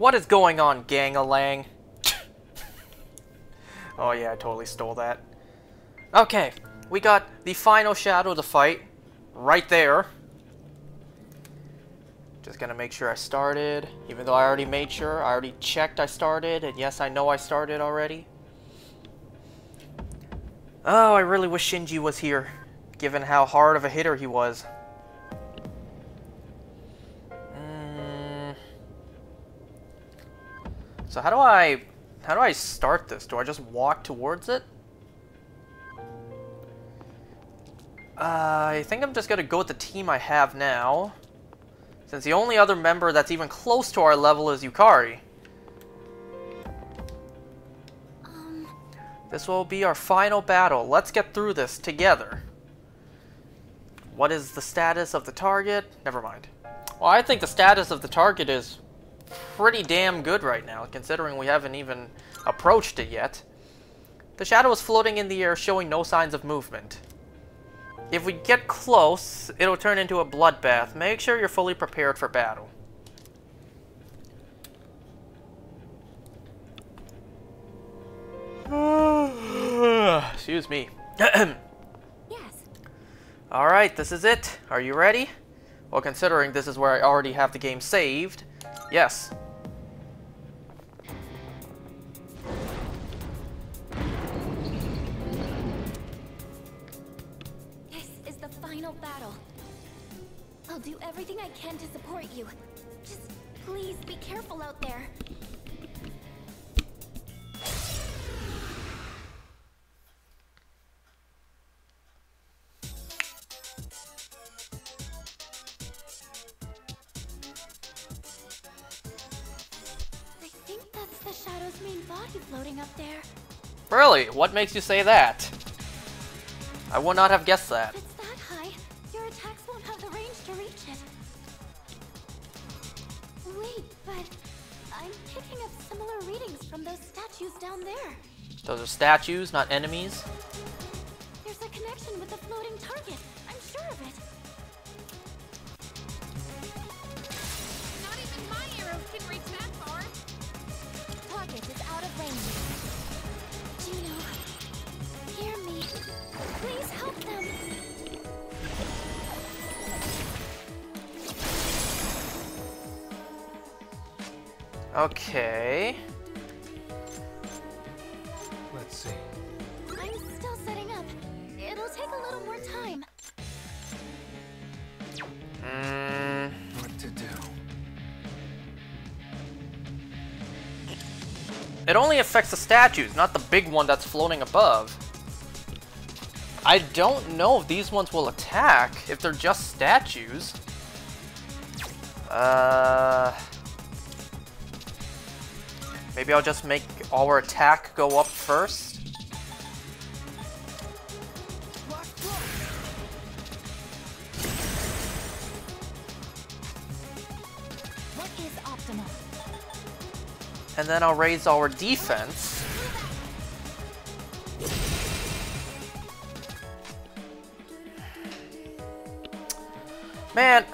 What is going on, gang-a-lang? Oh yeah, I totally stole that. Okay, we got the final shadow to fight right there. Just gonna make sure I started, even though I already made sure. I already checked I started, and yes, I know I started already. Oh, I really wish Shinji was here, given how hard of a hitter he was. So how do I start this? Do I just walk towards it? I think I'm just gonna go with the team I have now, since the only other member that's even close to our level is Yukari. This will be our final battle. Let's get through this together. What is the status of the target? Never mind. Well, I think the status of the target is pretty damn good right now, considering we haven't even approached it yet. The shadow is floating in the air, showing no signs of movement. If we get close, it'll turn into a bloodbath. Make sure you're fully prepared for battle. Excuse me. Yes. Alright, this is it. Are you ready? Well, considering this is where I already have the game saved, yes. This is the final battle. I'll do everything I can to support you. Just please be careful out there. I think that's the Shadow's main body floating up there. Really? What makes you say that? I would not have guessed that. If it's that high, your attacks won't have the range to reach it. Wait, but I'm picking up similar readings from those statues down there. Those are statues, not enemies. There's a connection with the floating target. I'm sure of it. Not even my arrows can reach that far. Target is out of range. Juno, hear me. Please help them. Okay. Let's see. I'm still setting up. It'll take a little more time. What to do? It only affects the statues, not the big one that's floating above. I don't know if these ones will attack, if they're just statues. Maybe I'll just make our attack go up first. What is optimal? And then I'll raise our defense. Man.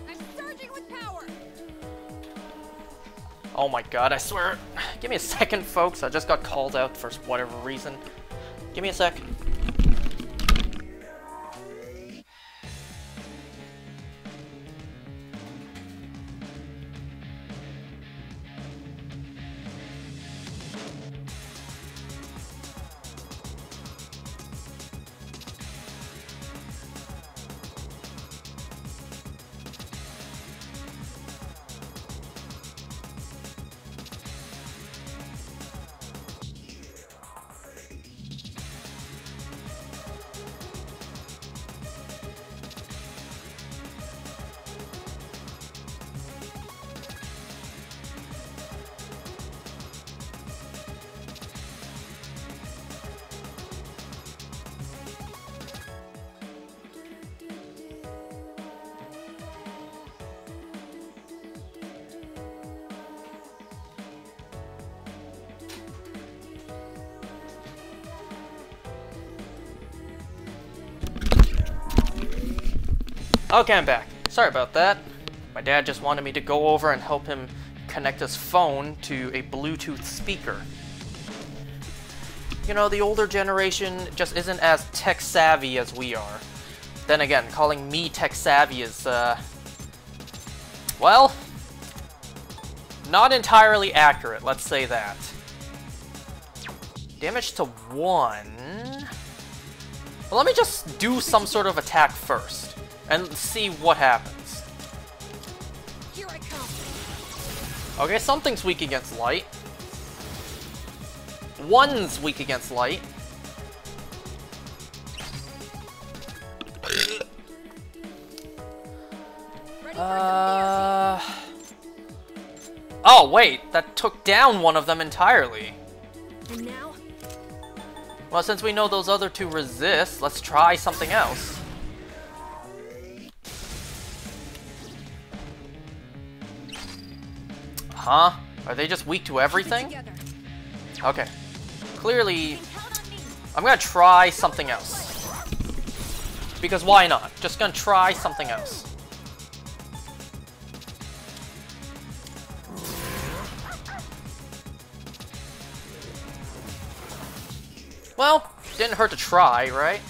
I'm surging with power. Oh my god, I swear. Give me a second, folks. I just got called out for whatever reason. Give me a sec. Okay, I'm back. Sorry about that. My dad just wanted me to go over and help him connect his phone to a Bluetooth speaker. You know, the older generation just isn't as tech-savvy as we are. Then again, calling me tech-savvy is, well, not entirely accurate, let's say that. Damage to 1... Well, let me just do some sort of attack first, and see what happens. Here I come. Okay, something's weak against light. 1's weak against light. Oh, wait, that took down one of them entirely. And now? Well, since we know those other two resist, let's try something else. Huh? Are they just weak to everything? Okay. Clearly, I'm gonna try something else. Because why not? Just gonna try something else. Well, didn't hurt to try, right?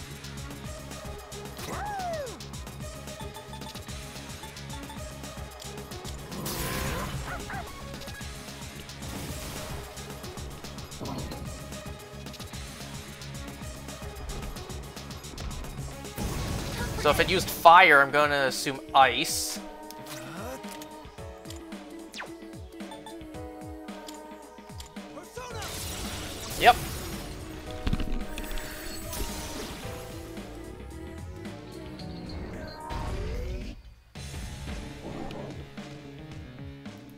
So if it used fire, I'm going to assume ice. Yep.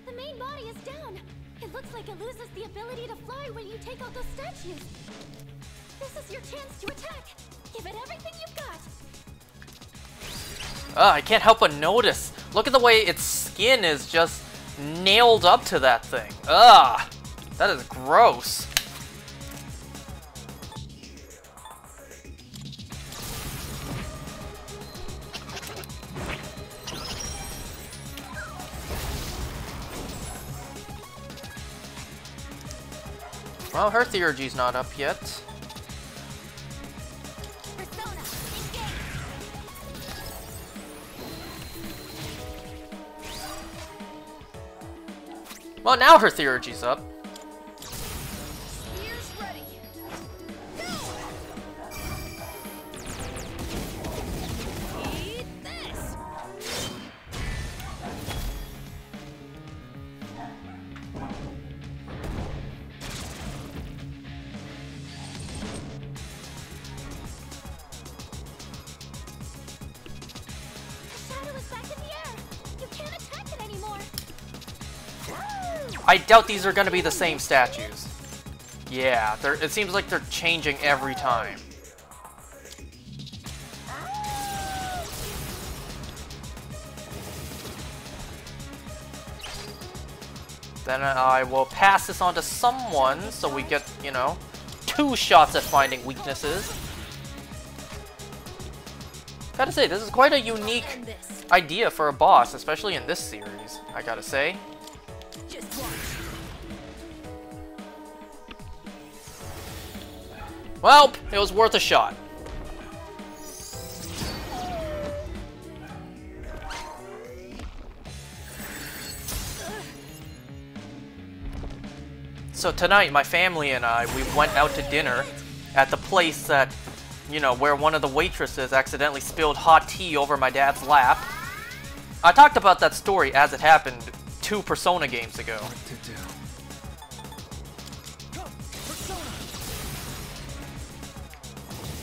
The main body is down. It looks like it loses the ability to fly when you take out those statues. This is your chance to attack. Give it everything you've got. I can't help but notice. Look at the way its skin is just nailed up to that thing. Ugh, that is gross. Well, her theurgy's not up yet. Persona, engage. Well, now her theurgy's up. Spears ready. Eat this. The shadow is back in the air. You can't attack it anymore. I doubt these are going to be the same statues. Yeah, it seems like they're changing every time. Then I will pass this on to someone so we get, you know, 2 shots at finding weaknesses. Gotta say, this is quite a unique End this. idea for a boss, especially in this series, I gotta say. Just watch. Well, it was worth a shot. So tonight, my family and I, we went out to dinner at the place that, you know, where one of the waitresses accidentally spilled hot tea over my dad's lap. I talked about that story as it happened 2 Persona games ago. What to do?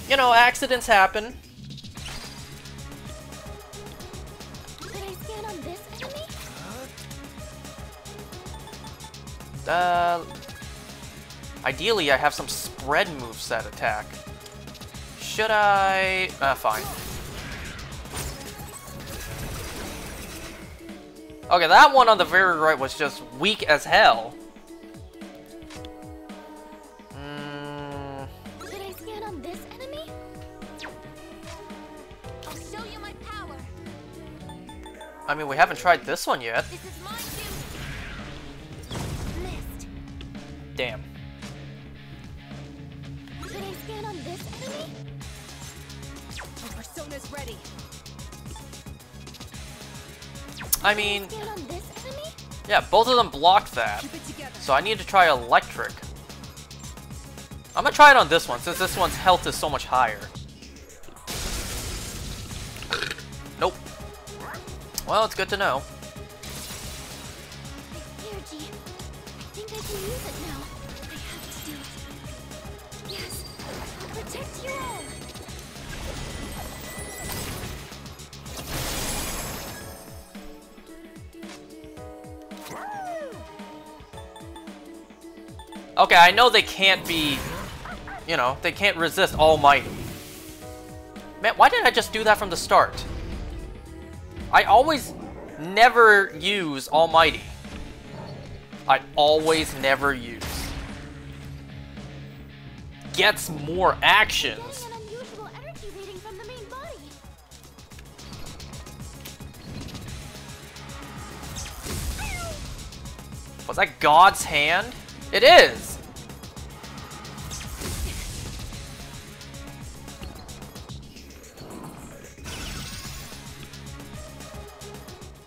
You know, accidents happen. Should I scan on this enemy? Ideally, I have some spread moveset attack. Should I? Fine. Okay, that one on the very right was just weak as hell. Should I scan on this enemy? I'll show you my power. I mean, we haven't tried this one yet. This is my duty. Damn. Should I scan on this enemy? My persona's ready. I mean, Scan on this enemy? yeah, both of them blocked that. Keep it together. So I need to try electric. I'm gonna try it on this one, since this one's health is so much higher. Nope. Well, it's good to know. Energy. I think I can use it now. I have to do it. Yes, I'll protect you all. Okay, I know they can't be, you know, they can't resist Almighty. Man, why didn't I just do that from the start? I always never use Almighty. I always never use. Gets more actions. Getting an unusual energy reading from the main body. Was that God's hand? It is!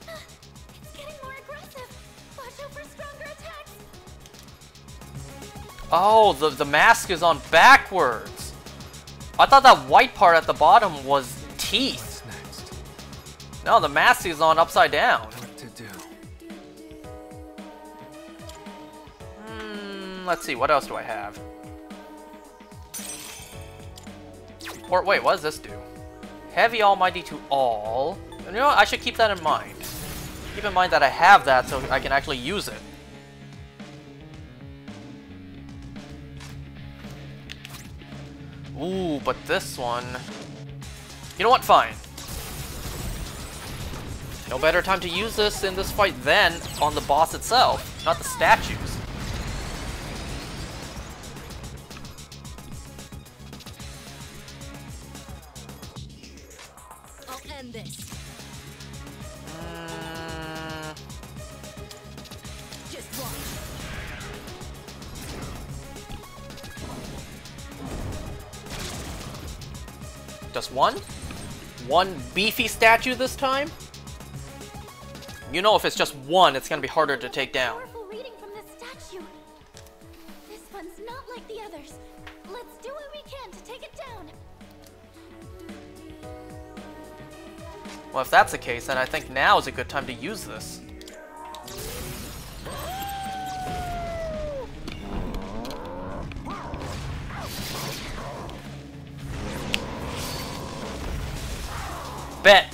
It's getting more aggressive. Watch out for stronger attacks. Oh, the mask is on backwards. I thought that white part at the bottom was teeth. What's next? No, the mask is on upside down. What to do? Let's see, what else do I have? Or wait, what does this do? Heavy Almighty to all. You know what? I should keep that in mind. Keep in mind that I have that so I can actually use it. Ooh, but this one... You know what? Fine. No better time to use this in this fight than on the boss itself, not the statues. I'll end this. Just watch. Just one? One beefy statue this time? You know if it's just one, it's gonna be harder to take down. Powerful reading from this statue. This one's not like the others. Let's do what we can to take it down. Well, if that's the case, then I think now is a good time to use this. Bet.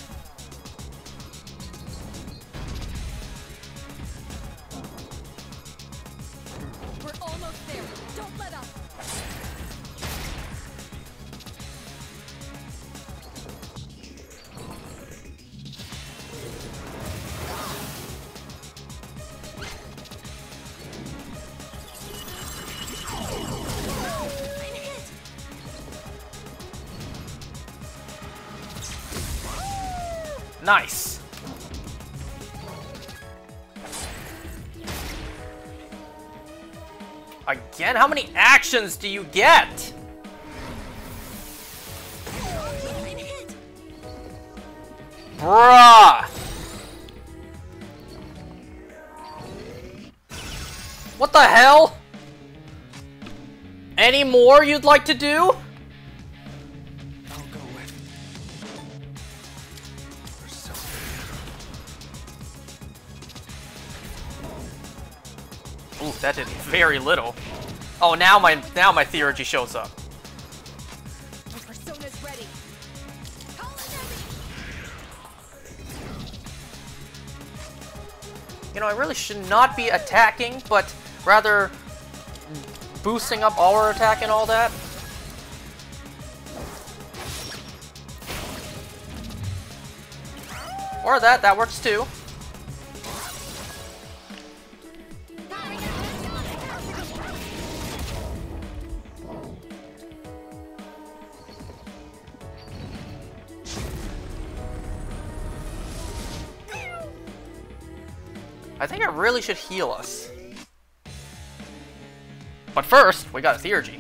We're almost there. Don't let up. I'm hit. Nice. Again? How many actions do you get? I'm hit. Bruh! What the hell? Any more you'd like to do? I'll go with Persona. Ooh, that did very little. Oh, now my theurgy shows up. My persona's ready. Call it heavy. You know, I really should not be attacking, but rather boosting up our attack and all that. Or that works too. I think I really should heal us. first, we got a Theurgy.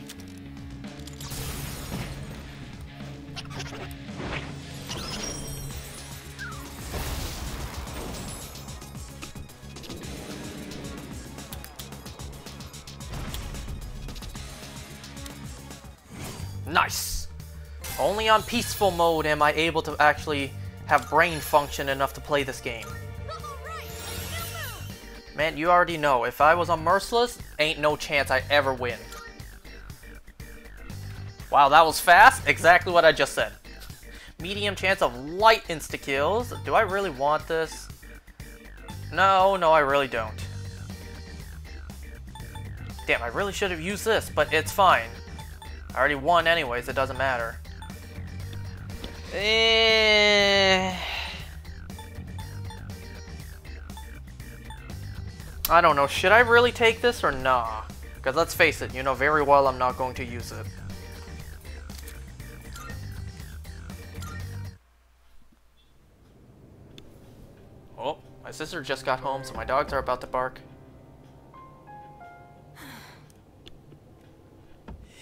Nice! Only on peaceful mode am I able to actually have brain function enough to play this game. Man, you already know, if I was on Merciless, ain't no chance I ever win. Wow, that was fast. Exactly what I just said. Medium chance of light insta-kills. Do I really want this? No, I really don't. Damn, I really should have used this, but it's fine. I already won anyways, it doesn't matter. I don't know, should I really take this or nah? Because let's face it, you know very well I'm not going to use it. Oh, my sister just got home, so my dogs are about to bark.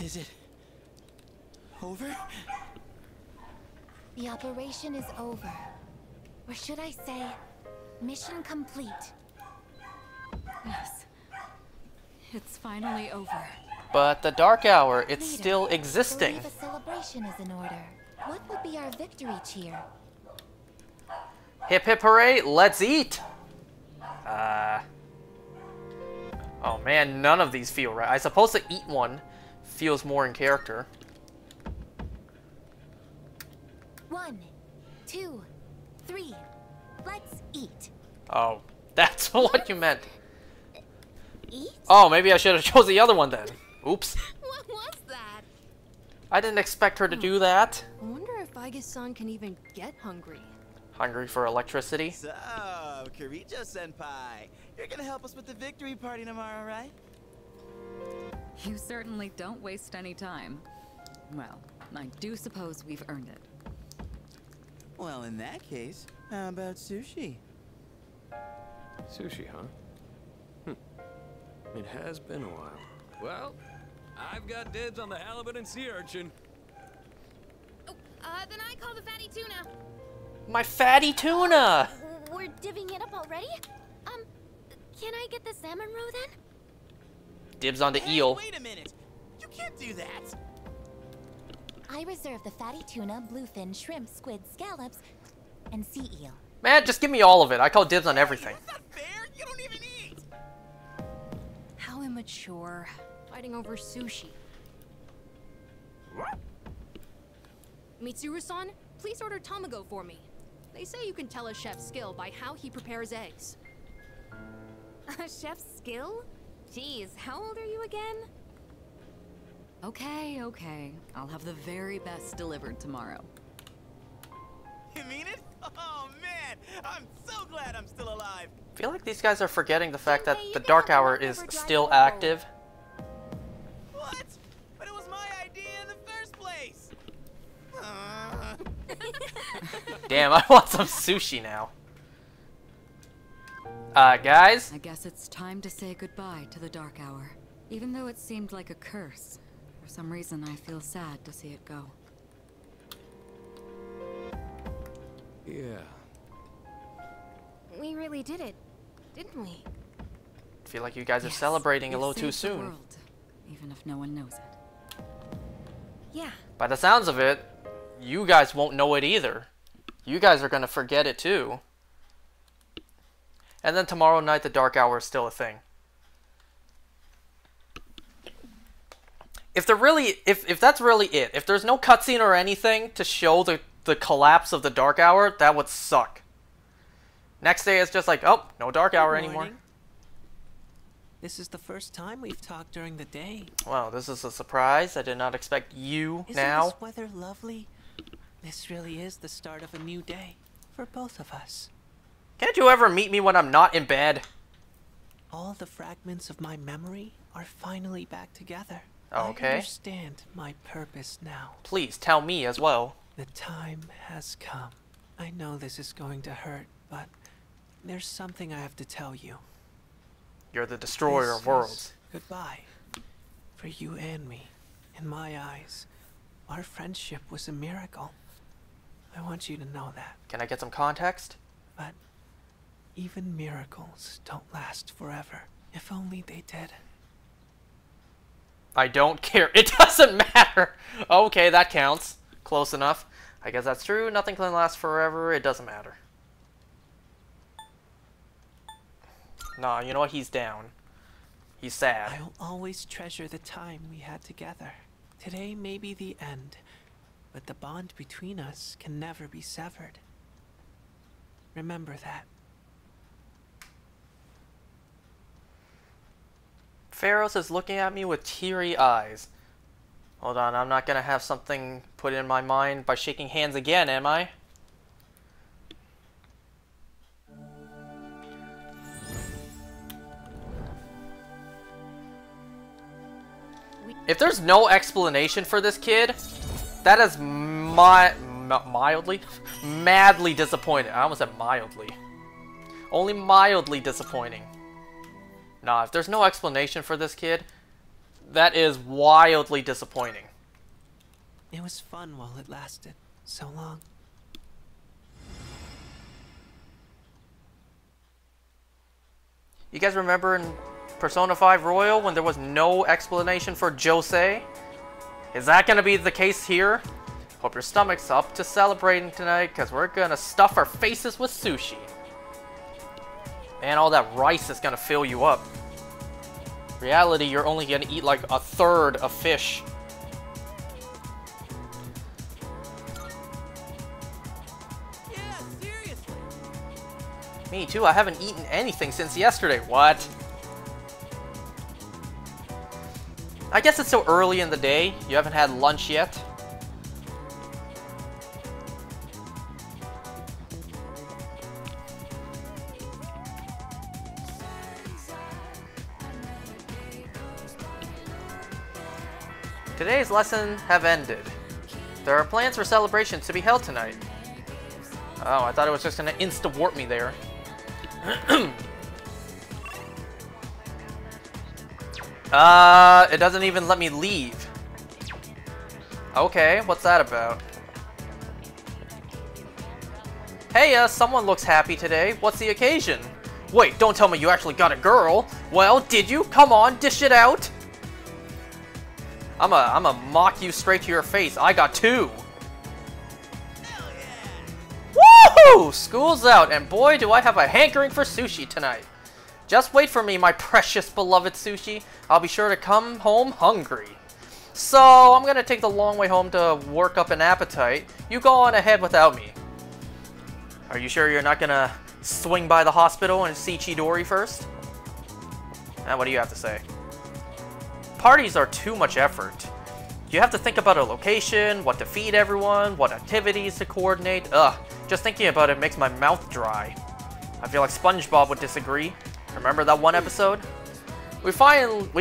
Is it over? The operation is over. Or should I say, mission complete. Yes. It's finally over. But the Dark Hour, it's Leader, still existing. believe a celebration is in order. What would be our victory cheer? Hip hip hooray, let's eat! Oh man, none of these feel right. I suppose to eat one feels more in character. 1, 2, 3. Let's eat. Oh, that's what you meant. Eat? Oh, maybe I should have chose the other one then. Oops. What was that? I didn't expect her to do that. I wonder if Aigis-san can even get hungry. Hungry for electricity? So, Kirijo-senpai, you're gonna help us with the victory party tomorrow, right? You certainly don't waste any time. Well, I do suppose we've earned it. Well, in that case, how about sushi? Sushi, huh? It has been a while. Well, I've got dibs on the halibut and sea urchin. Oh, then I call the fatty tuna. My fatty tuna! We're divvying it up already? Can I get the salmon roe then? Dibs on the Hey, eel. wait a minute! You can't do that! I reserve the fatty tuna, bluefin, shrimp, squid, scallops, and sea eel. Man, just give me all of it. I call dibs on everything. That's not fair! You don't even eat! How immature. Fighting over sushi. What? Mitsuru-san, please order tamago for me. They say you can tell a chef's skill by how he prepares eggs. A chef's skill? Jeez, how old are you again? Okay. I'll have the very best delivered tomorrow. You mean it? Oh man! I'm so glad I'm still alive! I feel like these guys are forgetting the fact that Junpei, you the can Dark have the Hour is leftover dry still bowl. active. What? But it was my idea in the first place! Damn, I want some sushi now. Guys? I guess it's time to say goodbye to the Dark Hour. Even though it seemed like a curse, for some reason I feel sad to see it go. Yeah. We really did it, didn't we? I feel like you guys are Yes, celebrating a we little too saved the soon. world, even if no one knows it. Yeah. By the sounds of it, you guys won't know it either. You guys are gonna forget it too. And then tomorrow night, the Dark Hour is still a thing. If that's really it, if there's no cutscene or anything to show the collapse of the Dark Hour, that would suck. Next day, it's just like, oh, no Dark Hour anymore. This is the first time we've talked during the day. Wow, this is a surprise. I did not expect you Isn't now. this weather lovely? This really is the start of a new day for both of us. Can't you ever meet me when I'm not in bed? All the fragments of my memory are finally back together. Okay. I understand my purpose now. Please tell me as well. The time has come. I know this is going to hurt, but there's something I have to tell you. You're the destroyer This of worlds. is goodbye. For you and me, in my eyes, our friendship was a miracle. I want you to know that. Can I get some context? But even miracles don't last forever. If only they did. I don't care. It doesn't matter. Okay, that counts. Close enough. I guess that's true. Nothing can last forever. It doesn't matter. Nah, you know what? He's down. He's sad. I'll always treasure the time we had together. Today may be the end, but the bond between us can never be severed. Remember that. Pharos is looking at me with teary eyes. Hold on, I'm not gonna have something put in my mind by shaking hands again, am I? If there's no explanation for this kid, that is madly disappointing. I almost said mildly. Only mildly disappointing. Nah, if there's no explanation for this kid, that is wildly disappointing. It was fun while it lasted so long. You guys remember in Persona 5 Royal when there was no explanation for Josei? Is that gonna be the case here? Hope your stomach's up to celebrating tonight, because we're gonna stuff our faces with sushi. Man, all that rice is gonna fill you up. Reality, you're only gonna eat like a third of fish. Yeah, seriously. Me too, I haven't eaten anything since yesterday. What? I guess it's so early in the day, you haven't had lunch yet. Today's lessons have ended. There are plans for celebrations to be held tonight. Oh, I thought it was just gonna insta-warp me there. It doesn't even let me leave. Okay, what's that about? Hey, someone looks happy today. What's the occasion? Wait, don't tell me you actually got a girl. Well, did you? Come on, dish it out. I'ma mock you straight to your face. I got 2. Hell yeah! Woohoo! School's out, and boy, do I have a hankering for sushi tonight. Just wait for me, my precious beloved sushi. I'll be sure to come home hungry. So, I'm gonna take the long way home to work up an appetite. You go on ahead without me. Are you sure you're not gonna swing by the hospital and see Chidori first? What do you have to say? Parties are too much effort. You have to think about a location, what to feed everyone, what activities to coordinate. Ugh, just thinking about it makes my mouth dry. I feel like SpongeBob would disagree. Remember that one episode? We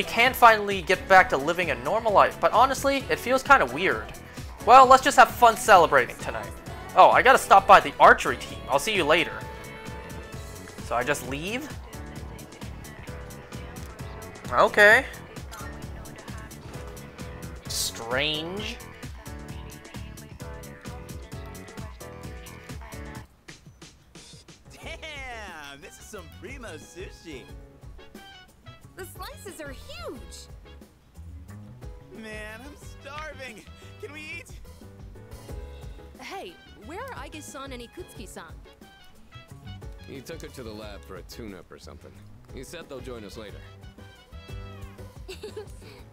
can finally get back to living a normal life, but honestly, it feels kind of weird. Well, let's just have fun celebrating tonight. Oh, I gotta stop by the archery team. I'll see you later. So I just leave? Okay. Strange. Damn, this is some primo sushi. The slices are huge. Man, I'm starving. Can we eat? Hey, where are Aige-san and Ikutsuki-san? He took her to the lab for a tune-up or something. He said they'll join us later.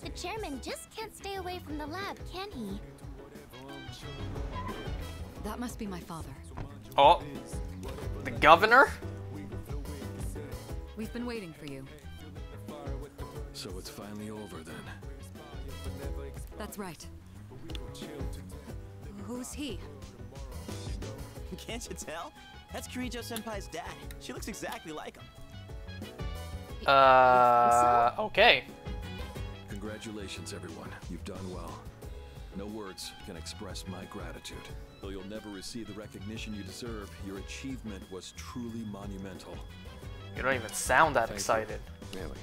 The chairman just can't stay away from the lab, can he? That must be my father. Oh, the governor? We've been waiting for you. So it's finally over then. That's right. Who's he? Can't you tell? That's Kirijo-senpai's dad. She looks exactly like him. Okay. Congratulations, everyone. You've done well. No words can express my gratitude. Though you'll never receive the recognition you deserve, your achievement was truly monumental. You don't even sound that Thank you. excited. Really?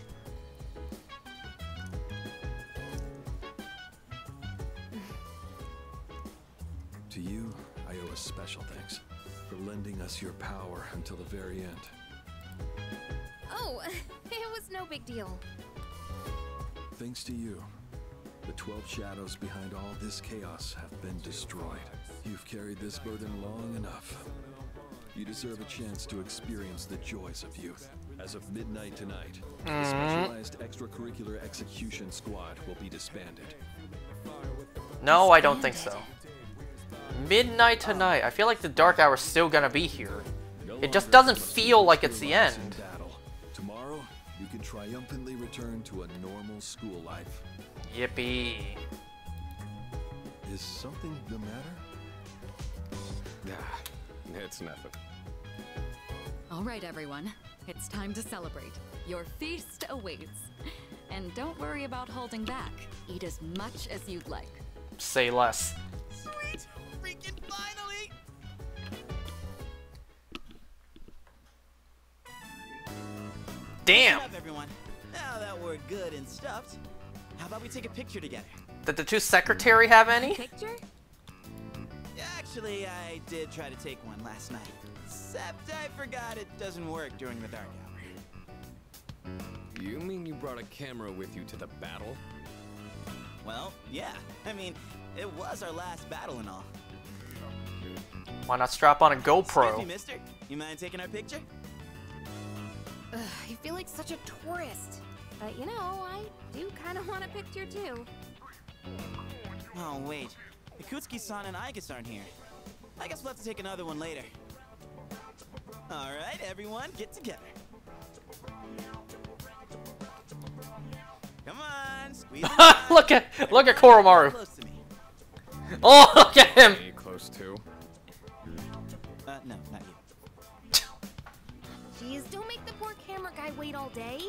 To you, I owe a special thanks for lending us your power until the very end. Oh, it was no big deal. Thanks to you, the 12 shadows behind all this chaos have been destroyed. You've carried this burden long enough. You deserve a chance to experience the joys of youth. As of midnight tonight, the specialized extracurricular execution squad will be disbanded. No, I don't think so. Midnight tonight. I feel like the Dark Hour's still gonna be here. It just doesn't feel like it's the end. Tomorrow, you can triumphantly return to a normal school life. Yippee. Is something the matter? Nah, it's nothing. All right, everyone. It's time to celebrate. Your feast awaits. And don't worry about holding back. Eat as much as you'd like. Say less. Sweet! Freaking finally! Damn! What's up, everyone? Now that we're good and stuffed, how about we take a picture together? Did the two secretary have any? Picture? Actually, I did try to take one last night. Except I forgot it doesn't work during the dark hour. You mean you brought a camera with you to the battle? Well, yeah. I mean, it was our last battle and all. Why not strap on a Excuse me, GoPro? mister. You mind taking our picture? Ugh, I feel like such a tourist. But you know, I do kind of want a picture too. Oh, wait. Ikutsuki-san and Aigus aren't here. I guess we'll have to take another one later. Alright, everyone, get together. Come on, squeeze it look at Koromaru. close to me. Oh, look at him. Are you close too? No, not you. Jeez, don't make the poor camera guy wait all day.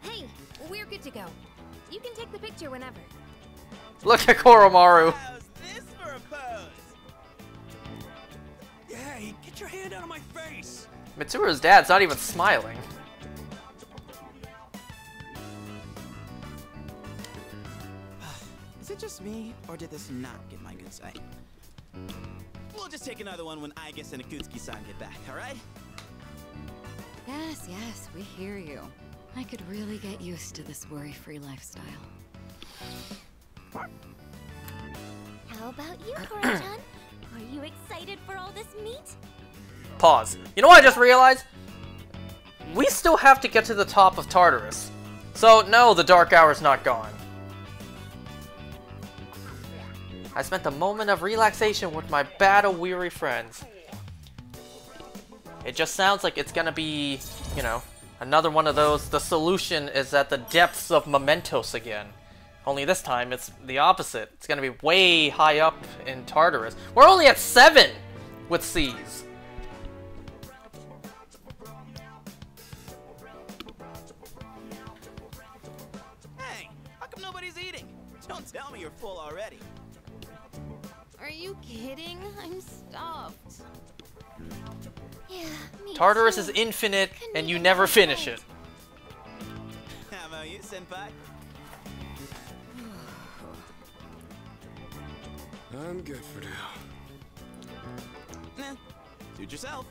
Hey, we're good to go. You can take the picture whenever. Look at Koromaru. How's this for a pose? Hey, get your hand out of my face! Mitsuru's dad's not even smiling. Is it just me, or did this not get my good side? We'll just take another one when Aigus and Ikutsuki-san get back, alright? Yes, yes, we hear you. I could really get used to this worry-free lifestyle. How about you, Koro-chan? Are you excited for all this meat? Pause. You know what I just realized? We still have to get to the top of Tartarus. So, no, the Dark Hour's not gone. I spent a moment of relaxation with my battle-weary friends. It just sounds like it's gonna be, you know, another one of those. The solution is at the depths of Mementos again. Only this time, it's the opposite. It's gonna be way high up in Tartarus. We're only at 7 with C's. Hey, how come nobody's eating? Don't tell me you're full already. Are you kidding? I'm stuffed. Yeah, me Tartarus too. is infinite, Couldn't and you even never have finish it. it. How about you, Senpai? I'm good for now. Nah, suit yourself.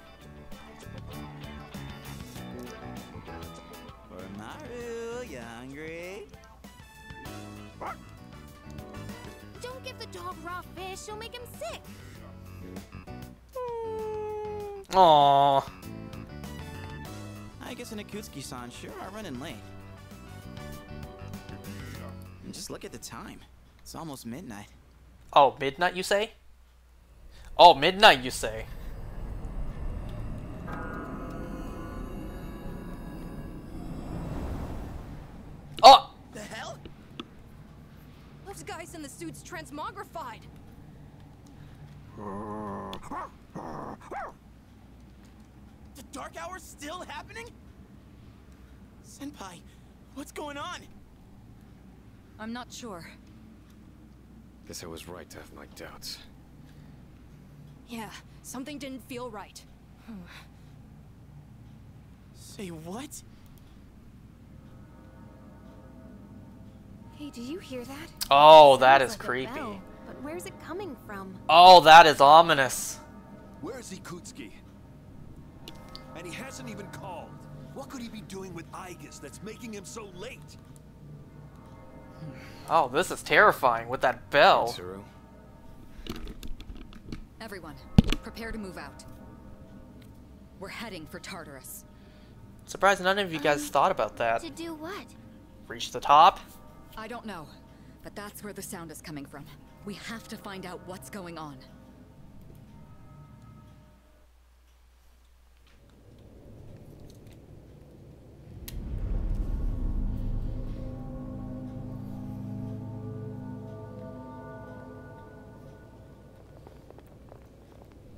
Maru, you hungry? Don't give the dog raw fish, you'll make him sick. Aww. Aigus and Ikutsuki-san sure are running late. And just look at the time. It's almost midnight. Oh, midnight, you say? Oh, midnight, you say? Oh! The hell? Those guys in the suits transmogrified. The Dark Hour's still happening? Senpai, what's going on? I'm not sure. Guess I was right to have my doubts. Yeah, something didn't feel right. Say what? Hey, did you hear that? Oh, that Sounds is like a creepy. bell. but where's it coming from? Oh, that is ominous. Where's Ikutsuki? And he hasn't even called. What could he be doing with Aigis that's making him so late? Oh, this is terrifying with that bell. Mitsuru. Everyone, prepare to move out. We're heading for Tartarus. Surprised none of you guys thought about that. To do what? Reach the top? I don't know, but that's where the sound is coming from. We have to find out what's going on.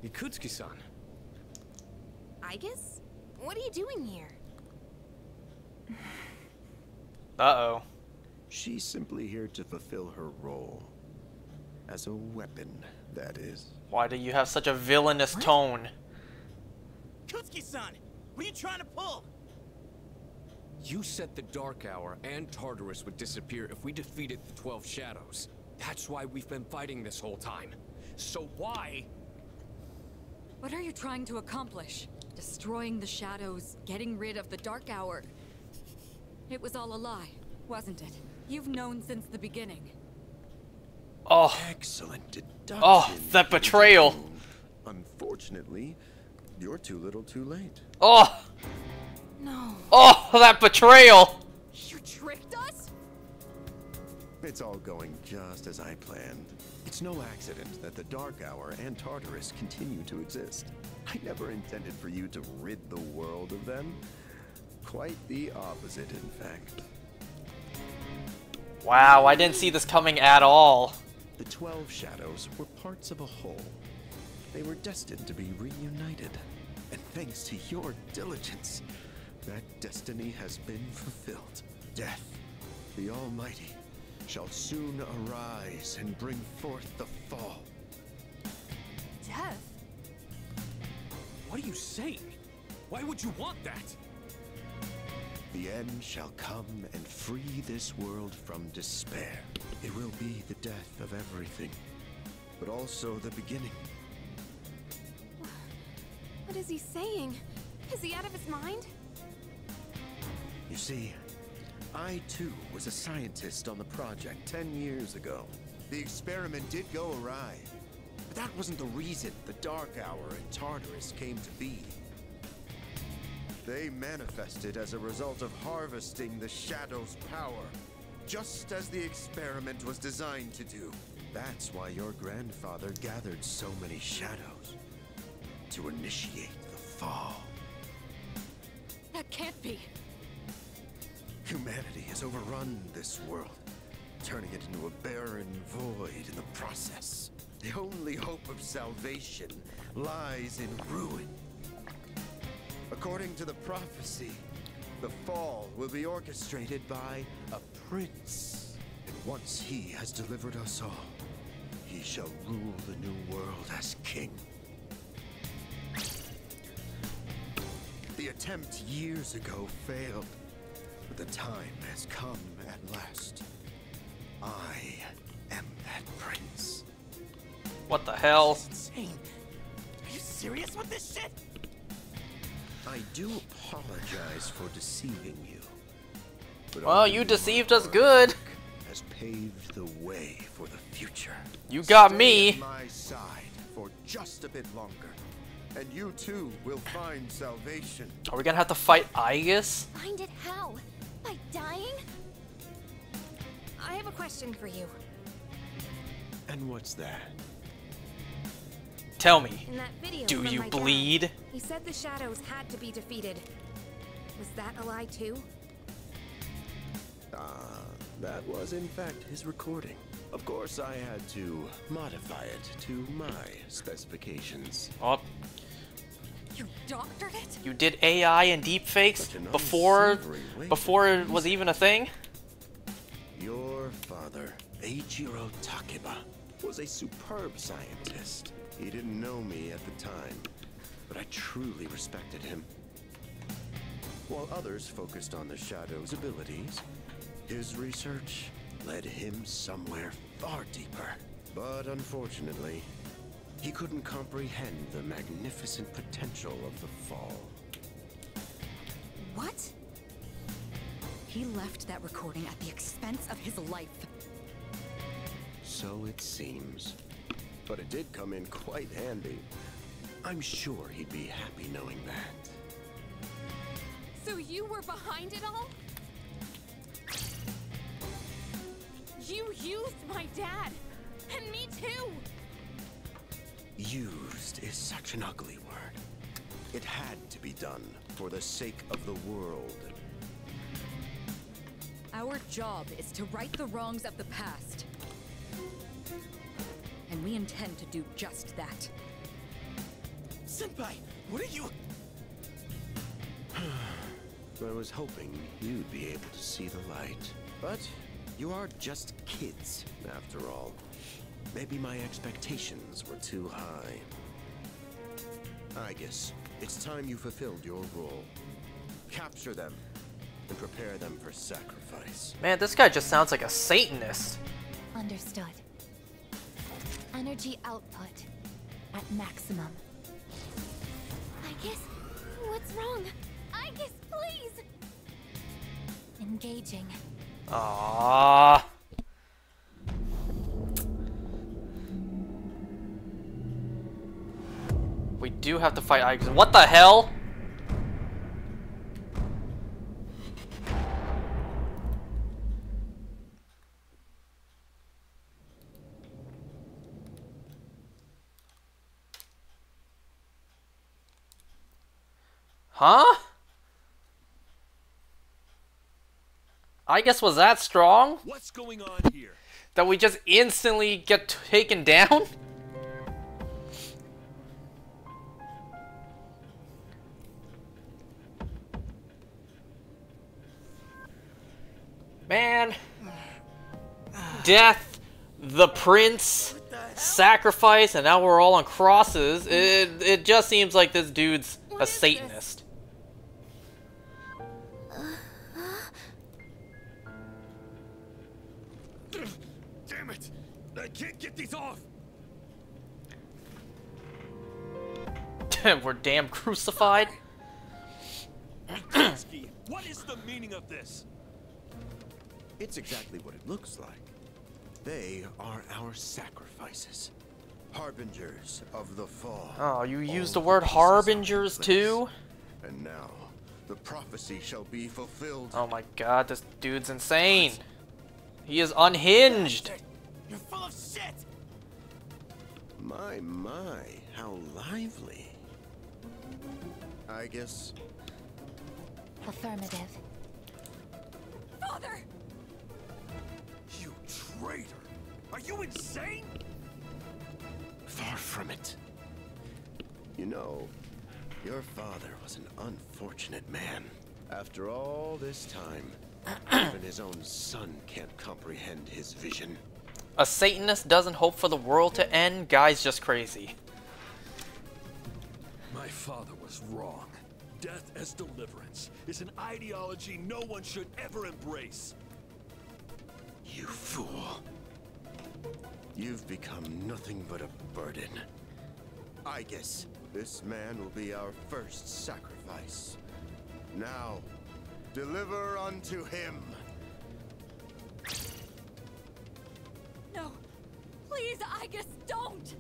Ikutsuki-san. Aigis? What are you doing here? Uh-oh. She's simply here to fulfill her role. As a weapon, that is. Why do you have such a villainous tone? Kutsuki-san, what are you trying to pull? You said the Dark Hour and Tartarus would disappear if we defeated the 12 Shadows. That's why we've been fighting this whole time. So why? What are you trying to accomplish? Destroying the shadows, getting rid of the Dark Hour. It was all a lie, wasn't it? You've known since the beginning. Oh. Excellent deduction. Oh, that betrayal. Unfortunately, you're too little too late. Oh. No. Oh, that betrayal. You tricked us? It's all going just as I planned. It's no accident that the Dark Hour and Tartarus continue to exist. I never intended for you to rid the world of them. Quite the opposite, in fact. Wow, I didn't see this coming at all. The 12 Shadows were parts of a whole. They were destined to be reunited. And thanks to your diligence, that destiny has been fulfilled. Death, the Almighty, shall soon arise and bring forth the fall. Death? What are you saying? Why would you want that? The end shall come and free this world from despair. It will be the death of everything, but also the beginning. What is he saying? Is he out of his mind? You see, I too was a scientist on the project 10 years ago. The experiment did go awry, but that wasn't the reason the Dark Hour and Tartarus came to be. They manifested as a result of harvesting the Shadow's power, just as the experiment was designed to do. That's why your grandfather gathered so many Shadows, to initiate the fall. That can't be. Humanity has overrun this world, turning it into a barren void in the process. The only hope of salvation lies in ruin. According to the prophecy, the fall will be orchestrated by a prince. And once he has delivered us all, he shall rule the new world as king. The attempt years ago failed, but the time has come at last. I am that prince. What the hell? Insane. Are you serious with this shit? I do apologize for deceiving you. But Well, you deceived us good. has paved the way for the future. You got Stay me. at my side for just a bit longer, and you too will find salvation. Are we gonna have to fight Aigis? Find it how? By dying? I have a question for you. And what's that? Tell me. In that video Do from you my dad, bleed? he said the shadows had to be defeated. Was that a lie too? That was in fact his recording. Of course, I had to modify it to my specifications. Oh, You doctored it? you did AI and deepfakes Such an before unsavory way to before it use was even a thing? Your father, Eiichiro Takeba, was a superb scientist. He didn't know me at the time, but I truly respected him. While others focused on the Shadow's abilities, his research led him somewhere far deeper. But unfortunately, he couldn't comprehend the magnificent potential of the fall. What? He left that recording at the expense of his life. So it seems. But it did come in quite handy. I'm sure he'd be happy knowing that. So you were behind it all? You used my dad! And me too! Used is such an ugly word. It had to be done for the sake of the world. Our job is to right the wrongs of the past. And we intend to do just that. Senpai, what are you... I was hoping you'd be able to see the light. But you are just kids, after all. Maybe my expectations were too high. I guess it's time you fulfilled your role. Capture them and prepare them for sacrifice. Man, this guy just sounds like a Satanist. Understood. Energy output at maximum. Aigis, what's wrong? Aigis, please! Engaging. Aww. We do have to fight Aigis. What the hell? Huh? I guess was that strong? What's going on here? That we just instantly get taken down? Man. Death, the prince, sacrifice, and now we're all on crosses. It just seems like this dude's a Satanist. Damn it! I can't get these off! We're damn crucified. Akatsuki, what is the meaning of this? It's exactly what it looks like. They are our sacrifices. Harbingers of the fall. Oh, you used the All word pieces harbingers are in place. too? And now, the prophecy shall be fulfilled. Oh my god, this dude's insane. He is unhinged. You're full of shit! My, how lively. I guess Affirmative. Father! You traitor! Are you insane? far from it. You know, your father was an unfortunate man. After all this time, even his own son can't comprehend his vision. A Satanist doesn't hope for the world to end? Guy's just crazy. My father was wrong. Death as deliverance is an ideology no one should ever embrace. You fool. You've become nothing but a burden. I guess this man will be our first sacrifice. Now, deliver unto him. No, please, Aigis, don't!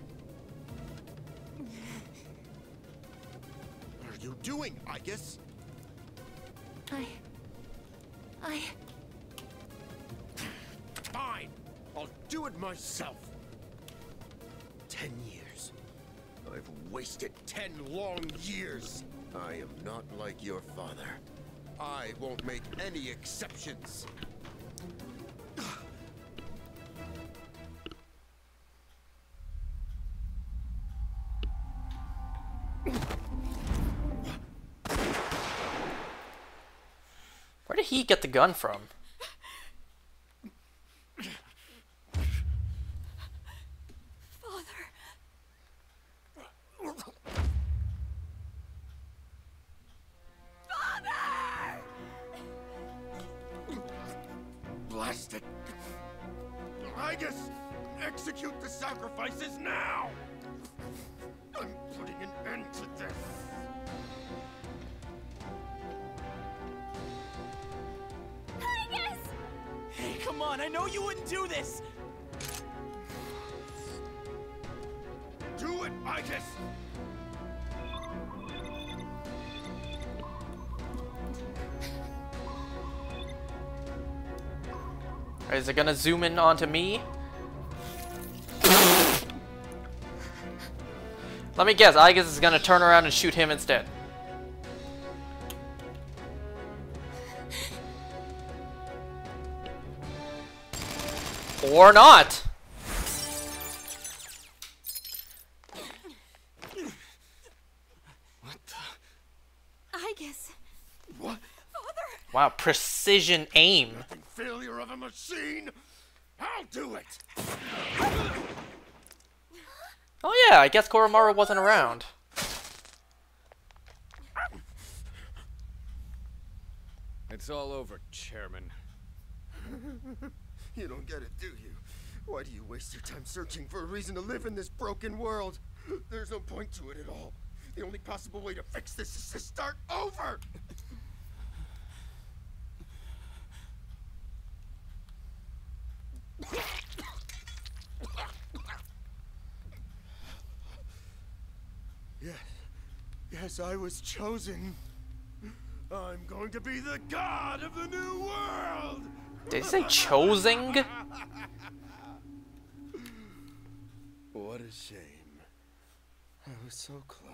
What are you doing, Aigis? I... Fine, I'll do it myself. 10 years. I've wasted 10 long years. I am not like your father. I won't make any exceptions. Where did he get the gun from? Blast it! Aigis! Execute the sacrifices now! I'm putting an end to this. Tygus! Hey, come on, I know you wouldn't do this! Do it, Igus! Is it gonna zoom in onto me? Let me guess, Igus is gonna turn around and shoot him instead. Or not! What the? Igus. What? Wow, precision aim. Nothing failure of a machine? I'll do it! Oh yeah, I guess Koromaru wasn't around. It's all over, Chairman. You don't get it, do you? Why do you waste your time searching for a reason to live in this broken world? There's no point to it at all. The only possible way to fix this is to start over! Yes, I was chosen. I'm going to be the god of the new world! Did he say chosen? What a shame. I was so close.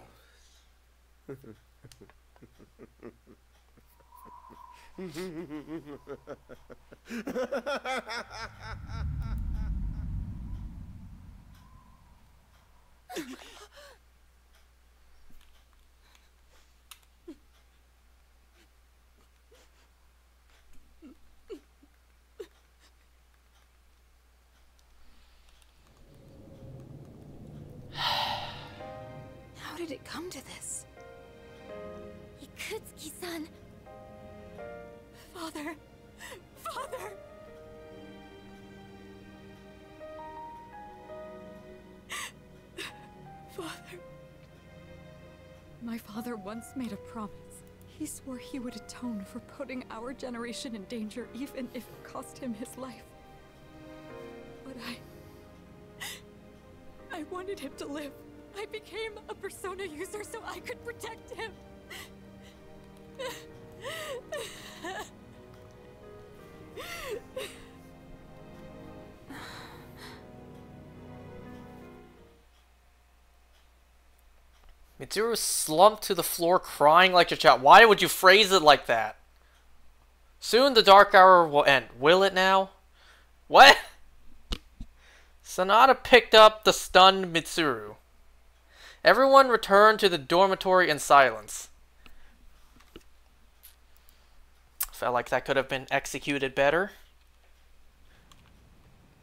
How did it come to this? Ikutsuki-san. Father! Father! Father. My father once made a promise. He swore he would atone for putting our generation in danger, even if it cost him his life. But I wanted him to live. I became a Persona user so I could protect him. Mitsuru slumped to the floor crying like a child. Why would you phrase it like that? Soon the dark hour will end. Will it now? What? Sanada picked up the stunned Mitsuru. Everyone returned to the dormitory in silence. Felt like that could have been executed better.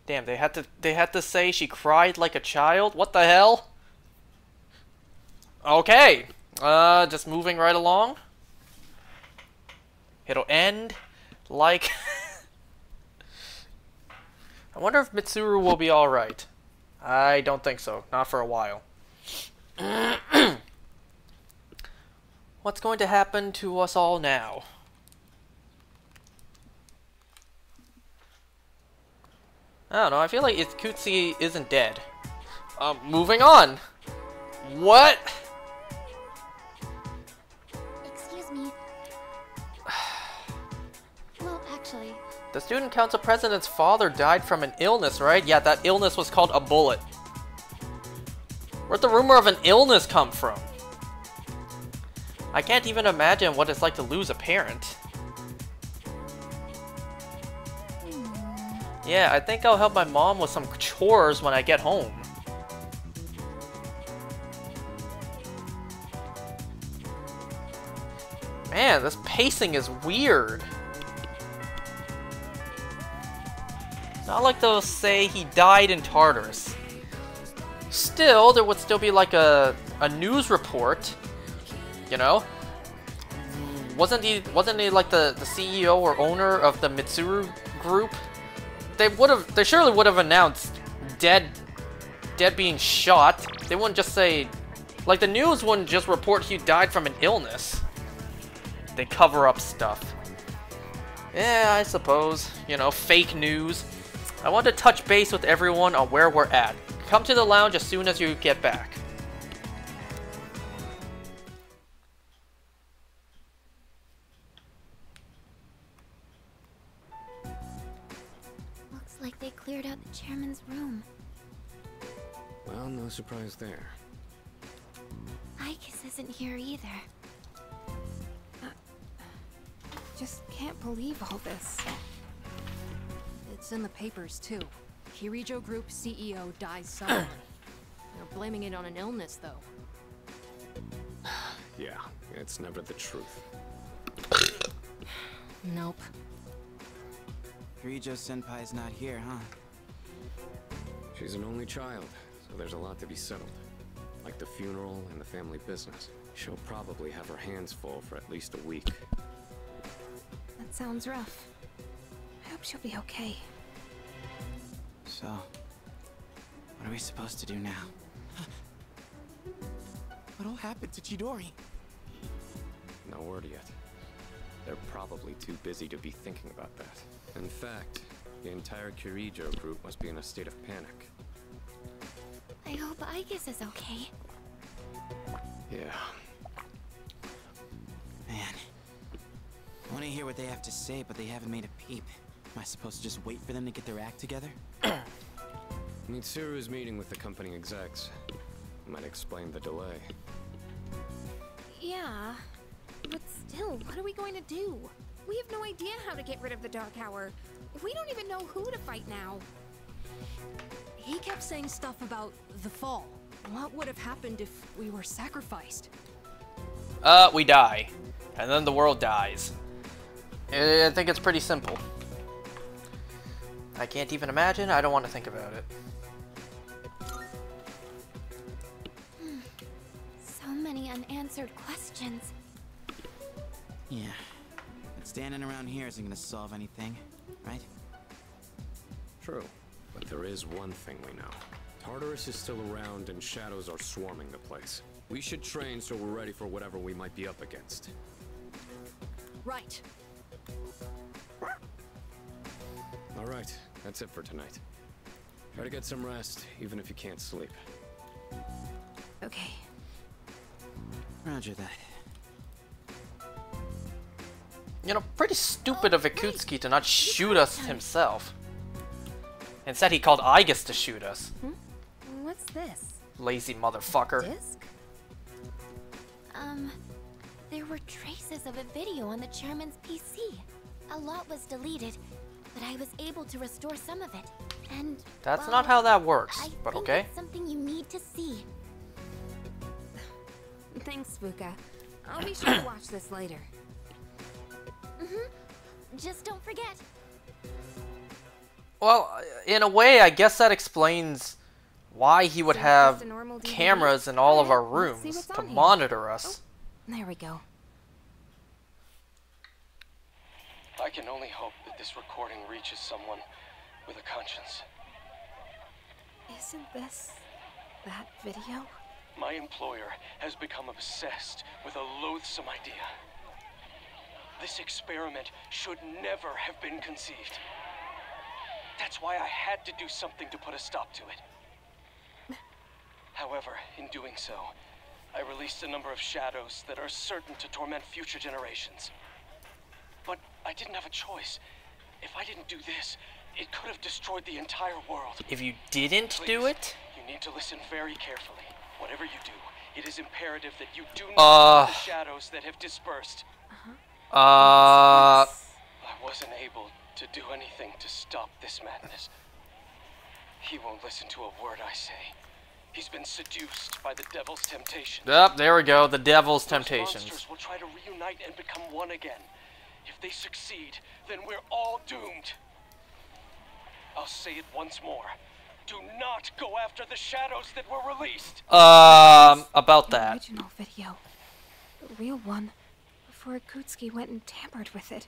Damn, they had to say she cried like a child? What the hell? Okay. Just moving right along. It'll end like I wonder if Mitsuru will be alright. I don't think so. Not for a while. What's going to happen to us all now? I don't know. I feel like Ikutsuki isn't dead. Moving on. What? Excuse me. Well, actually... The student council president's father died from an illness, right? Yeah, that illness was called a bullet. Where'd the rumor of an illness come from? I can't even imagine what it's like to lose a parent. Yeah, I think I'll help my mom with some chores when I get home. Man, this pacing is weird. It's not like they'll say he died in Tartarus. Still, there would still be like a news report, you know? Wasn't he like the CEO or owner of the Mitsuru group? They surely would have announced dead being shot. They wouldn't just say, like the news wouldn't just report he died from an illness. They cover up stuff. Yeah, I suppose. You know, fake news. I want to touch base with everyone on where we're at. Come to the lounge as soon as you get back. Looks like they cleared out the chairman's room. Well, no surprise there. Icus isn't here either. Just can't believe all this. It's in the papers, too. Kirijo Group CEO dies suddenly. They're blaming it on an illness, though. Yeah, it's never the truth. Nope. Kirijo Senpai's not here, huh? She's an only child, so there's a lot to be settled. Like the funeral and the family business. She'll probably have her hands full for at least a week. That sounds rough. I hope she'll be okay. So, what are we supposed to do now? What all happened to Chidori? No word yet. They're probably too busy to be thinking about that. In fact, the entire Kirijo group must be in a state of panic. I hope Icus is okay. Yeah. Man. I want to hear what they have to say, but they haven't made a peep. Am I supposed to just wait for them to get their act together? Mitsuru is meeting with the company execs. Might explain the delay. Yeah, but still, what are we going to do? We have no idea how to get rid of the Dark Hour. We don't even know who to fight now. He kept saying stuff about the fall. What would have happened if we were sacrificed? We die. And then the world dies. I think it's pretty simple. I can't even imagine. I don't want to think about it. So many unanswered questions. Yeah. But standing around here isn't gonna solve anything, right? True. But there is one thing we know. Tartarus is still around and shadows are swarming the place. We should train so we're ready for whatever we might be up against. Right. Alright, that's it for tonight. Try to get some rest, even if you can't sleep. Okay. Roger that. You know, pretty stupid of Ikutsuki to not shoot us himself. Instead, he called Aigis to shoot us. What's this? Lazy motherfucker. Disc? There were traces of a video on the chairman's PC. A lot was deleted, but I was able to restore some of it. And That's well, not how that works, I but think okay. it's something you need to see. Thanks, Fuka. I'll be sure to watch this later. Just don't forget. Well, in a way, I guess that explains why he would So have just a normal DVD? cameras in all of our Alright, let's see rooms what's to on here. monitor us. There we go. I can only hope that this recording reaches someone with a conscience. Isn't this that video? My employer has become obsessed with a loathsome idea. This experiment should never have been conceived. That's why I had to do something to put a stop to it. However, in doing so, I released a number of shadows that are certain to torment future generations. But I didn't have a choice. If I didn't do this, it could have destroyed the entire world. If you didn't do Please, it, you need to listen very carefully. Whatever you do, it is imperative that you do not the shadows that have dispersed. I wasn't able to do anything to stop this madness. He won't listen to a word I say. He's been seduced by the devil's temptation. Yep, there we go, the devil's Those temptations. monsters will try to reunite and become one again. If they succeed, then we're all doomed. I'll say it once more. Do not go after the shadows that were released. About The that. original video. The real one. Before Ikutsuki went and tampered with it.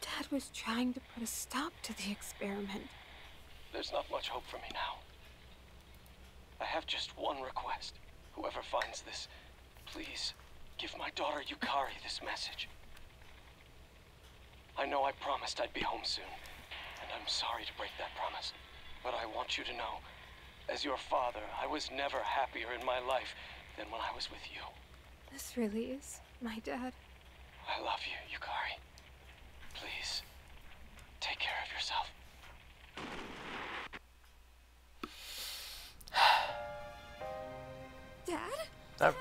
Dad was trying to put a stop to the experiment. there's not much hope for me now. I have just one request. Whoever finds this, please give my daughter Yukari this message. I know I promised I'd be home soon, and I'm sorry to break that promise, but I want you to know, as your father, I was never happier in my life than when I was with you. This really is my dad. I love you, Yukari. Please, take care of yourself. Dad?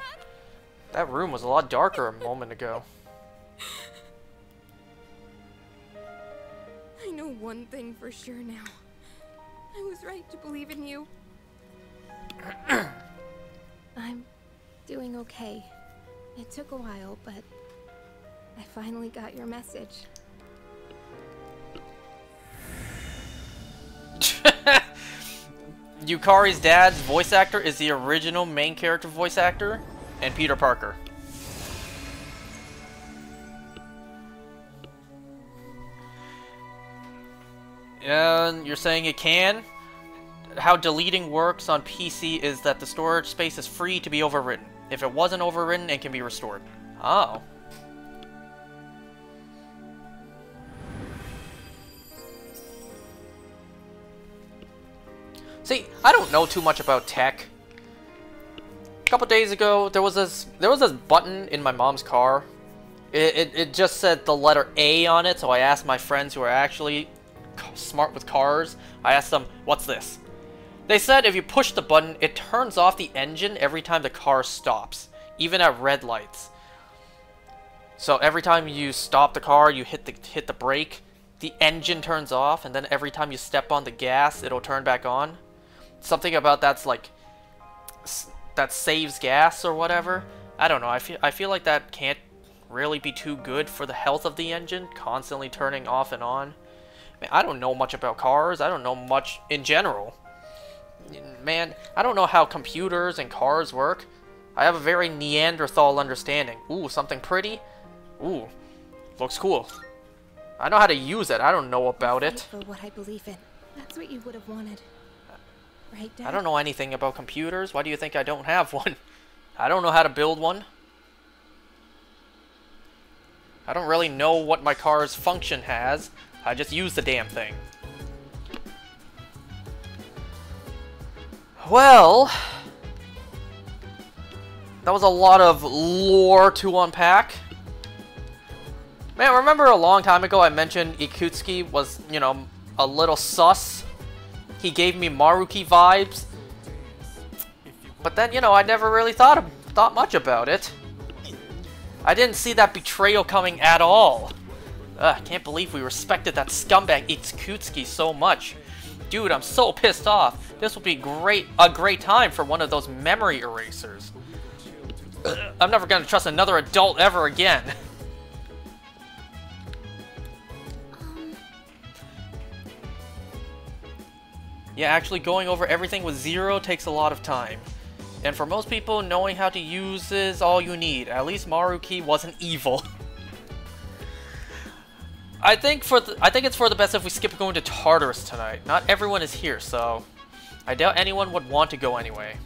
That room was a lot darker a moment ago. I know one thing for sure now. I was right to believe in you. I'm doing okay. It took a while, but I finally got your message. Yukari's dad's voice actor is the original main character voice actor, and Peter Parker. And you're saying it can? How deleting works on PC is that the storage space is free to be overwritten. If it wasn't overwritten, it can be restored. Oh. See, I don't know too much about tech. A couple days ago, there was this button in my mom's car. It just said the letter A on it, so I asked my friends who are actually smart with cars, I asked them, what's this? They said if you push the button, it turns off the engine every time the car stops, even at red lights. So every time you stop the car, you hit the brake, the engine turns off, and then every time you step on the gas, it'll turn back on. Something about that's like that saves gas or whatever. I don't know. I feel like that can't really be too good for the health of the engine, constantly turning off and on. I don't know much about cars. I don't know much in general. Man, I don't know how computers and cars work. I have a very Neanderthal understanding. Ooh, something pretty? Ooh, looks cool. I know how to use it. I don't know about it. For what I believe in. That's what you would have wanted. Right, Dad? I don't know anything about computers. Why do you think I don't have one? I don't know how to build one. I don't really know what my car's function has. I just use the damn thing. Well, that was a lot of lore to unpack. Man, remember a long time ago I mentioned Ikutsuki was, you know, a little sus? He gave me Maruki vibes. But then, you know, I never really thought much about it. I didn't see that betrayal coming at all. I can't believe we respected that scumbag Ikutsuki so much. Dude, I'm so pissed off. This will be a great time for one of those memory erasers. I'm never gonna trust another adult ever again. Yeah, actually going over everything with Zero takes a lot of time. And for most people, knowing how to use is all you need. At least Maruki wasn't evil. I think it's for the best if we skip going to Tartarus tonight. Not everyone is here, so I doubt anyone would want to go anyway.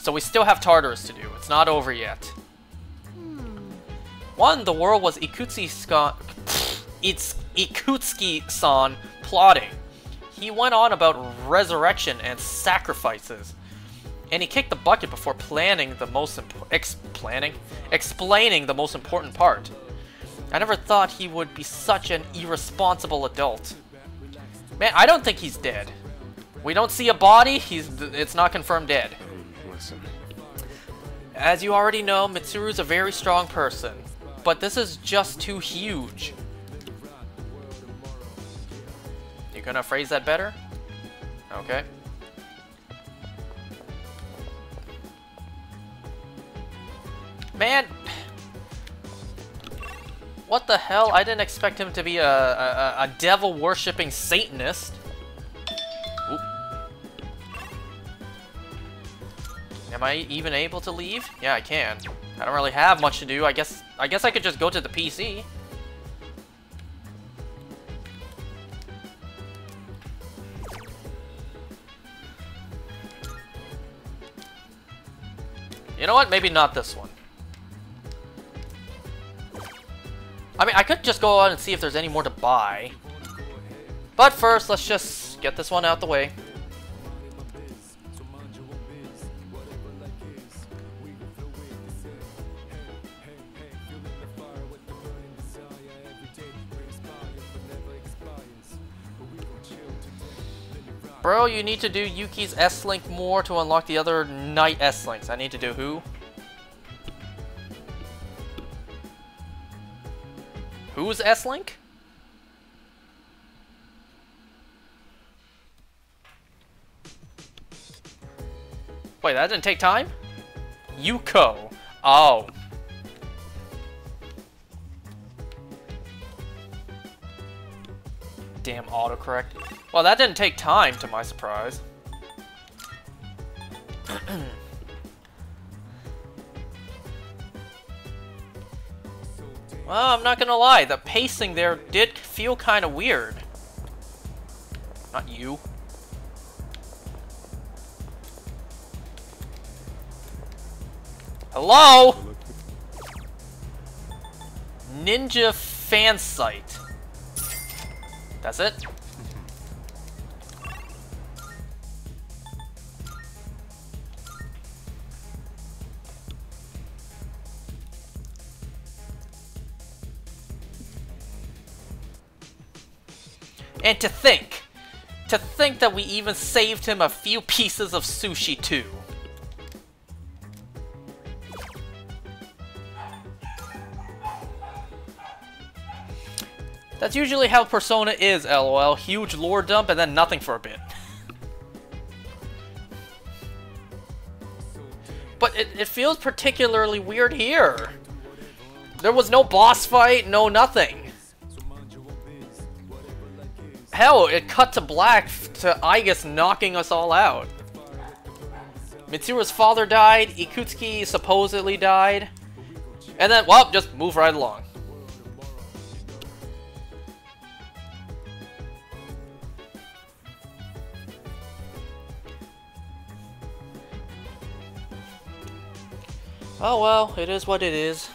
So we still have Tartarus to do. It's not over yet. One, the world was Ikutsuki-san plotting. He went on about resurrection and sacrifices. And he kicked the bucket before explaining the most important part. I never thought he would be such an irresponsible adult. Man, I don't think he's dead. We don't see a body, it's not confirmed dead. Listen. As you already know, Mitsuru's a very strong person. But this is just too huge. You gonna phrase that better? Okay. Man, what the hell? I didn't expect him to be a devil-worshipping Satanist. Oop. Am I even able to leave? Yeah, I can. I don't really have much to do. I guess I could just go to the PC. You know what? Maybe not this one. I mean, I could just go on and see if there's any more to buy. But first, let's just get this one out the way. Bro, you need to do Yuki's S-Link more to unlock the other Knight S-Links. I need to do who? Who's S-Link? Wait, that didn't take time? Yuko. Oh. Damn autocorrect. Well, that didn't take time, to my surprise. Well, I'm not gonna lie, the pacing there did feel kind of weird. Not you. Hello? Ninja fan site. That's it? And to think that we even saved him a few pieces of sushi too. That's usually how Persona is, lol. Huge lore dump and then nothing for a bit. But it feels particularly weird here. There was no boss fight, no nothing. Hell, it cut to black to Aigis knocking us all out. Mitsuru's father died, Ikutsuki supposedly died. And then, well, just move right along. Oh well, it is what it is.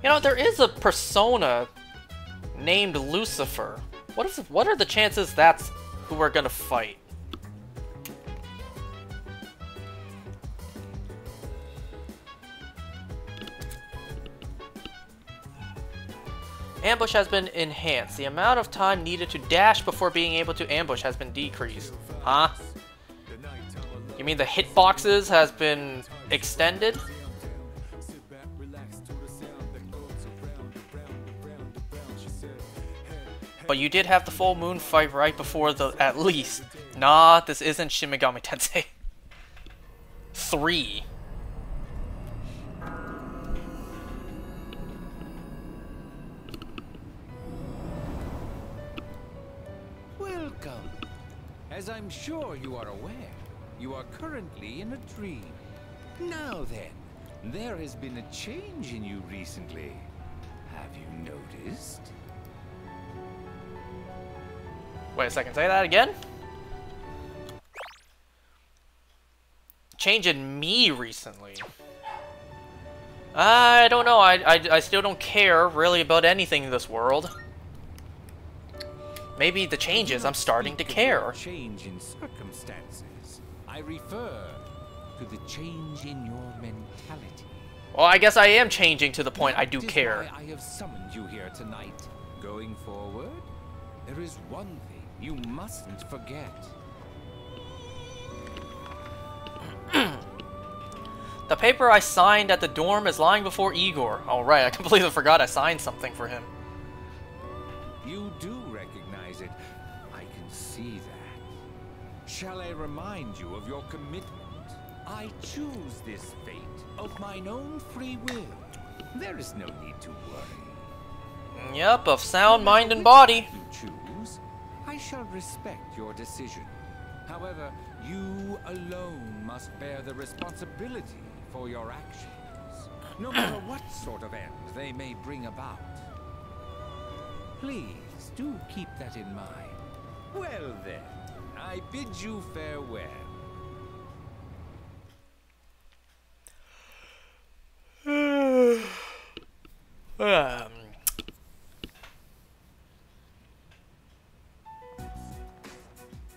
You know, there is a persona named Lucifer. What are the chances that's who we're gonna fight? Ambush has been enhanced. The amount of time needed to dash before being able to ambush has been decreased. Huh? You mean the hitboxes has been extended? But you did have the full moon fight right before the, at least. Nah, this isn't Shin Megami Tensei 3. Welcome. As I'm sure you are aware, you are currently in a dream. Now then, there has been a change in you recently. Have you noticed? Wait a second, say that again? Change in me recently. I don't know, I still don't care really about anything in this world. Maybe the changes, I'm starting to care. Change in circumstances. I refer to the change in your mentality. Well, I guess I am changing to the point I do care. That is why I have summoned you here tonight. Going forward, there is one thing you mustn't forget. The paper I signed at the dorm is lying before Igor. Oh right, I completely forgot I signed something for him. You do recognize it. I can see that. Shall I remind you of your commitment? I choose this fate of mine own free will. There is no need to worry. Yep, of sound mind and body. You choose. I shall respect your decision. However, you alone must bear the responsibility for your actions, no matter what sort of end they may bring about. Please do keep that in mind. Well then, I bid you farewell.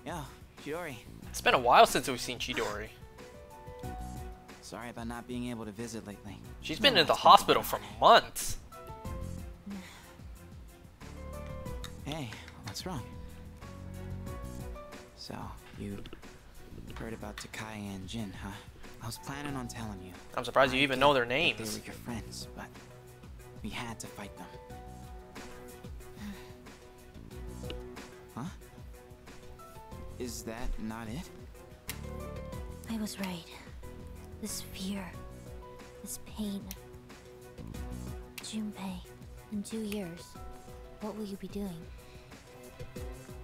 Yo, Chidori. It's been a while since we've seen Chidori. Sorry about not being able to visit lately. She's been in the hospital for months. Hey, what's wrong? So, you heard about Takai and Jin, huh? I was planning on telling you. I'm surprised you even know their They names. were your friends, but we had to fight them. Huh? Is that not it? I was right. This fear, this pain. Junpei, in 2 years, what will you be doing?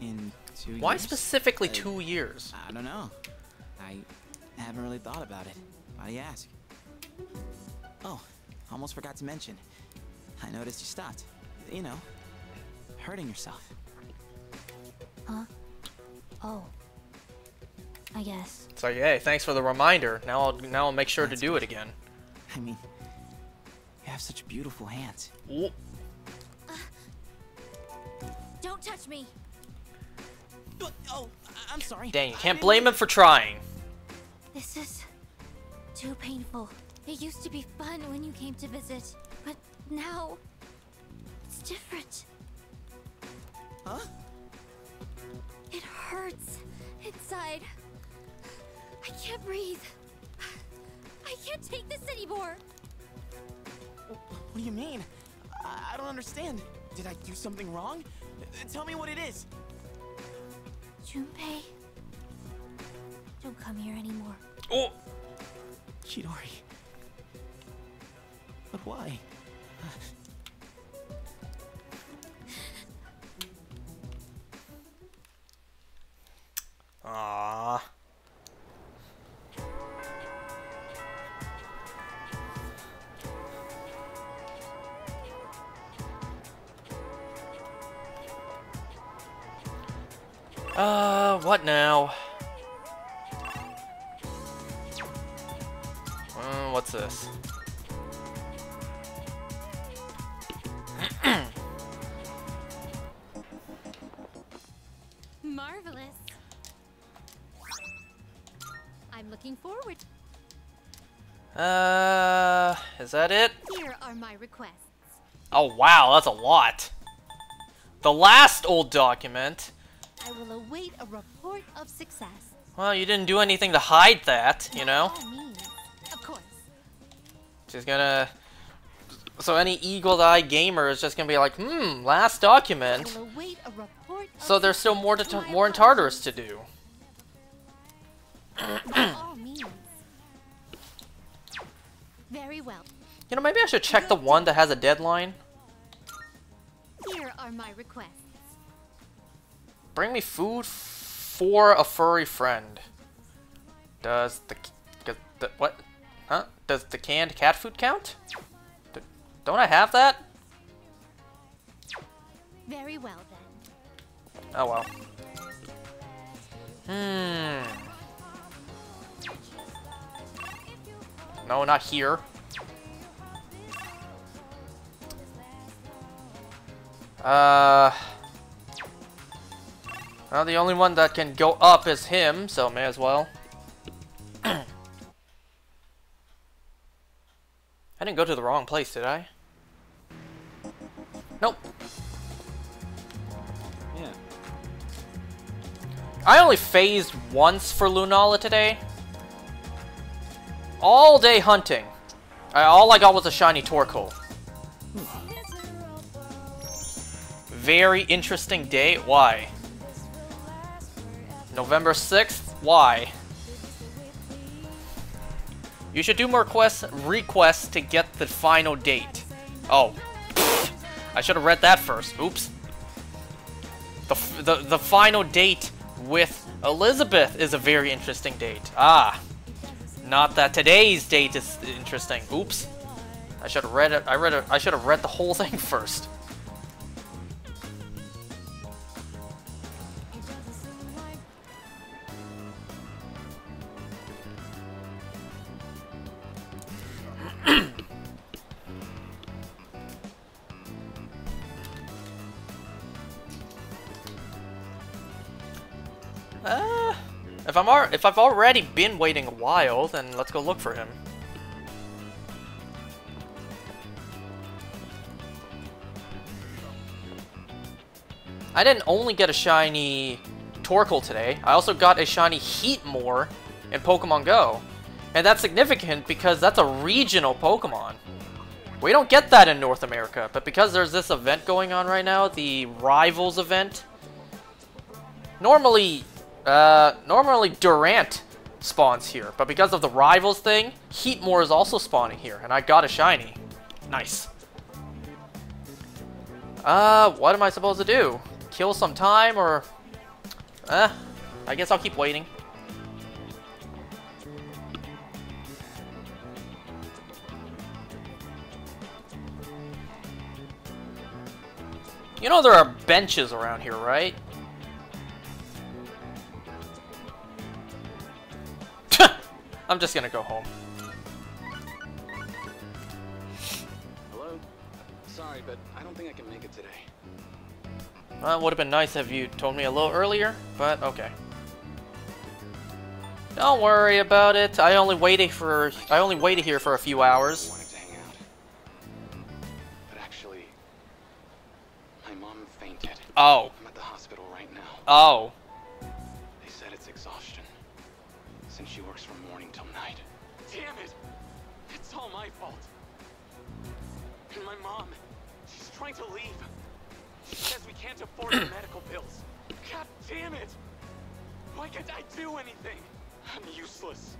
In 2 years? Why specifically 2 years? I don't know. I haven't really thought about it. Why do you ask? Oh, almost forgot to mention. I noticed you stopped. You know, hurting yourself. Huh? Oh. I guess. It's like, hey, thanks for the reminder. Now I'll make sure to do it again. I mean, you have such beautiful hands. Ooh. Don't touch me! Oh, I'm sorry. Dang, you can't blame him for trying. This is too painful. It used to be fun when you came to visit, but now it's different. Huh? It hurts inside. I can't breathe. I can't take this anymore. What do you mean? I don't understand. Did I do something wrong? Tell me what it is. Junpei, don't come here anymore. Oh, Chidori. But why? Aww. What now? What's this? Marvelous. I'm looking forward. Is that it? Here are my requests. Oh wow, that's a lot. The last old document. I will await a report of success. Well, you didn't do anything to hide that, you know? By all means, of course. She's gonna... So any eagle-eyed gamer is just gonna be like, last document. I will await a report of So there's still more success. to more in Tartarus to do. By all means. Very well. You know, maybe I should check the one that has a deadline. Here are my requests. Bring me food for a furry friend. Does the what? Huh? Does the canned cat food count? Don't I have that? Very well then. Oh well. No, not here. Well, the only one that can go up is him, so may as well. I didn't go to the wrong place, did I? Nope. Yeah. I only phased once for Lunala today. All day hunting. All I got was a shiny Torkoal. Very interesting day. Why? November 6th? Why? You should do more requests to get the final date. Oh. I should have read that first. Oops. The final date with Elizabeth is a very interesting date. Ah. Not that today's date is interesting. Oops. I should have read it. I should have read the whole thing first. If I've already been waiting a while, then let's go look for him. I didn't only get a shiny Torkoal today, I also got a shiny Heatmore in Pokemon Go. And that's significant because that's a regional Pokemon. We don't get that in North America, but because there's this event going on right now, the Rivals event, normally Durant spawns here, but because of the Rivals thing, Heatmore is also spawning here, and I got a shiny. Nice. What am I supposed to do? Kill some time, or... I guess I'll keep waiting. You know there are benches around here, right? I'm just gonna go home. Hello? Sorry, but I don't think I can make it today. It would have been nice if you told me a little earlier, but okay. Don't worry about it. I only waited here for a few hours. Wanted to hang out. But actually, my mom fainted. Oh. I'm at the hospital right now. Oh. They said it's exhaustion. Since she works from morning till night. Damn it! It's all my fault. And my mom, she's trying to leave. She says we can't afford the medical bills. God damn it! Why can't I do anything? I'm useless.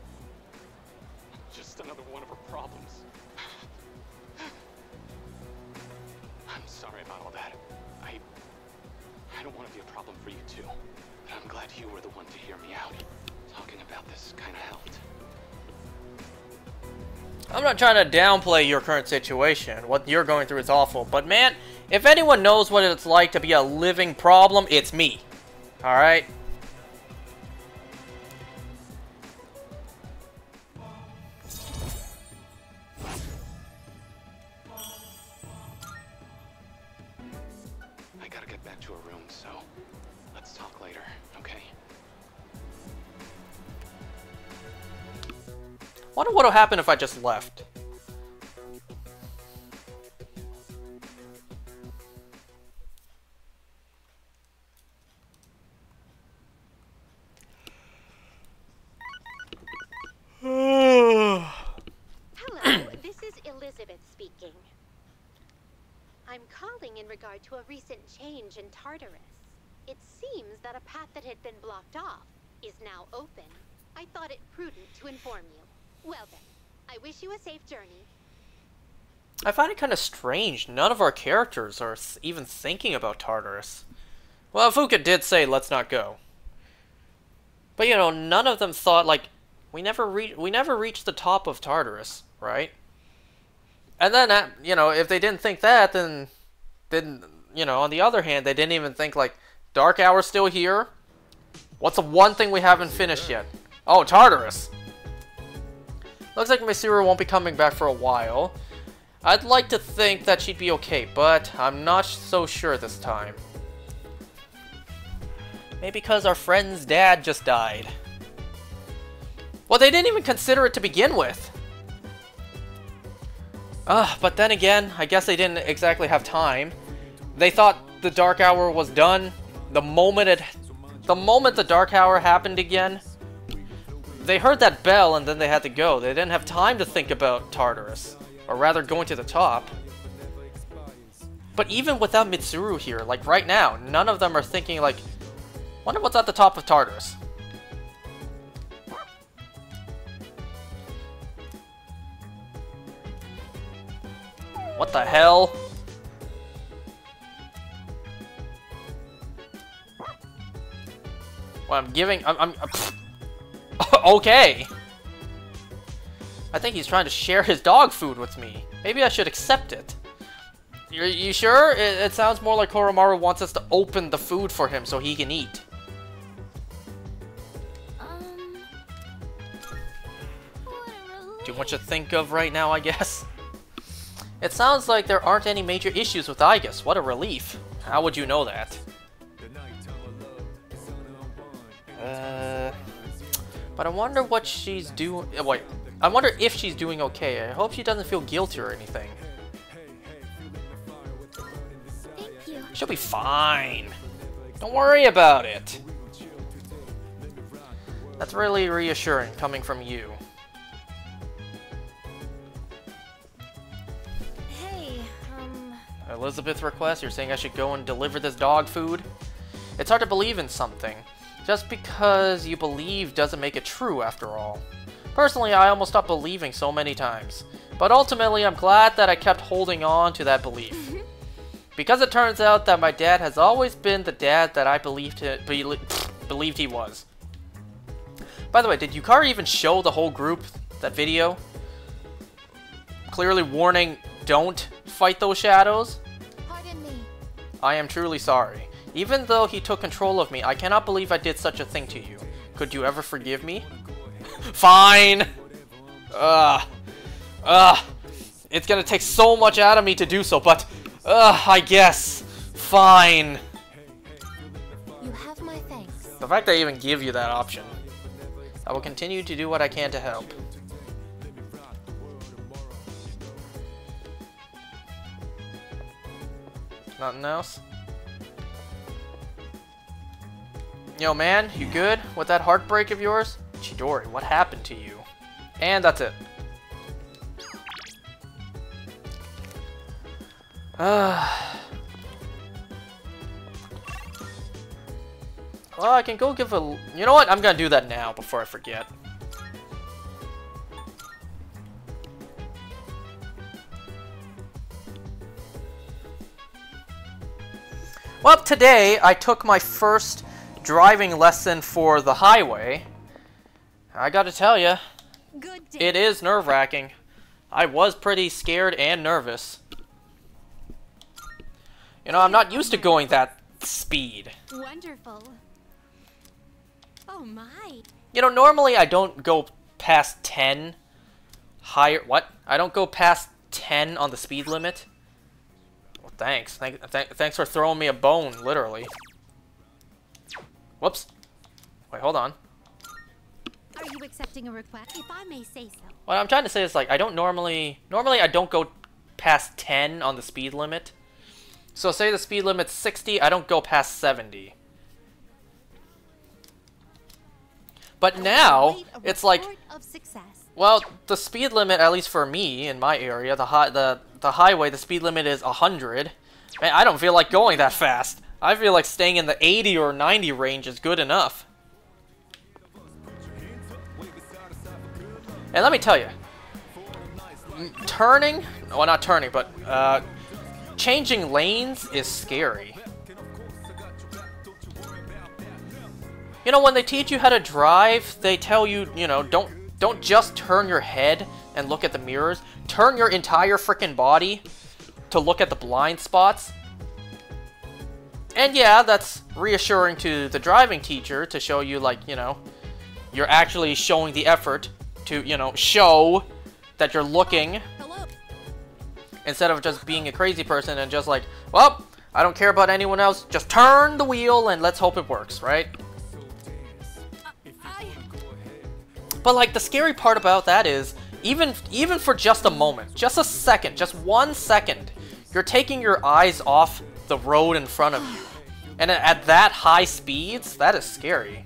Just another one of her problems. I'm sorry about all that. I don't want to be a problem for you too. But I'm glad you were the one to hear me out. Talking about this kind of helped. I'm not trying to downplay your current situation. What you're going through is awful. But man, if anyone knows what it's like to be a living problem, it's me. Alright? I gotta get back to her room, so let's talk later, okay? Wonder what'll happen if I just left. Hello, this is Elizabeth speaking. I'm calling in regard to a recent change in Tartarus. It seems that a path that had been blocked off is now open. I thought it prudent to inform you. Well then, I wish you a safe journey. I find it kind of strange. None of our characters are even thinking about Tartarus. Well, Fuka did say, let's not go. But, you know, none of them thought, like, we never reached the top of Tartarus, right? And then, you know, if they didn't think that, then, you know, on the other hand, they didn't even think, like, Dark Hour's still here? What's the one thing we haven't finished yet? Oh, Tartarus! Looks like Mitsuru won't be coming back for a while. I'd like to think that she'd be okay, but I'm not so sure this time. Maybe because our friend's dad just died. Well, they didn't even consider it to begin with. But then again, I guess they didn't exactly have time. They thought the Dark Hour was done. The moment the Dark Hour happened again, they heard that bell and then they had to go. They didn't have time to think about Tartarus, or rather going to the top. But even without Mitsuru here, like right now, none of them are thinking like, wonder what's at the top of Tartarus. What the hell? Well, I'm okay. I think he's trying to share his dog food with me. Maybe I should accept it. You sure? It sounds more like Koromaru wants us to open the food for him so he can eat. Too much to think of right now, I guess. It sounds like there aren't any major issues with Aigis. What a relief. How would you know that? But I wonder what she's doing. Wait, I wonder if she's doing okay. I hope she doesn't feel guilty or anything. Thank you. She'll be fine. Don't worry about it. That's really reassuring coming from you. Hey, Elizabeth's request, you're saying I should go and deliver this dog food? It's hard to believe in something. Just because you believe doesn't make it true, after all. Personally, I almost stopped believing so many times. But ultimately, I'm glad that I kept holding on to that belief. Because it turns out that my dad has always been the dad that I believed he was. By the way, did Yukari even show the whole group that video? Clearly warning, don't fight those shadows? Pardon me. I am truly sorry. Even though he took control of me, I cannot believe I did such a thing to you. Could you ever forgive me? Fine! It's gonna take so much out of me to do so, but I guess. Fine. You have my thanks. The fact that I even give you that option. I will continue to do what I can to help. Nothing else? Yo, man, you good with that heartbreak of yours? Chidori, what happened to you? And that's it. Well, I can go give a... You know what? I'm gonna do that now before I forget. Well, today I took my first driving lesson for the highway. I gotta tell you, it is nerve-wracking. I was pretty scared and nervous. You know, I'm not used to going that speed. Wonderful. Oh my. You know, normally I don't go past 10 higher... What? I don't go past 10 on the speed limit? Well, thanks. Thanks for throwing me a bone, literally. Whoops. Wait, hold on. Are you accepting a request? If I may say so. What I'm trying to say is, like, I don't normally I don't go past 10 on the speed limit. So say the speed limit's 60, I don't go past 70. But now, it's like, well, the speed limit, at least for me, in my area, the highway, the speed limit is 100. Man, I don't feel like going that fast. I feel like staying in the 80 or 90 range is good enough. And let me tell you, turning, well, not turning, but changing lanes is scary. You know, when they teach you how to drive, they tell you, you know, don't just turn your head and look at the mirrors. Turn your entire freaking body to look at the blind spots. And yeah, that's reassuring to the driving teacher to show you, like, you know, you're actually showing the effort to, you know, show that you're looking. Hello. Instead of just being a crazy person and just like, well, I don't care about anyone else. Just turn the wheel and let's hope it works, right? But like the scary part about that is, even for just a moment, just a second, just 1 second, you're taking your eyes off the road in front of you. And at that high speeds, that is scary.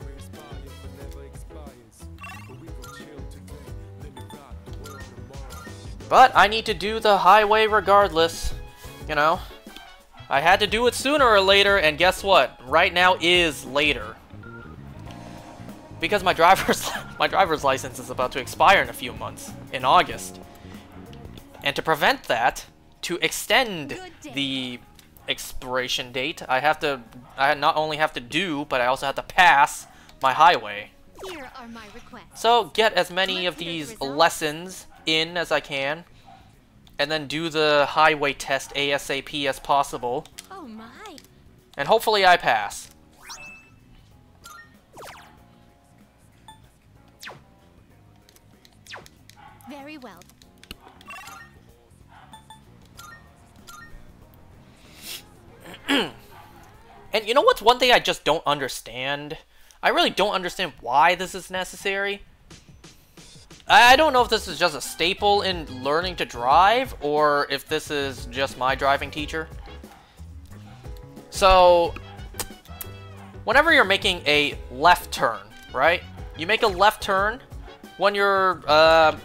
But I need to do the highway regardless, you know. I had to do it sooner or later, and guess what? Right now is later. Because my driver's license is about to expire in a few months, in August. And to prevent that, to extend the expiration date, I not only have to do, but I also have to pass my highway. Here are my requests. So get as many of these lessons in as I can, and then do the highway test ASAP as possible. Oh my. And hopefully I pass. Very well. And you know what's one thing I just don't understand I really don't understand why this is necessary. I don't know if this is just a staple in learning to drive, or if this is just my driving teacher. So, whenever you're making a left turn, right? You make a left turn when you're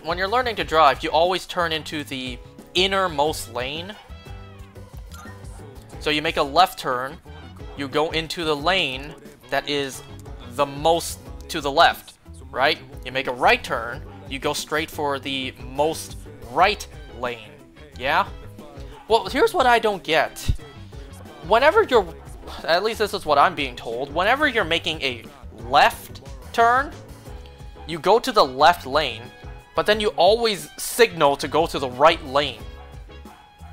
learning to drive. You always turn into the innermost lane. So you make a left turn, you go into the lane that is the most to the left, right? You make a right turn, you go straight for the most right lane, yeah? Well, here's what I don't get. Whenever you're, at least this is what I'm being told, whenever you're making a left turn, you go to the left lane, but then you always signal to go to the right lane,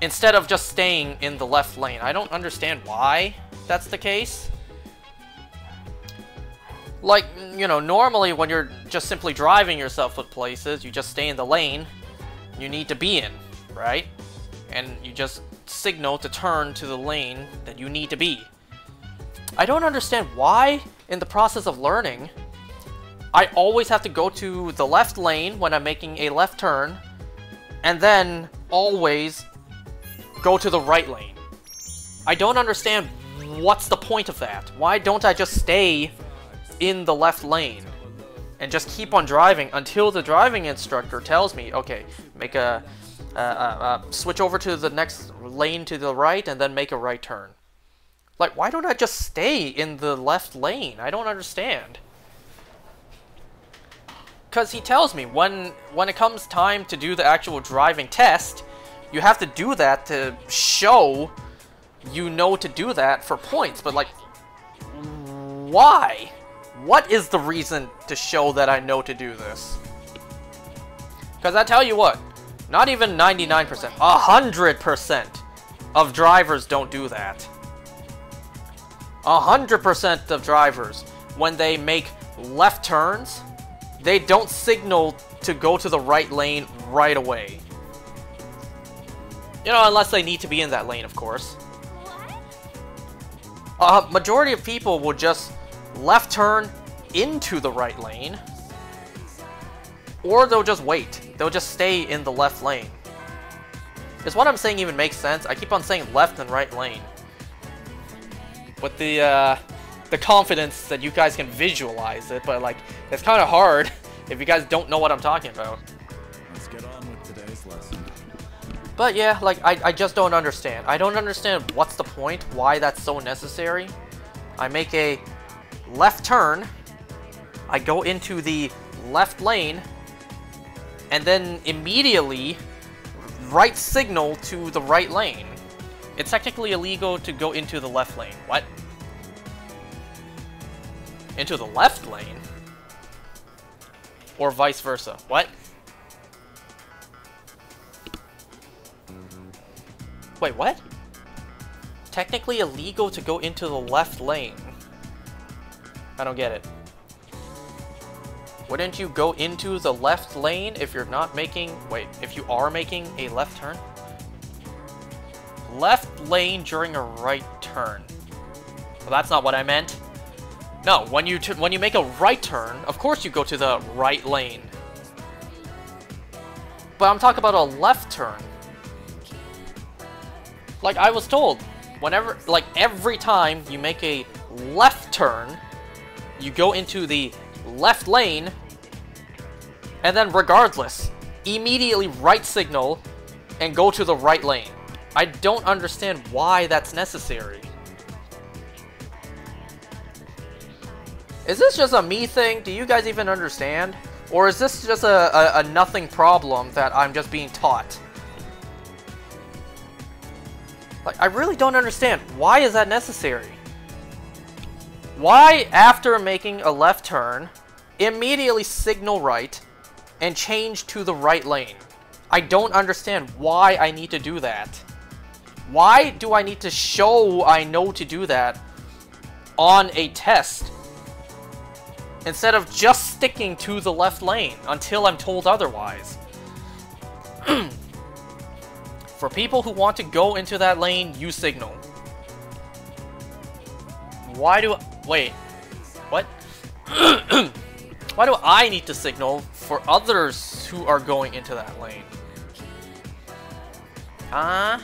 instead of just staying in the left lane. I don't understand why that's the case. Like, you know, normally when you're just simply driving yourself with places, you just stay in the lane you need to be in, right? And you just signal to turn to the lane that you need to be. I don't understand why, in the process of learning, I always have to go to the left lane when I'm making a left turn, and then always go to the right lane. I don't understand what's the point of that. Why don't I just stay in the left lane and just keep on driving until the driving instructor tells me, okay, make a switch over to the next lane to the right and then make a right turn. Like, why don't I just stay in the left lane? I don't understand. Because he tells me when it comes time to do the actual driving test, you have to do that to show you know to do that for points. But, like, why? What is the reason to show that I know to do this? Because I tell you what, not even 99%, 100% of drivers don't do that. 100% of drivers, when they make left turns, they don't signal to go to the right lane right away. You know, unless they need to be in that lane, of course. Majority of people will just left turn into the right lane, or they'll just wait. They'll just stay in the left lane. Is what I'm saying even makes sense? I keep on saying left and right lane with the confidence that you guys can visualize it, but like, it's kind of hard if you guys don't know what I'm talking about. Let's get on with today's lesson. But yeah, like, I just don't understand. I don't understand what's the point, why that's so necessary. I make a left turn, I go into the left lane, and then immediately right signal to the right lane. It's technically illegal to go into the left lane. What? Into the left lane? Or vice versa. What? Wait, what? Technically illegal to go into the left lane. I don't get it. Wouldn't you go into the left lane if you're not making... Wait, if you are making a left turn? Left lane during a right turn. Well, that's not what I meant. No, when you make a right turn, of course you go to the right lane. But I'm talking about a left turn. Like I was told, whenever, like every time you make a left turn, you go into the left lane, and then regardless, immediately right signal and go to the right lane. I don't understand why that's necessary. Is this just a me thing? Do you guys even understand? Or is this just a nothing problem that I'm just being taught? Like, I really don't understand. Why is that necessary? Why, after making a left turn, immediately signal right and change to the right lane? I don't understand why I need to do that. Why do I need to show I know to do that on a test instead of just sticking to the left lane until I'm told otherwise? For people who want to go into that lane, you signal. Why do I... Wait. What? Why do I need to signal for others who are going into that lane? Huh?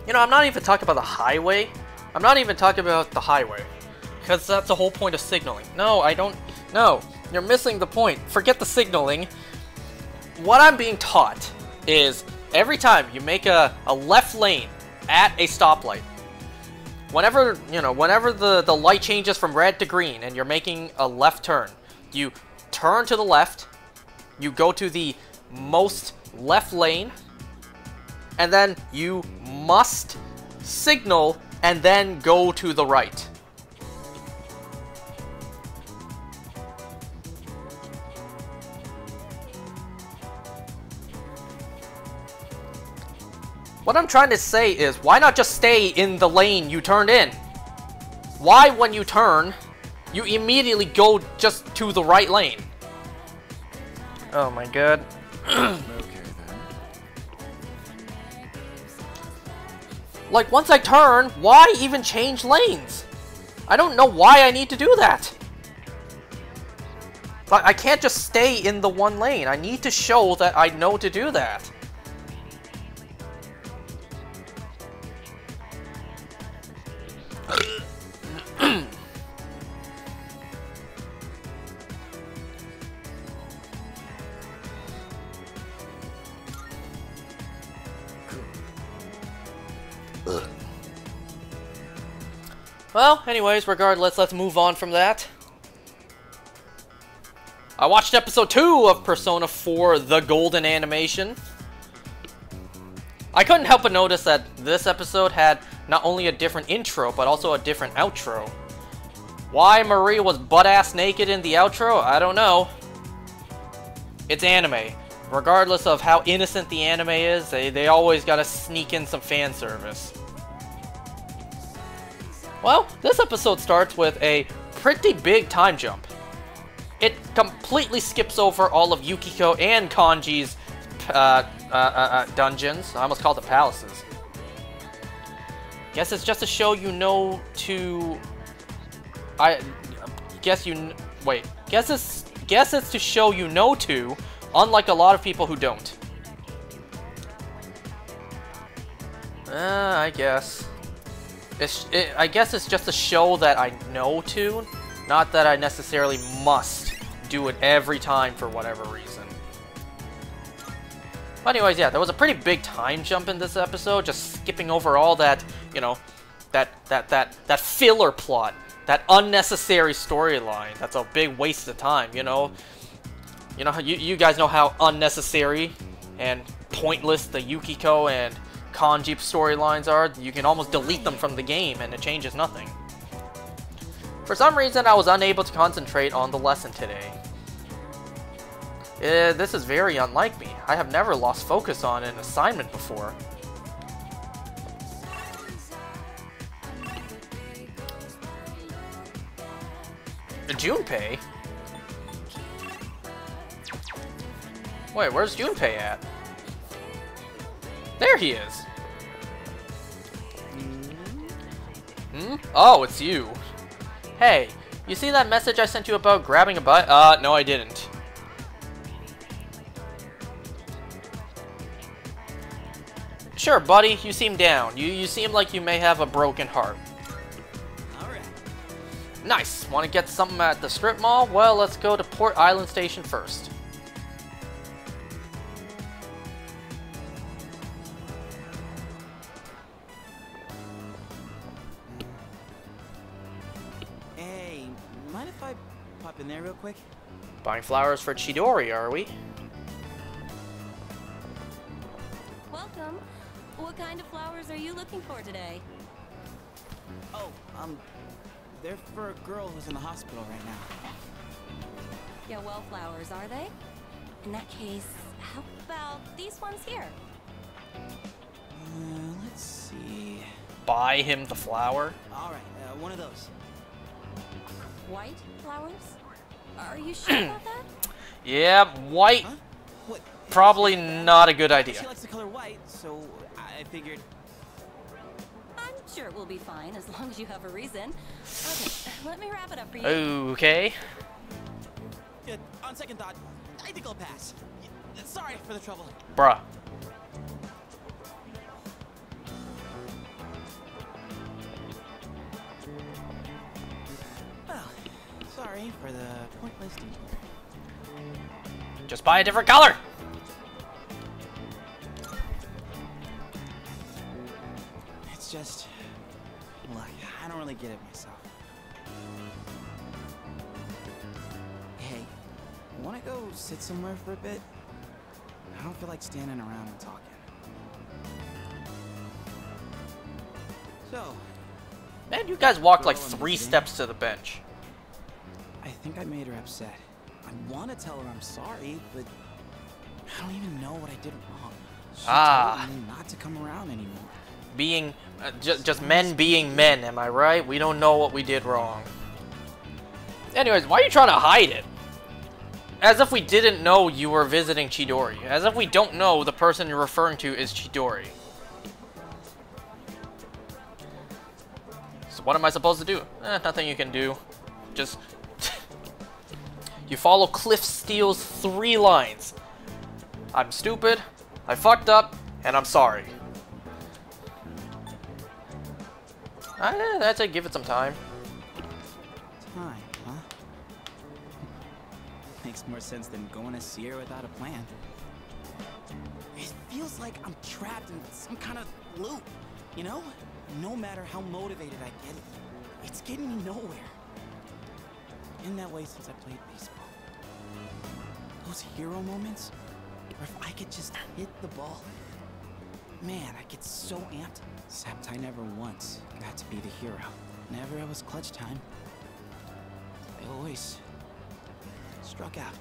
You know, I'm not even talking about the highway. I'm not even talking about the highway. Because that's the whole point of signaling. No, I don't... No, you're missing the point. Forget the signaling. What I'm being taught is every time you make a left lane at a stoplight, whenever, you know, whenever the light changes from red to green and you're making a left turn, you turn to the left, you go to the most left lane, and then you must signal and then go to the right. What I'm trying to say is, why not just stay in the lane you turned in? Why, when you turn, you immediately go just to the right lane? Oh my god. Okay then. Like, once I turn, why even change lanes? I don't know why I need to do that. Like, I can't just stay in the one lane. I need to show that I know to do that. Well, anyways, regardless, let's move on from that. I watched episode 2 of Persona 4 The Golden Animation. I couldn't help but notice that this episode had not only a different intro, but also a different outro. Why Maria was butt-ass naked in the outro, I don't know. It's anime. Regardless of how innocent the anime is, they always gotta sneak in some fan service. Well, this episode starts with a pretty big time jump. It completely skips over all of Yukiko and Kanji's dungeons. I almost called it palaces. Guess it's just to show you know to... Guess it's to show you know to, unlike a lot of people who don't. I guess. I guess it's just to show that I know to, not that I necessarily must do it every time for whatever reason. But anyways, yeah, there was a pretty big time jump in this episode, just skipping over all that, you know, that filler plot, that unnecessary storyline. That's a big waste of time, you know. You know, you guys know how unnecessary and pointless the Yukiko and Kanji storylines are. You can almost delete them from the game and it changes nothing. For some reason, I was unable to concentrate on the lesson today. This is very unlike me. I have never lost focus on an assignment before. Junpei? Wait, where's Junpei at? There he is. Oh, it's you. Hey, you see that message I sent you about grabbing a butt? No I didn't. Sure, buddy, you seem down. You seem like you may have a broken heart. Alright. Nice. Want to get something at the strip mall? Well, let's go to Port Island Station first. Hey, mind if I pop in there real quick? Buying flowers for Chidori, are we? Welcome. What kind of flowers are you looking for today? Oh, they're for a girl who's in the hospital right now. Yeah, wellflowers, are they? In that case, how about these ones here? Let's see. Buy him the flower? Alright, one of those. White flowers? Are you sure about that? Yeah, white. Huh? What? Probably not a good idea. She likes the color white, so I figured. I'm sure we'll be fine as long as you have a reason. Okay, let me wrap it up for you. Okay. Yeah, on second thought, I think I'll pass. Sorry for the trouble. Bruh. Well, sorry for the pointless detour. Just buy a different color. It's just, look, I don't really get it myself. Hey, wanna go sit somewhere for a bit? I don't feel like standing around and talking. So, Man, you guys walked like 3 steps to the bench. I think I made her upset. I want to tell her I'm sorry, but I don't even know what I did wrong. She told me not to come around anymore. Being, just men being men, am I right? We don't know what we did wrong. Anyways, why are you trying to hide it? As if we didn't know you were visiting Chidori. As if we don't know the person you're referring to is Chidori. So what am I supposed to do? Nothing you can do. Just... you follow Cliff Steele's 3 lines. I'm stupid, I fucked up, and I'm sorry. I'd say give it some time. Time, huh? Makes more sense than going to see her without a plan. It feels like I'm trapped in some kind of loop, you know? No matter how motivated I get, it's getting me nowhere. Been that way since I played baseball. Those hero moments, where if I could just hit the ball, man, I get so amped. Except I never once got to be the hero. Never it was clutch time. I always struck out.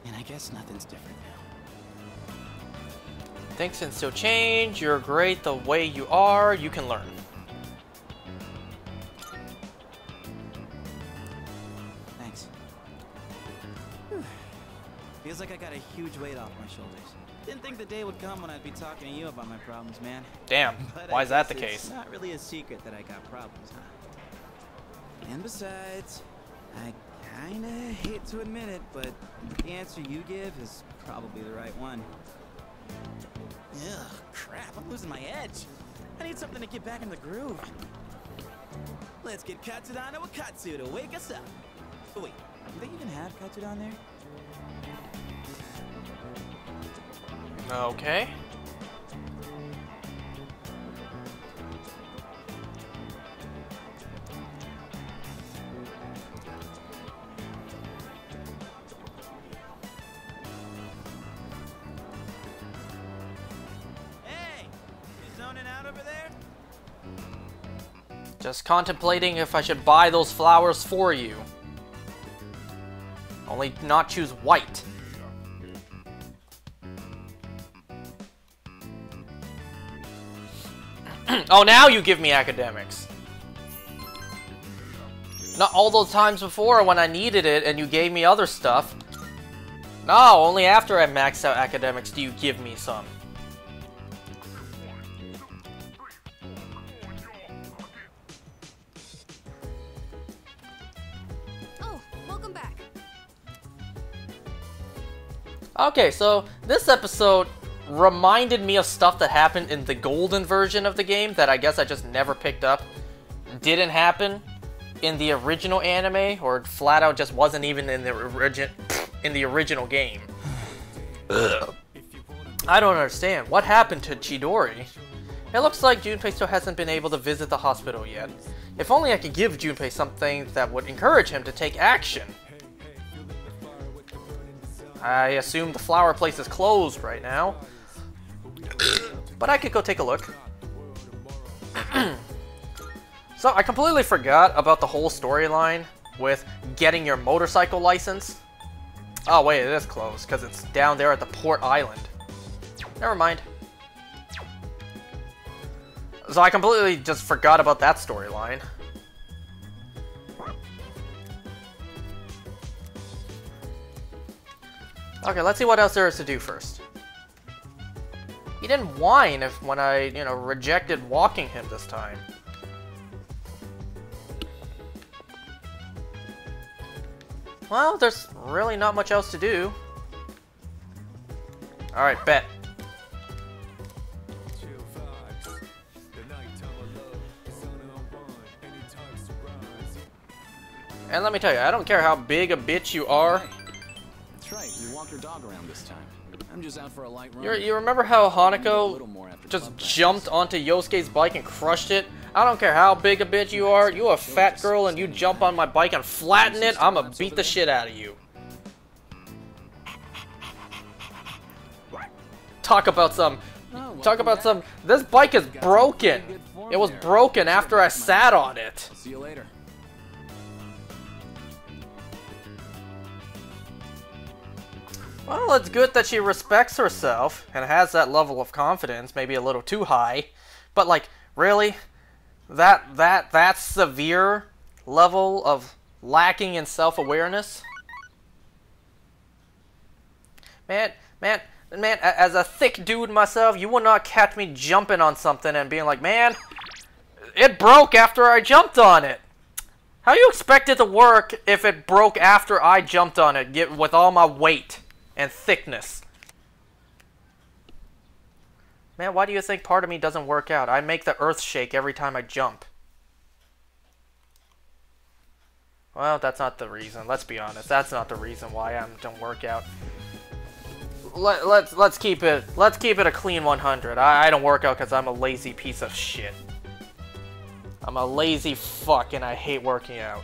And I guess nothing's different now. Things can still change. You're great the way you are. You can learn. Thanks. Whew. Feels like I got a huge weight off my shoulders. Didn't think the day would come when I'd be talking to you about my problems, man. Damn. But Why I is that guess the case? It's not really a secret that I got problems, huh? And besides, I kinda hate to admit it, but the answer you give is probably the right one. Ugh, crap, I'm losing my edge. I need something to get back in the groove. Let's get Katsudana Wakatsu to wake us up. Oh wait, do they even have Katsudan there? Okay. Hey, you zoning out over there? Just contemplating if I should buy those flowers for you. Only not choose white. Oh, now you give me academics. Not all those times before when I needed it and you gave me other stuff. No, only after I maxed out academics do you give me some. Oh, welcome back. Okay, so this episode reminded me of stuff that happened in the golden version of the game that I guess I just never picked up. Didn't happen in the original anime, or flat out just wasn't even in the original game. Ugh. I don't understand. What happened to Chidori? It looks like Junpei still hasn't been able to visit the hospital yet. If only I could give Junpei something that would encourage him to take action. I assume the flower place is closed right now. But I could go take a look. So I completely forgot about the whole storyline with getting your motorcycle license. Oh wait, it is closed because it's down there at the Port Island. Never mind. So I completely just forgot about that storyline. Okay, let's see what else there is to do first. He didn't whine when I, you know, rejected walking him this time. Well, there's really not much else to do. Alright, bet. And let me tell you, I don't care how big a bitch you are. That's right, you walk your dog around this time. I'm just out for a light run. You remember how Hanako just jumped onto Yosuke's bike and crushed it? I don't care how big a bitch you are, you a fat girl and you jump on my bike and flatten it, I'ma beat the shit out of you. Talk about some, this bike is broken. It was broken after I sat on it. See you later. Well, it's good that she respects herself and has that level of confidence, maybe a little too high. But like, really? That severe level of lacking in self-awareness? Man, as a thick dude myself, you would not catch me jumping on something and being like, man, it broke after I jumped on it. How you expect it to work if it broke after I jumped on it, with all my weight and thickness? Man, why do you think part of me doesn't work out? I make the earth shake every time I jump. Well, that's not the reason. Let's be honest. That's not the reason why I don't work out. Let's keep it a clean 100. I don't work out because I'm a lazy piece of shit. I'm a lazy fuck and I hate working out.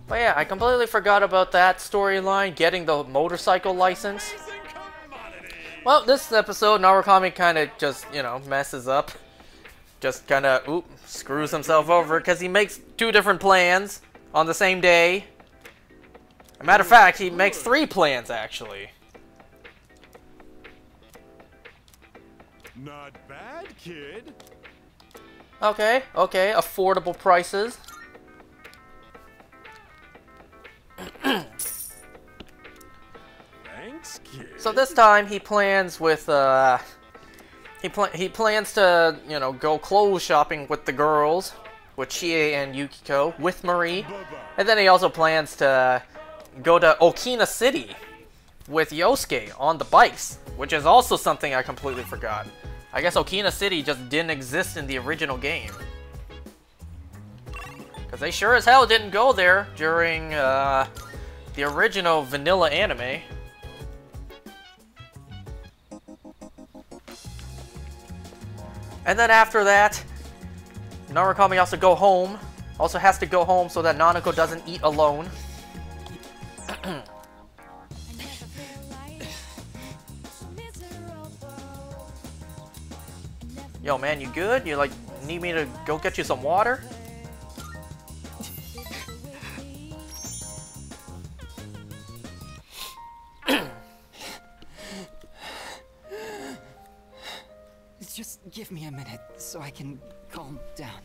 But yeah, I completely forgot about that storyline, getting the motorcycle license. Well, this episode, Narukami kind of just, you know, messes up. Just kind of, screws himself over because he makes 2 different plans on the same day. As a matter of fact, he makes 3 plans, actually. Not bad, kid. Okay, affordable prices. Thanks, kid. So this time he plans with he plans to, you know, go clothes shopping with the girls, with Chie and Yukiko, with Marie, and then he also plans to go to Okina City with Yosuke on the bikes, which is also something I completely forgot. I guess Okina City just didn't exist in the original game. Because they sure as hell didn't go there during the original vanilla anime. And then after that, Narukami also has to go home so that Nanako doesn't eat alone. Yo man, you good? You like need me to go get you some water? Just give me a minute so I can calm down.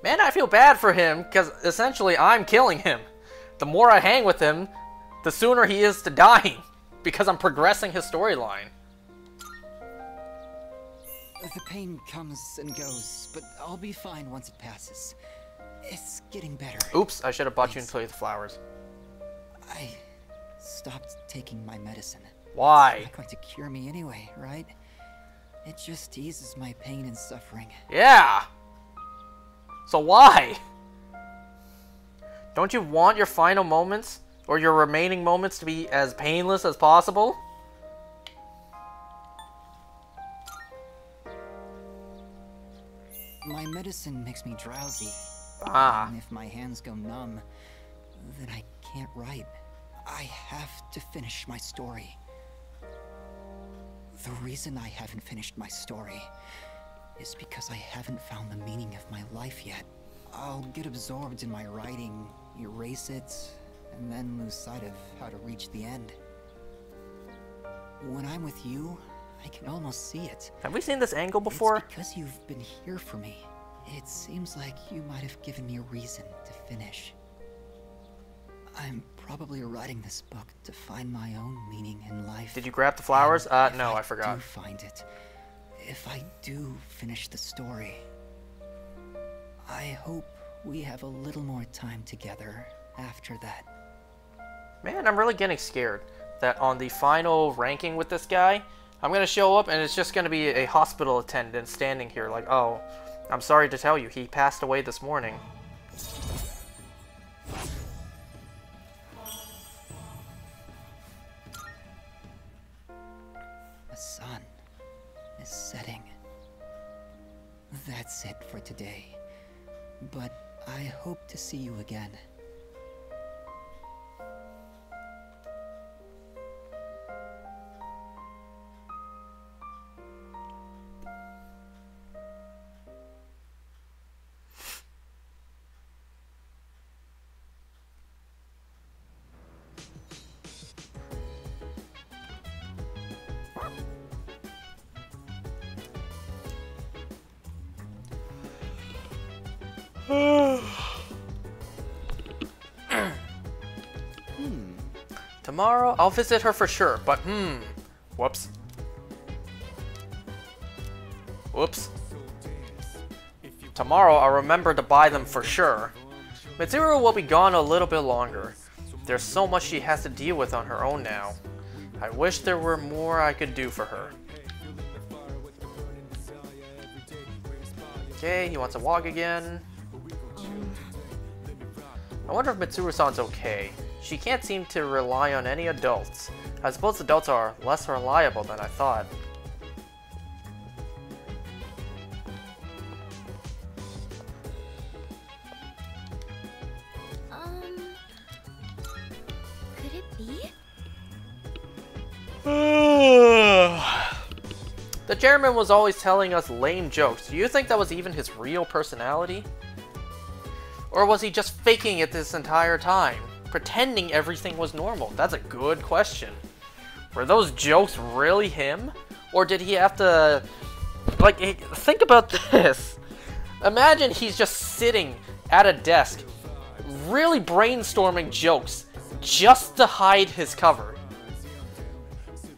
Man, I feel bad for him because essentially I'm killing him. The more I hang with him, the sooner he is to dying because I'm progressing his storyline. The pain comes and goes, but I'll be fine once it passes. It's getting better. Oops, I should have bought you and played the flowers. I stopped taking my medicine. Why? It's not going to cure me anyway, right? It just eases my pain and suffering. Yeah! So why? Don't you want your final moments, or your remaining moments, to be as painless as possible? My medicine makes me drowsy. And if my hands go numb, then I can't write. I have to finish my story. The reason I haven't finished my story is because I haven't found the meaning of my life yet. I'll get absorbed in my writing, erase it, and then lose sight of how to reach the end. When I'm with you, I can almost see it. Have we seen this angle before? It's because you've been here for me. It seems like you might have given me a reason to finish. I'm probably writing this book to find my own meaning in life. Did you grab the flowers? No, I forgot. If I do find it, if I do finish the story, I hope we have a little more time together after that. Man, I'm really getting scared that on the final ranking with this guy, I'm gonna show up and it's just gonna be a hospital attendant standing here like, oh, I'm sorry to tell you, he passed away this morning. The sun is setting. That's it for today. But I hope to see you again. Tomorrow, I'll visit her for sure, but whoops. Whoops. Tomorrow, I'll remember to buy them for sure. Mitsuru will be gone a little bit longer. There's so much she has to deal with on her own now. I wish there were more I could do for her. Okay, he wants to walk again. I wonder if Mitsuru-san's okay. She can't seem to rely on any adults. I suppose adults are less reliable than I thought. Could it be? The chairman was always telling us lame jokes. Do you think that was even his real personality? Or was he just faking it this entire time? Pretending everything was normal? That's a good question. Were those jokes really him? Or did he have to... Like, think about this. Imagine he's just sitting at a desk, really brainstorming jokes just to hide his cover.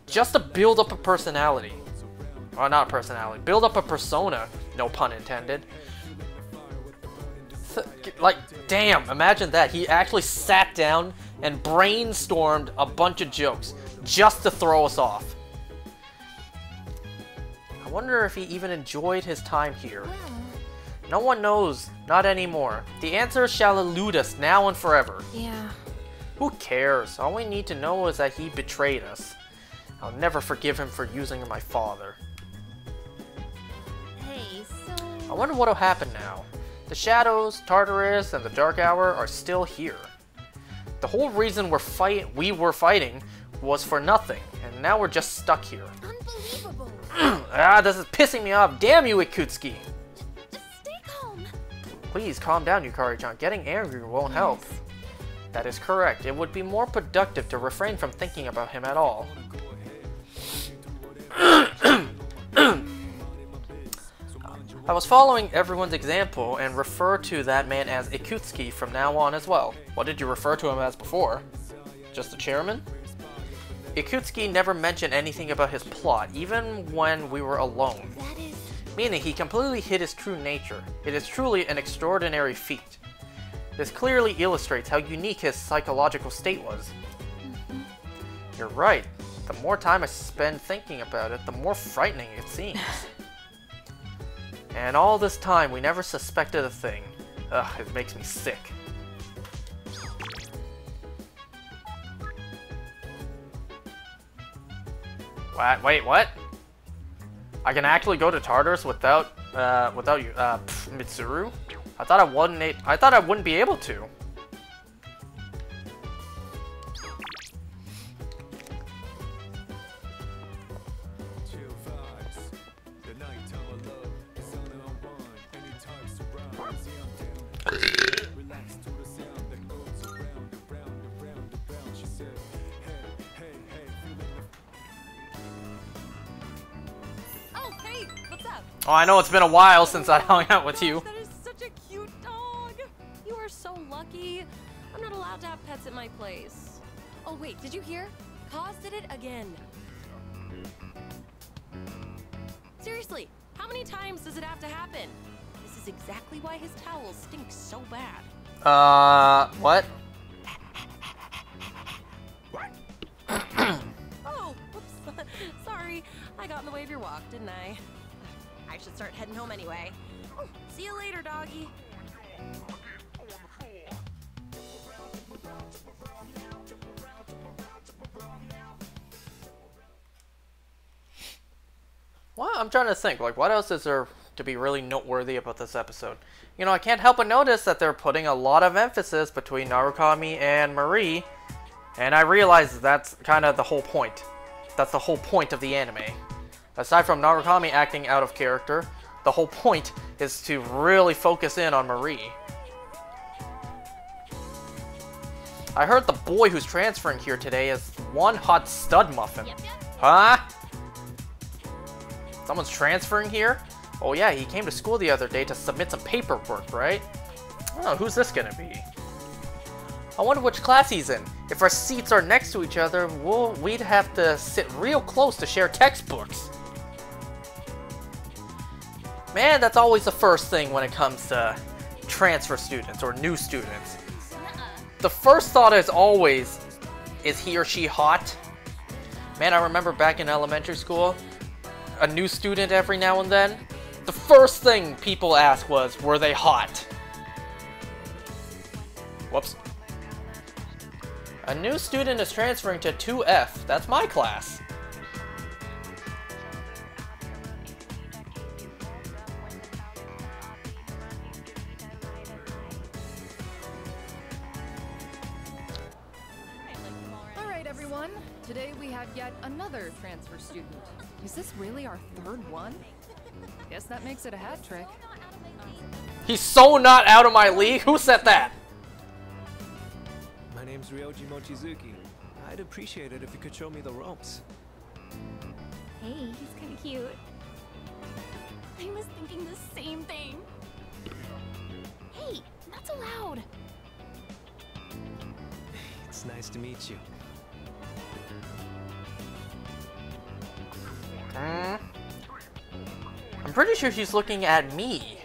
Just to build up a personality. Well, not personality. Build up a persona. No pun intended. Like, damn, imagine that. He actually sat down and brainstormed a bunch of jokes just to throw us off. I wonder if he even enjoyed his time here. No one knows. Not anymore. The answer shall elude us now and forever. Yeah. Who cares? All we need to know is that he betrayed us. I'll never forgive him for using my father. Hey, so... I wonder what'll happen now. The Shadows, Tartarus, and the Dark Hour are still here. The whole reason we were fighting was for nothing, and now we're just stuck here. Unbelievable. This is pissing me off. Damn you, Ikutsuki. Just stay calm. Please calm down, Yukari-chan. Getting angry won't help. That is correct. It would be more productive to refrain from thinking about him at all. I was following everyone's example and refer to that man as Ikutsuki from now on as well. What did you refer to him as before? Just the chairman? Ikutsuki never mentioned anything about his plot, even when we were alone. Meaning he completely hid his true nature. It is truly an extraordinary feat. This clearly illustrates how unique his psychological state was. You're right. The more time I spend thinking about it, the more frightening it seems. And all this time, we never suspected a thing. Ugh, it makes me sick. What? Wait, what? I can actually go to Tartarus without you, Mitsuru? I thought I wouldn't be able to. Oh, hey, what's up? Oh, I know it's been a while since I hung out with you. That at my place. Oh wait, did you hear? Kaz did it again. Seriously, how many times does it have to happen? This is exactly why his towel stinks so bad. What? Oh, whoops. Sorry, I got in the way of your walk, didn't I? I should start heading home anyway. See you later, doggy. Well, I'm trying to think, like, what else is there to be really noteworthy about this episode? You know, I can't help but notice that they're putting a lot of emphasis between Narukami and Marie, and I realize that's kind of the whole point. That's the whole point of the anime. Aside from Narukami acting out of character, the whole point is to really focus in on Marie. I heard the boy who's transferring here today is one hot stud muffin. Huh? Someone's transferring here? Oh yeah, he came to school the other day to submit some paperwork, right? Oh, who's this gonna be? I wonder which class he's in. If our seats are next to each other, we'd have to sit real close to share textbooks. Man, that's always the first thing when it comes to transfer students or new students. The first thought is always, is he or she hot? Man, I remember back in elementary school, a new student every now and then, the first thing people asked was, were they hot? Whoops. A new student is transferring to 2F. That's my class. Alright everyone, today we have yet another transfer student. Is this really our third one? Guess that makes it a hat trick. He's so not out of my league? Who said that? My name's Ryoji Mochizuki. I'd appreciate it if you could show me the ropes. Hey, he's kind of cute. I was thinking the same thing. Hey, not so loud. It's nice to meet you. I'm pretty sure she's looking at me.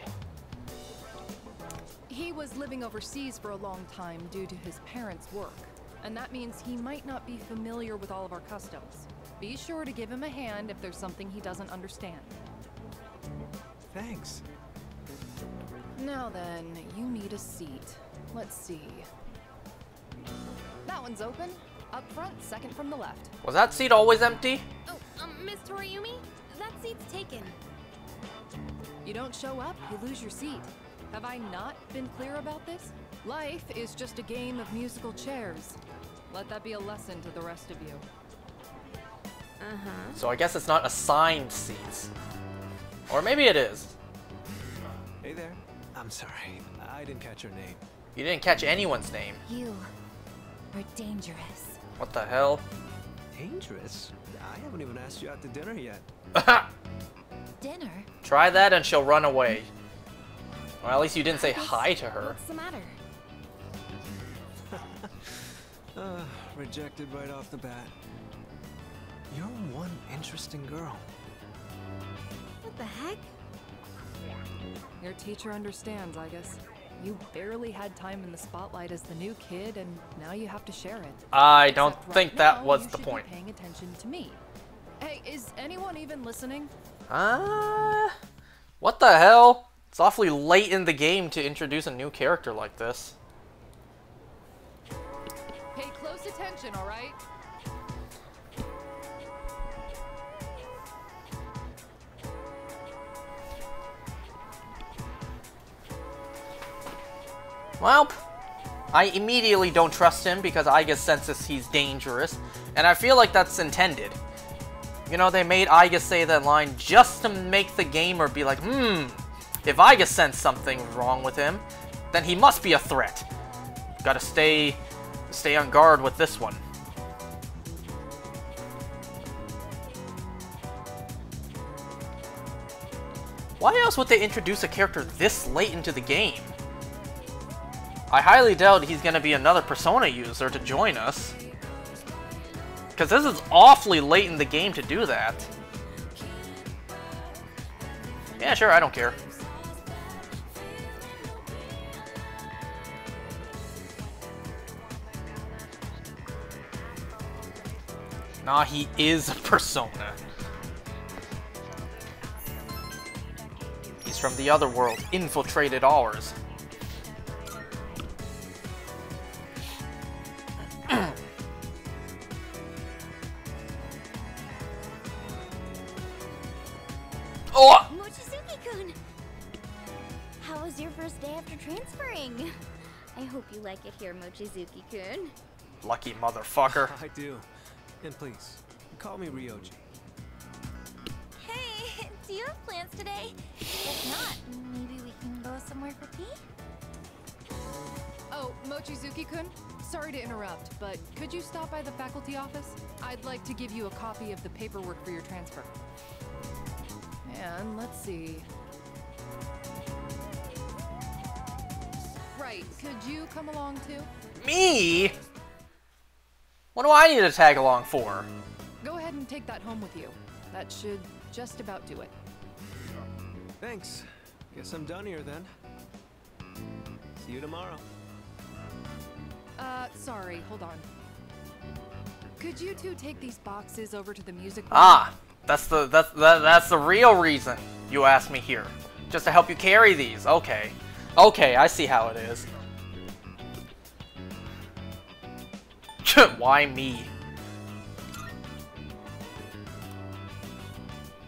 He was living overseas for a long time due to his parents' work, and that means he might not be familiar with all of our customs. Be sure to give him a hand if there's something he doesn't understand. Thanks. Now then, you need a seat. Let's see. That one's open. Up front, second from the left. Was that seat always empty? Oh, Miss Toriumi? That seat's taken. You don't show up, you lose your seat. Have I not been clear about this? Life is just a game of musical chairs. Let that be a lesson to the rest of you. So I guess it's not assigned seats. Or maybe it is. Hey there. I'm sorry. I didn't catch your name. You didn't catch anyone's name. You are dangerous. What the hell? Dangerous? I haven't even asked you out to dinner yet. Dinner? Try that and she'll run away. Well, at least you didn't say hi to her. What's the matter? Rejected right off the bat. You're one interesting girl. What the heck? Your teacher understands, I guess. You barely had time in the spotlight as the new kid, and now you have to share it. I don't Except think right that now, was you the should be point. paying attention to me. Hey, is anyone even listening? What the hell? It's awfully late in the game to introduce a new character like this. Pay close attention, all right? Well, I immediately don't trust him because Aiga senses he's dangerous, and I feel like that's intended. You know, they made Aiga say that line just to make the gamer be like, if Aiga sensed something wrong with him, then he must be a threat. Gotta stay on guard with this one. Why else would they introduce a character this late into the game? I highly doubt he's gonna be another Persona user to join us. Because this is awfully late in the game to do that. Yeah, sure, I don't care. Nah, he is a Persona. He's from the other world, infiltrated ours. Oh! Mochizuki-kun! How was your first day after transferring? I hope you like it here, Mochizuki-kun. Lucky motherfucker. I do. And please, call me Ryoji. Hey, do you have plans today? If not, maybe we can go somewhere for tea? Oh, Mochizuki-kun, sorry to interrupt, but could you stop by the faculty office? I'd like to give you a copy of the paperwork for your transfer. And let's see. Right, could you come along too? Me? What do I need to tag along for? Go ahead and take that home with you. That should just about do it. Thanks. Guess I'm done here then. See you tomorrow. Sorry, hold on. Could you two take these boxes over to the music room? Ah, that's the real reason you asked me here. Just to help you carry these. Okay. Okay, I see how it is. Why me?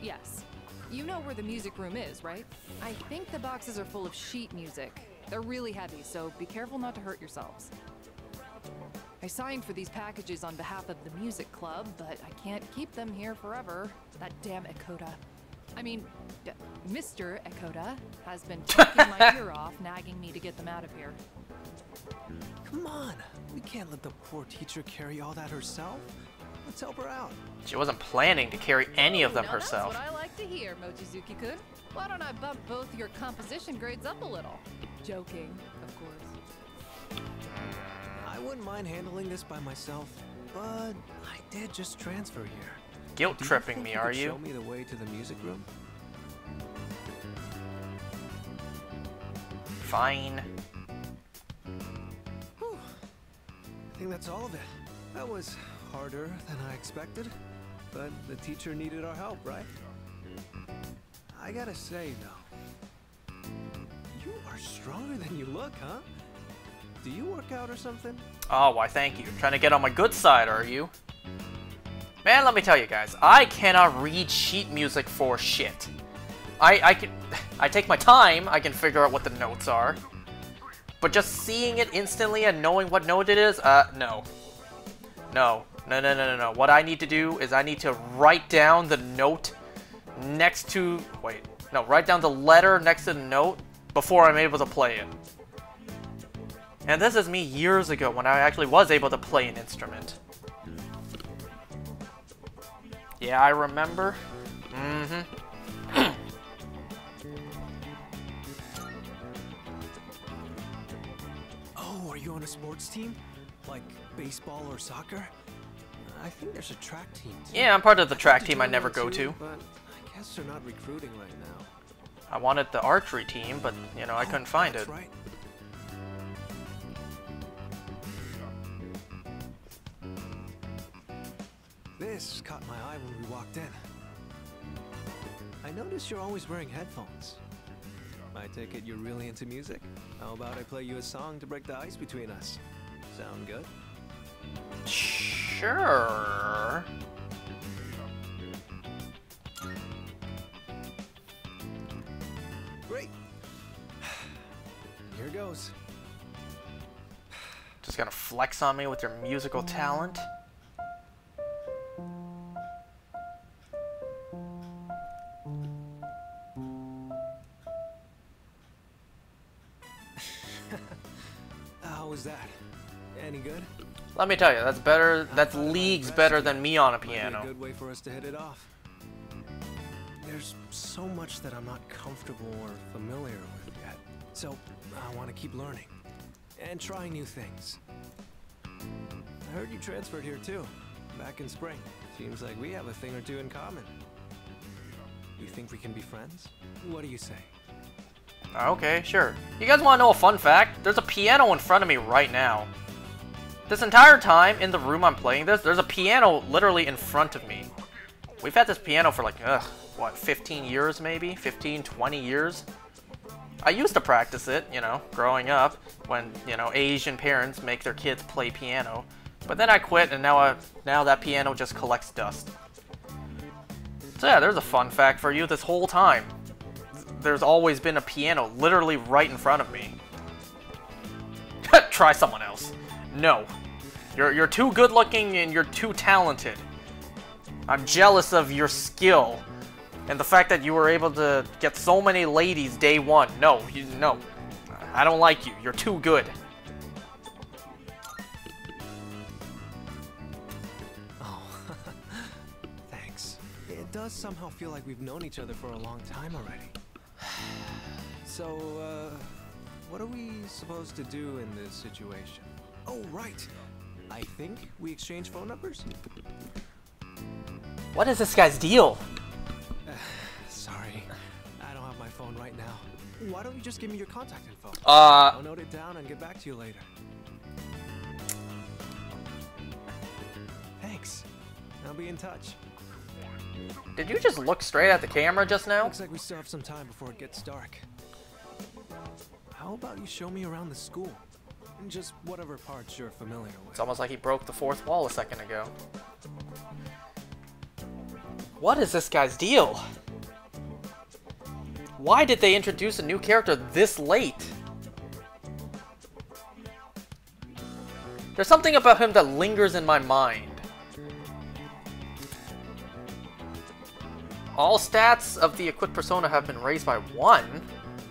Yes. You know where the music room is, right? I think the boxes are full of sheet music. They're really heavy, so be careful not to hurt yourselves. I signed for these packages on behalf of the music club, but I can't keep them here forever. That damn Ekota. I mean, Mr. Ekota has been taking my ear off, nagging me to get them out of here. Come on, we can't let the poor teacher carry all that herself. Let's help her out. She wasn't planning to carry any of them herself. That's what I like to hear, Mochizuki-kun. Why don't I bump both your composition grades up a little? Joking, of course. I wouldn't mind handling this by myself, but I did just transfer here. Guilt tripping me, are you? Show me the way to the music room? Fine. Whew. I think that's all of it. That was harder than I expected, but the teacher needed our help, right? I gotta say, though, you are stronger than you look, huh? Do you work out or something? Oh, why thank you. Trying to get on my good side, are you? Man, let me tell you guys, I cannot read sheet music for shit. I take my time, I can figure out what the notes are. But just seeing it instantly and knowing what note it is, no. No. No. What I need to do is I need to write down the note next to... Wait. No, write down the letter next to the note before I'm able to play it. And this is me years ago when I actually was able to play an instrument. Yeah, I remember. Mm-hmm. Oh, are you on a sports team? Like baseball or soccer? I think there's a track team too. Yeah, I'm part of the track team I never go to. But I guess they're not recruiting right now. I wanted the archery team, but, you know, I couldn't find it. Right. This caught my eye when we walked in. I noticed you're always wearing headphones. I take it you're really into music? How about I play you a song to break the ice between us? Sound good? Sure. Great. Here goes. Just gonna flex on me with your musical talent? How was that? Any good? Let me tell you, that's better. That's leagues better than me on a Might be piano. a good way for us to hit it off. There's so much that I'm not comfortable or familiar with yet, so I want to keep learning. and trying new things. I heard you transferred here too, back in spring. Seems like we have a thing or two in common. You think we can be friends? What do you say? Okay, sure. You guys want to know a fun fact? There's a piano in front of me right now. This entire time in the room I'm playing this, there's a piano literally in front of me. We've had this piano for like, what, 15 years maybe? 15, 20 years? I used to practice it, you know, growing up, when, you know, Asian parents make their kids play piano. But then I quit, and now that piano just collects dust. So yeah, there's a fun fact for you this whole time. There's always been a piano literally right in front of me. Try someone else. No. You're too good looking and you're too talented. I'm jealous of your skill. And the fact that you were able to get so many ladies day one. No, no. I don't like you. You're too good. Oh, thanks. It does somehow feel like we've known each other for a long time already. So, what are we supposed to do in this situation? Oh, right. I think we exchange phone numbers? What is this guy's deal? Sorry, I don't have my phone right now. Why don't you just give me your contact info? I'll note it down and get back to you later. Thanks. I'll be in touch. Did you just look straight at the camera just now? Looks like we still have some time before it gets dark. How about you show me around the school? Just whatever parts you're familiar with. It's almost like he broke the fourth wall a second ago. What is this guy's deal? Why did they introduce a new character this late? There's something about him that lingers in my mind. All stats of the equipped persona have been raised by 1.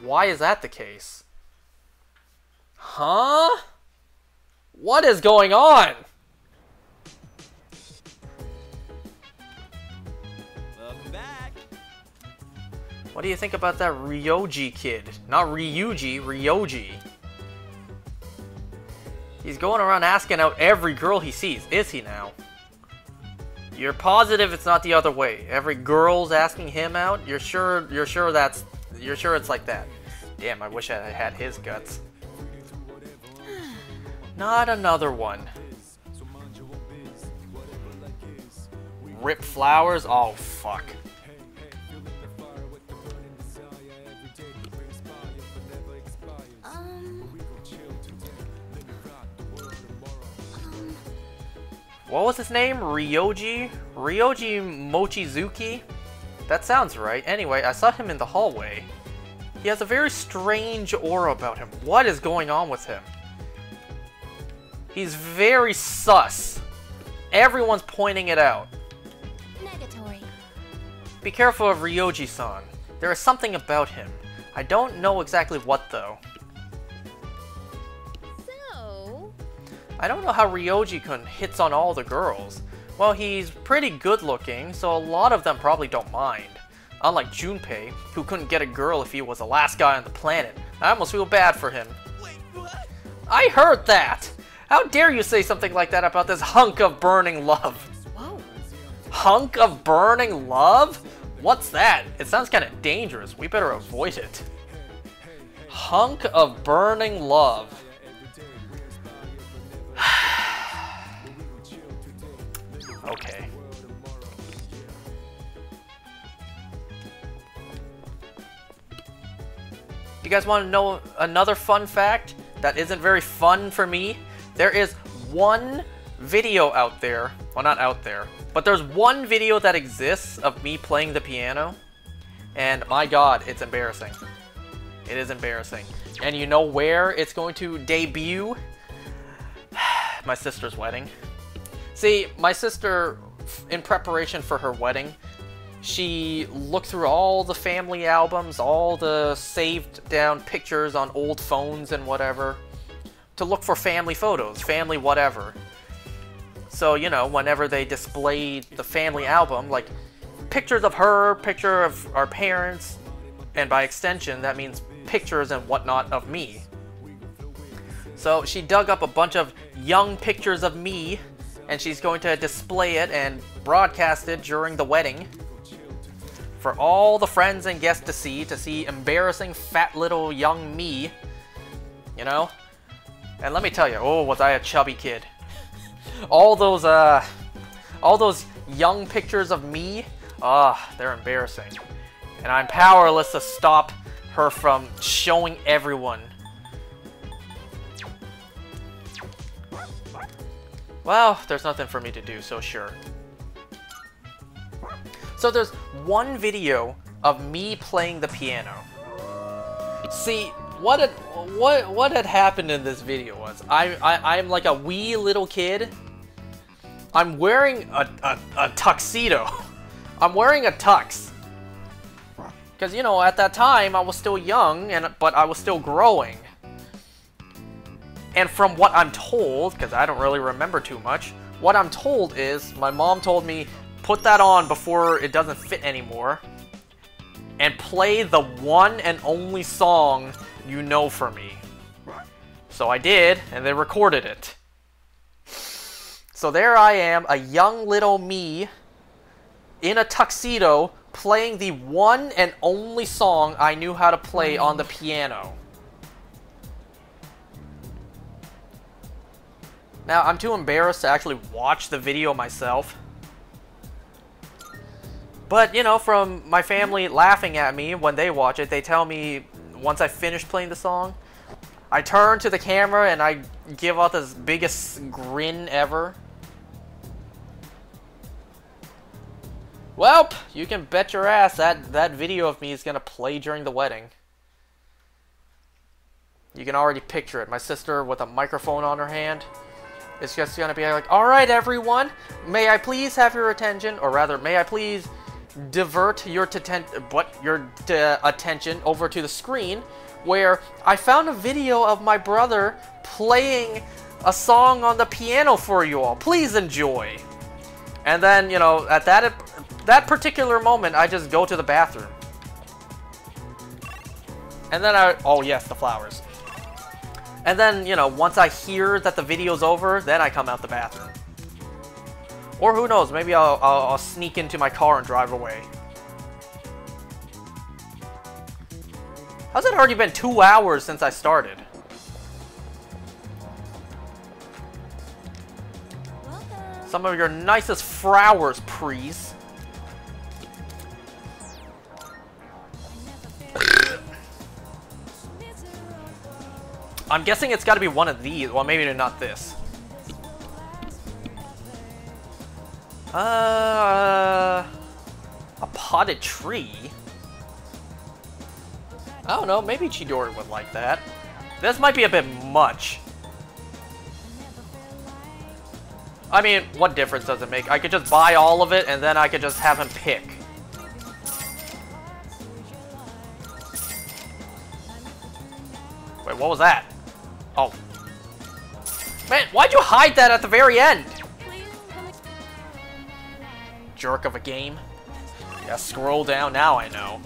Why is that the case? Huh? What is going on? Welcome back. What do you think about that Ryoji kid? Not Ryuji, Ryoji. He's going around asking out every girl he sees, is he now? You're positive it's not the other way. Every girl's asking him out? You're sure it's like that. Damn, I wish I had his guts. Not another one. Rip flowers? Oh, fuck. What was his name? Ryoji? Ryoji Mochizuki? That sounds right. Anyway, I saw him in the hallway. He has a very strange aura about him. What is going on with him? He's very sus. Everyone's pointing it out. Negatory. Be careful of Ryoji-san. There is something about him. I don't know exactly what though. So? I don't know how Ryoji-kun hits on all the girls. Well, he's pretty good looking, so a lot of them probably don't mind. Unlike Junpei, who couldn't get a girl if he was the last guy on the planet. I almost feel bad for him. Wait, what? I heard that! How dare you say something like that about this hunk of burning love? Whoa. Hunk of burning love? What's that? It sounds kind of dangerous. We better avoid it. Hunk of burning love. Okay. You guys want to know another fun fact that isn't very fun for me? There is one video out there, well not out there, but there's one video that exists of me playing the piano, and my god, it's embarrassing. It is embarrassing. And you know where it's going to debut? My sister's wedding. See, my sister, in preparation for her wedding, she looked through all the family albums, all the saved down pictures on old phones and whatever, to look for family photos, family whatever. So, you know, whenever they displayed the family album, like pictures of her, picture of our parents, and by extension, that means pictures and whatnot of me. So she dug up a bunch of young pictures of me, and she's going to display it and broadcast it during the wedding for all the friends and guests to see embarrassing fat little young me, you know? And let me tell you, oh, was I a chubby kid. All those young pictures of me, they're embarrassing. And I'm powerless to stop her from showing everyone. Well, there's nothing for me to do, so sure. So there's one video of me playing the piano. See, what had happened in this video was I'm like a wee little kid. I'm wearing a tuxedo. I'm wearing a tux. Because, you know, at that time I was still young, but I was still growing. And from what I'm told, because I don't really remember too much, what I'm told is my mom told me, put that on before it doesn't fit anymore, and play the one and only song you know for me. So I did, and they recorded it. So there I am, a young little me, in a tuxedo, playing the one and only song I knew how to play on the piano. Now, I'm too embarrassed to actually watch the video myself. But, you know, from my family laughing at me when they watch it, they tell me once I finish playing the song, I turn to the camera and I give out this biggest grin ever. Welp, you can bet your ass that video of me is gonna play during the wedding. You can already picture it. My sister with a microphone on her hand. It's just gonna be like, alright everyone, may I please have your attention, or rather, may I please divert your attention over to the screen, where I found a video of my brother playing a song on the piano for you all. Please enjoy. And then, you know, at that particular moment, I just go to the bathroom. And then oh yes, the flowers. And then, you know, once I hear that the video's over, then I come out the bathroom. Or who knows, maybe I'll sneak into my car and drive away. How's it already been 2 hours since I started? Welcome. Some of your nicest flowers, please. I'm guessing it's got to be one of these. Well, maybe not this. A potted tree? I don't know, maybe Chidori would like that. This might be a bit much. I mean, what difference does it make? I could just buy all of it and then I could just have him pick. Wait, what was that? Oh. Man, why'd you hide that at the very end? Jerk of a game. Yeah, scroll down, now I know.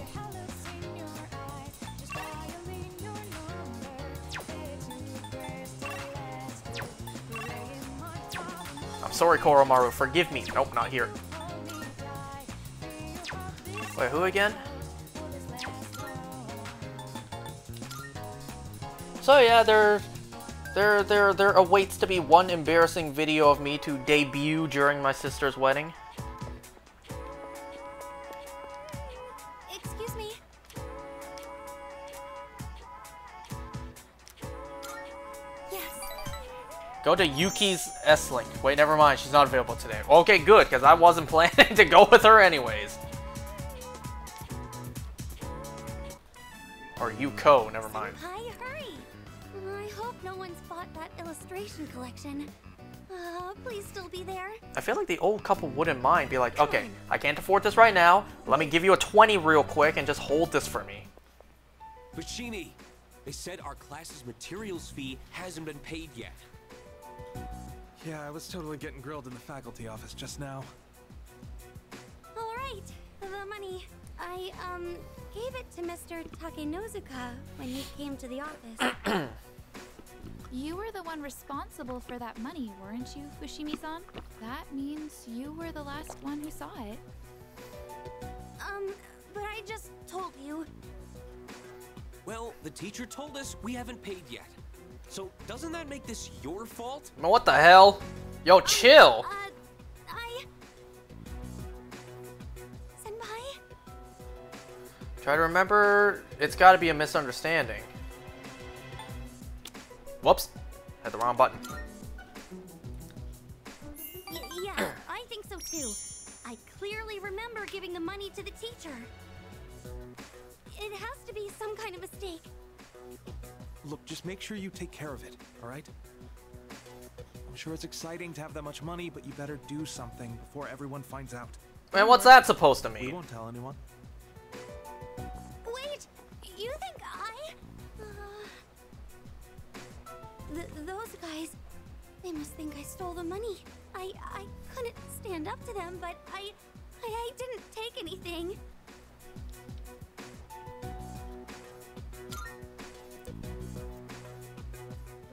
I'm sorry, Koromaru, forgive me. Nope, not here. Wait, who again? So yeah, there awaits to be one embarrassing video of me to debut during my sister's wedding. Excuse me. Yes. Go to Yuki's S-Link. Wait, never mind, she's not available today. Okay, good, because I wasn't planning to go with her anyways. Or Yuko, never mind. Hi, hurry. I hope no one's bought that illustration collection. Please still be there. I feel like the old couple wouldn't mind. Be like, okay, I can't afford this right now. Let me give you a 20 real quick and just hold this for me. Fushimi, they said our class's materials fee hasn't been paid yet. Yeah, I was totally getting grilled in the faculty office just now. All right, the money. I gave it to Mr. Takenozuka when he came to the office. You were the one responsible for that money, weren't you, Fushimi-san? That means you were the last one who saw it. But I just told you. Well, the teacher told us we haven't paid yet. So doesn't that make this your fault? What the hell? Yo, chill. Senpai? Try to remember, it's gotta be a misunderstanding. Whoops, hit the wrong button. Yeah, I think so too. I clearly remember giving the money to the teacher. It has to be some kind of mistake. Look, just make sure you take care of it, all right? I'm sure it's exciting to have that much money, but you better do something before everyone finds out. Man, what's that supposed to mean? We won't tell anyone. Wait, you think those guys, they must think I stole the money. I couldn't stand up to them, but I didn't take anything.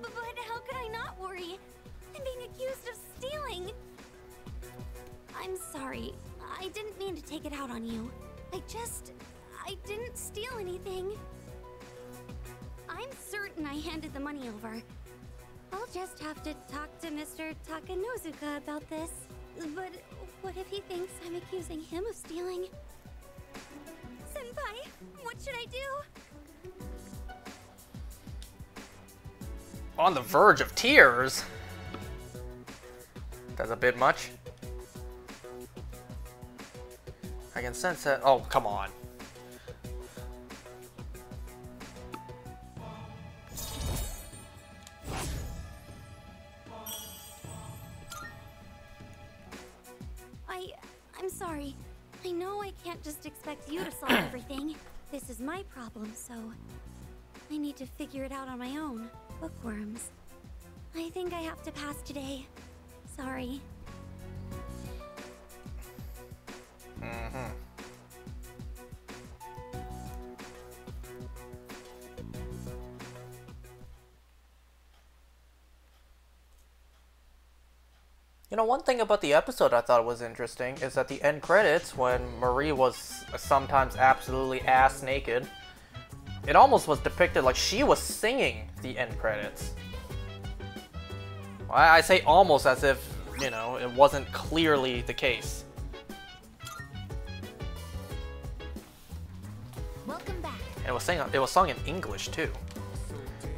But how could I not worry? I'm being accused of stealing. I'm sorry. I didn't mean to take it out on you. I didn't steal anything. I'm certain I handed the money over. I'll just have to talk to Mr. Takanozuka about this. But what if he thinks I'm accusing him of stealing? Senpai, what should I do? On the verge of tears? That's a bit much. I can sense that. Oh, come on. I'm sorry. I know I can't just expect you to solve everything. This is my problem, so I need to figure it out on my own. Bookworms. I think I have to pass today. Sorry. You know, one thing about the episode I thought was interesting is that the end credits, when Marie was sometimes absolutely ass naked, it almost was depicted like she was singing the end credits. I say almost as if, you know, it wasn't clearly the case. Welcome back. And it was sung in English too.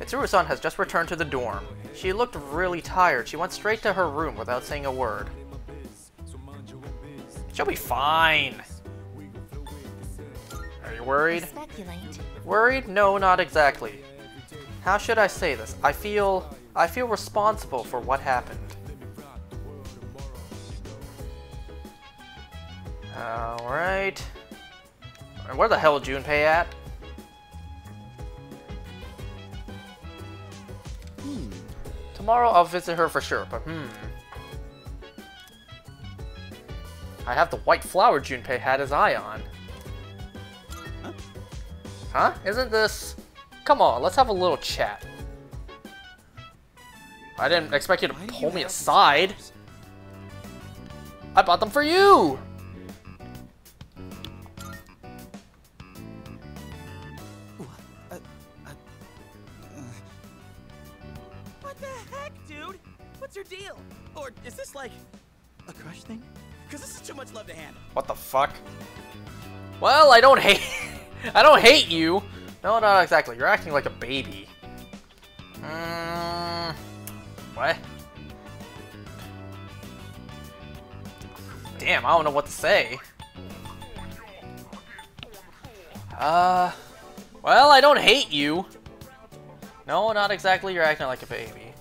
Mitsuru-san has just returned to the dorm. She looked really tired. She went straight to her room without saying a word. She'll be fine. Are you worried? Speculate. Worried? No, not exactly. How should I say this? I feel responsible for what happened. Alright. And where the hell is Junpei at? Tomorrow I'll visit her for sure, but I have the white flower Junpei had his eye on. Huh? Isn't this... Come on, let's have a little chat. I didn't expect you to pull me aside. I bought them for you! What the heck, dude? What's your deal? Or is this like a crush thing? Because this is too much love to handle. What the fuck? Well, I don't hate... I don't hate you! No, not exactly. You're acting like a baby. What? Damn, I don't know what to say. Well, I don't hate you. No, not exactly. You're acting like a baby.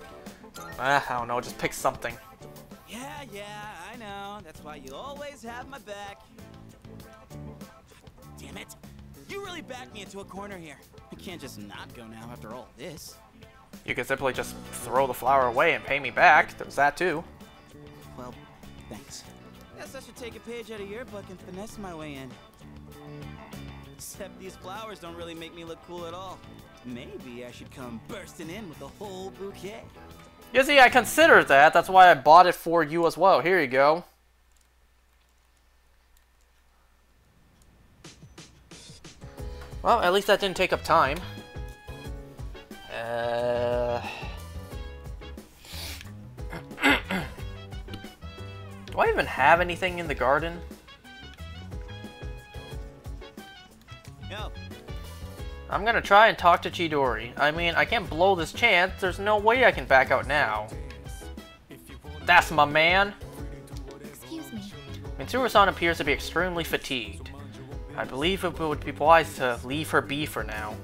I don't know. Just pick something. Yeah, I know. That's why you always have my back. Damn it. You really backed me into a corner here. I can't just not go now after all this. You could simply just throw the flower away and pay me back. There's that too. Well, thanks. Guess I should take a page out of your book and finesse my way in. Except these flowers don't really make me look cool at all. Maybe I should come bursting in with a whole bouquet. You see, I considered that. That's why I bought it for you as well. Here you go. Well, at least that didn't take up time. Do I even have anything in the garden? No. I'm gonna try and talk to Chidori. I mean, I can't blow this chance. There's no way I can back out now. That's my man. Excuse me. Mitsuru-san appears to be extremely fatigued. I believe it would be wise to leave her be for now.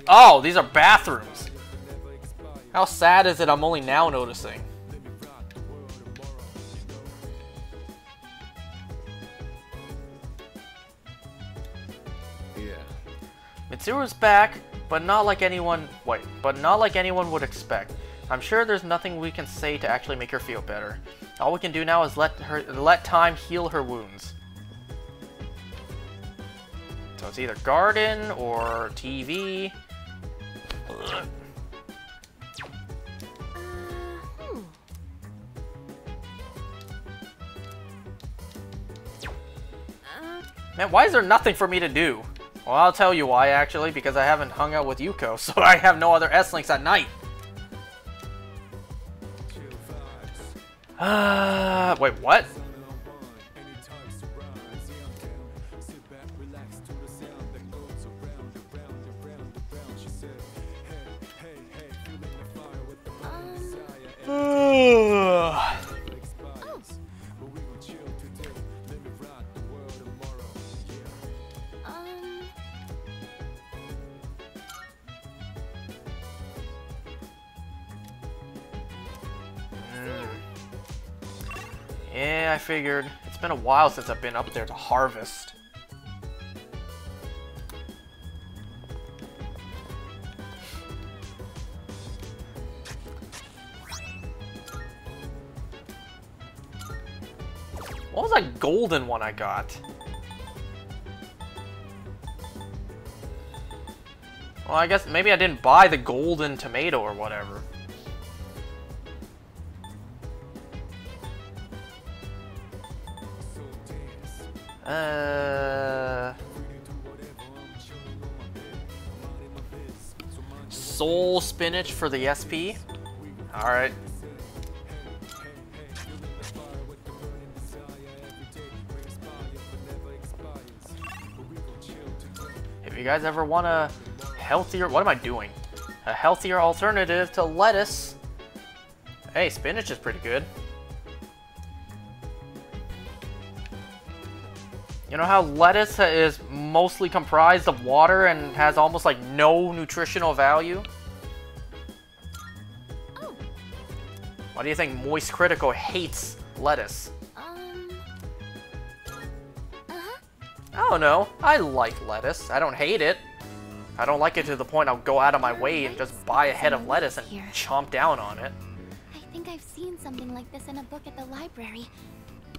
Oh, these are bathrooms. How sad is it I'm only now noticing? Yeah. Mitsuru's back, but not like anyone would expect. I'm sure there's nothing we can say to actually make her feel better. All we can do now is let time heal her wounds. So it's either garden or TV. Man, why is there nothing for me to do? Well, I'll tell you why, actually, because I haven't hung out with Yuko, so I have no other S-Links at night. Wait, what? Yeah, I figured. It's been a while since I've been up there to harvest. What was that golden one I got? Well, I guess maybe I didn't buy the golden tomato or whatever. Soul spinach for the SP. Alright. If you guys ever want a healthier... What am I doing? A healthier alternative to lettuce. Hey, spinach is pretty good. You know how lettuce is mostly comprised of water and has almost like no nutritional value? Oh. Why do you think Moist Critical hates lettuce? I don't know. I like lettuce. I don't hate it. I don't like it to the point I'll go out of my way and just buy a head of lettuce and chomp down on it. I think I've seen something like this in a book at the library.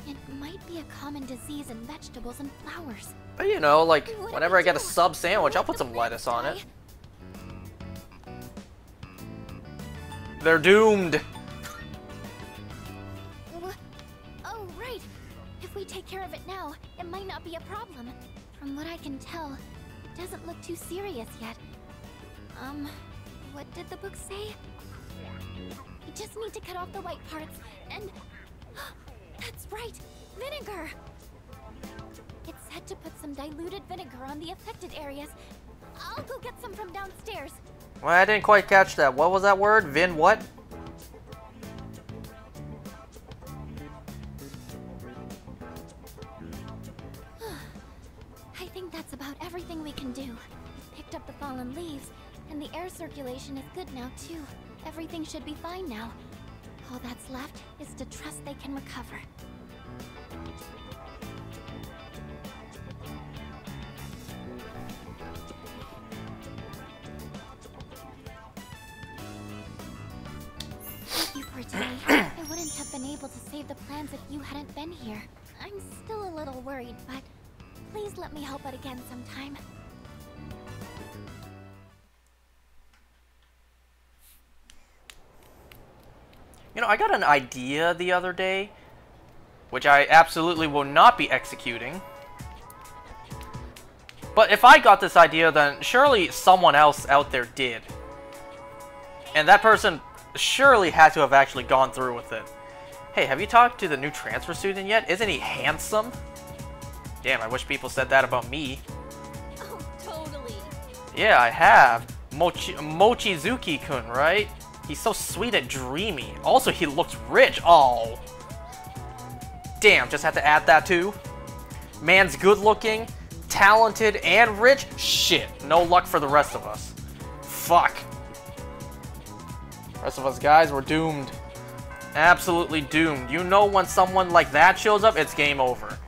It might be a common disease in vegetables and flowers. But you know, like, whenever I get a sub sandwich, I'll put some lettuce on it. They're doomed! Oh, right! If we take care of it now, it might not be a problem. From what I can tell, it doesn't look too serious yet. What did the book say? You just need to cut off the white parts, and... That's right! Vinegar! It said to put some diluted vinegar on the affected areas. I'll go get some from downstairs. Well, I didn't quite catch that. What was that word? Vin what? I think that's about everything we can do. Picked up the fallen leaves, and the air circulation is good now too. Everything should be fine now. All that's left is to trust they can recover. Thank you for today. I wouldn't have been able to save the plants if you hadn't been here. I'm still a little worried, but please let me help out again sometime. You know, I got an idea the other day, which I absolutely will not be executing. But if I got this idea, then surely someone else out there did. And that person surely had to have actually gone through with it. Hey, have you talked to the new transfer student yet? Isn't he handsome? Damn, I wish people said that about me. Oh, totally. Yeah, I have. Mochizuki-kun, right? He's so sweet and dreamy. Also, he looks rich. Oh. Damn, just had to add that too. Man's good looking, talented, and rich? Shit, no luck for the rest of us. Fuck. Rest of us guys, we're doomed. Absolutely doomed. You know when someone like that shows up, it's game over.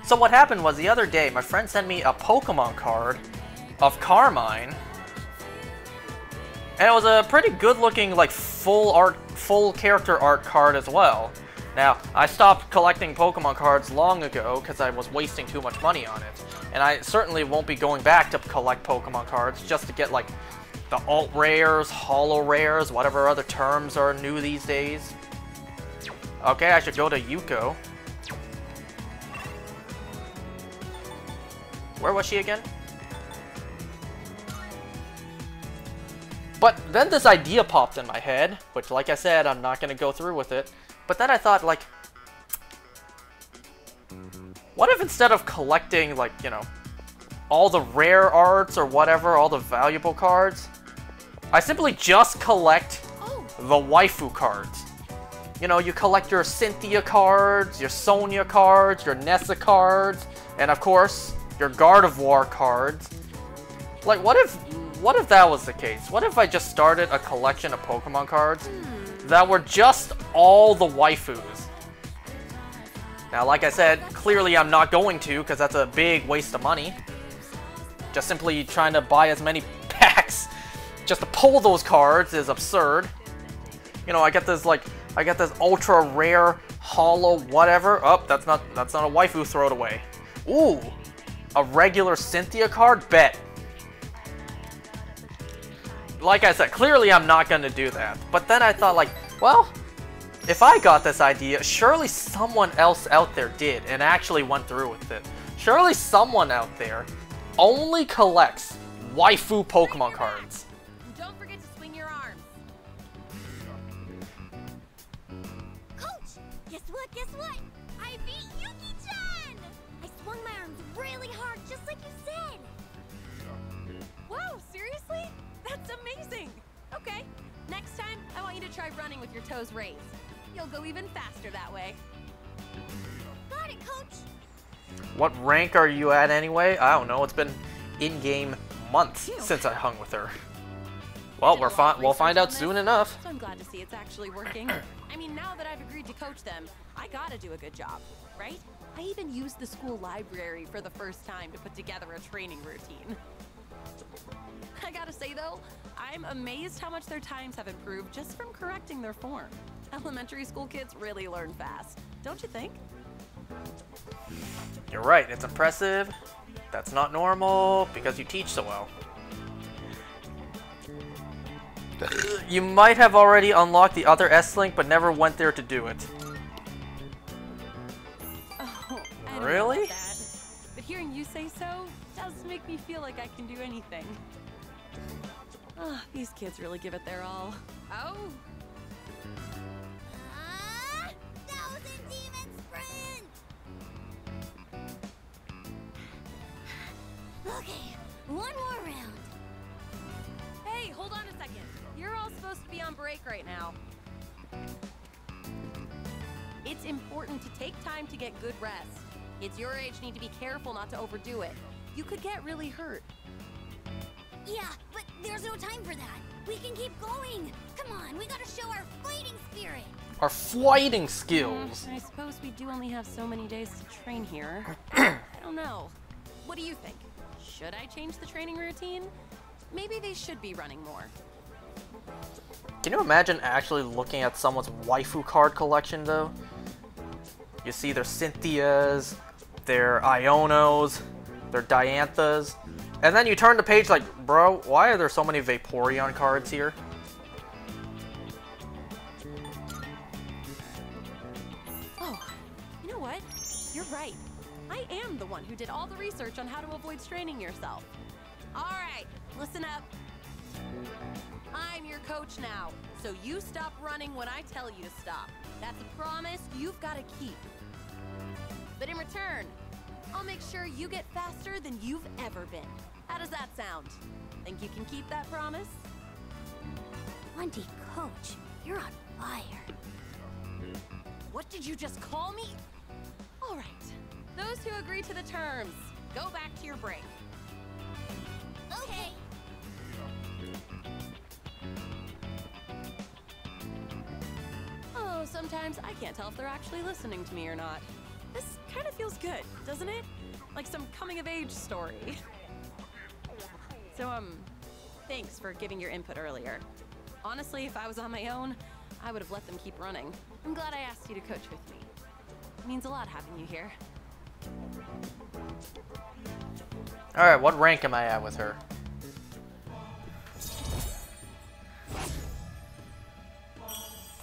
So what happened was the other day, my friend sent me a Pokemon card of Carmine. And it was a pretty good looking, like, full character art card as well. Now, I stopped collecting Pokemon cards long ago because I was wasting too much money on it. And I certainly won't be going back to collect Pokemon cards just to get, like, the alt rares, holo rares, whatever other terms are new these days. Okay, I should go to Yuko. Where was she again? But then this idea popped in my head, which, like I said, I'm not going to go through with it. But then I thought, like, what if instead of collecting, like, you know, all the rare arts or whatever, all the valuable cards, I simply just collect the waifu cards. You know, you collect your Cynthia cards, your Sonia cards, your Nessa cards, and of course, your Gardevoir cards. Like, what if that was the case? What if I just started a collection of Pokemon cards that were just all the waifus? Now, like I said, clearly I'm not going to, because that's a big waste of money. Just simply trying to buy as many packs just to pull those cards is absurd. You know, I get this ultra rare holo whatever. Oh, that's not a waifu, throw it away. Ooh, a regular Cynthia card? Bet. Like I said, clearly I'm not going to do that. But then I thought, like, well, if I got this idea, surely someone else out there did and actually went through with it. Surely someone out there only collects waifu Pokemon cards. Don't forget to swing your arms. Coach, guess what? I beat Yuki-chan! I swung my arms really hard, just like you said. Wow, seriously? That's amazing! Okay, next time, I want you to try running with your toes raised. You'll go even faster that way. Got it, Coach! What rank are you at anyway? I don't know, it's been in-game months since I hung with her. Well, we'll find out soon enough. So I'm glad to see it's actually working. I mean, now that I've agreed to coach them, I gotta do a good job, right? I even used the school library for the first time to put together a training routine. I gotta say though, I'm amazed how much their times have improved just from correcting their form. Elementary school kids really learn fast, don't you think? You're right, it's impressive. That's not normal because you teach so well. You might have already unlocked the other S-Link, but never went there to do it. Oh, I don't really? know about that. But hearing you say so does make me feel like I can do anything. Oh, these kids really give it their all. Oh. Thousand Demon Sprint! Okay, one more round. Hey, hold on a second. You're all supposed to be on break right now. It's important to take time to get good rest. Kids your age need to be careful not to overdo it. You could get really hurt. Yeah, but there's no time for that. We can keep going. Come on, we gotta show our fighting spirit. Our fighting skills. I suppose we do only have so many days to train here. I don't know. What do you think? Should I change the training routine? Maybe they should be running more. Can you imagine actually looking at someone's waifu card collection, though? You see their Cynthias, their Ionos, their Dianthas, and then you turn the page like, bro, why are there so many Vaporeon cards here? Oh, you know what? You're right. I am the one who did all the research on how to avoid straining yourself. All right, listen up. I'm your coach now, so you stop running when I tell you to stop. That's a promise you've got to keep. But in return, I'll make sure you get faster than you've ever been. How does that sound? Think you can keep that promise? Wendy, coach, you're on fire. What did you just call me? All right, those who agree to the terms, go back to your break. Okay. Oh, sometimes I can't tell if they're actually listening to me or not. This kind of feels good, doesn't it? Like some coming-of-age story. So, thanks for giving your input earlier. Honestly, if I was on my own, I would have let them keep running. I'm glad I asked you to coach with me. It means a lot having you here. Alright, what rank am I at with her?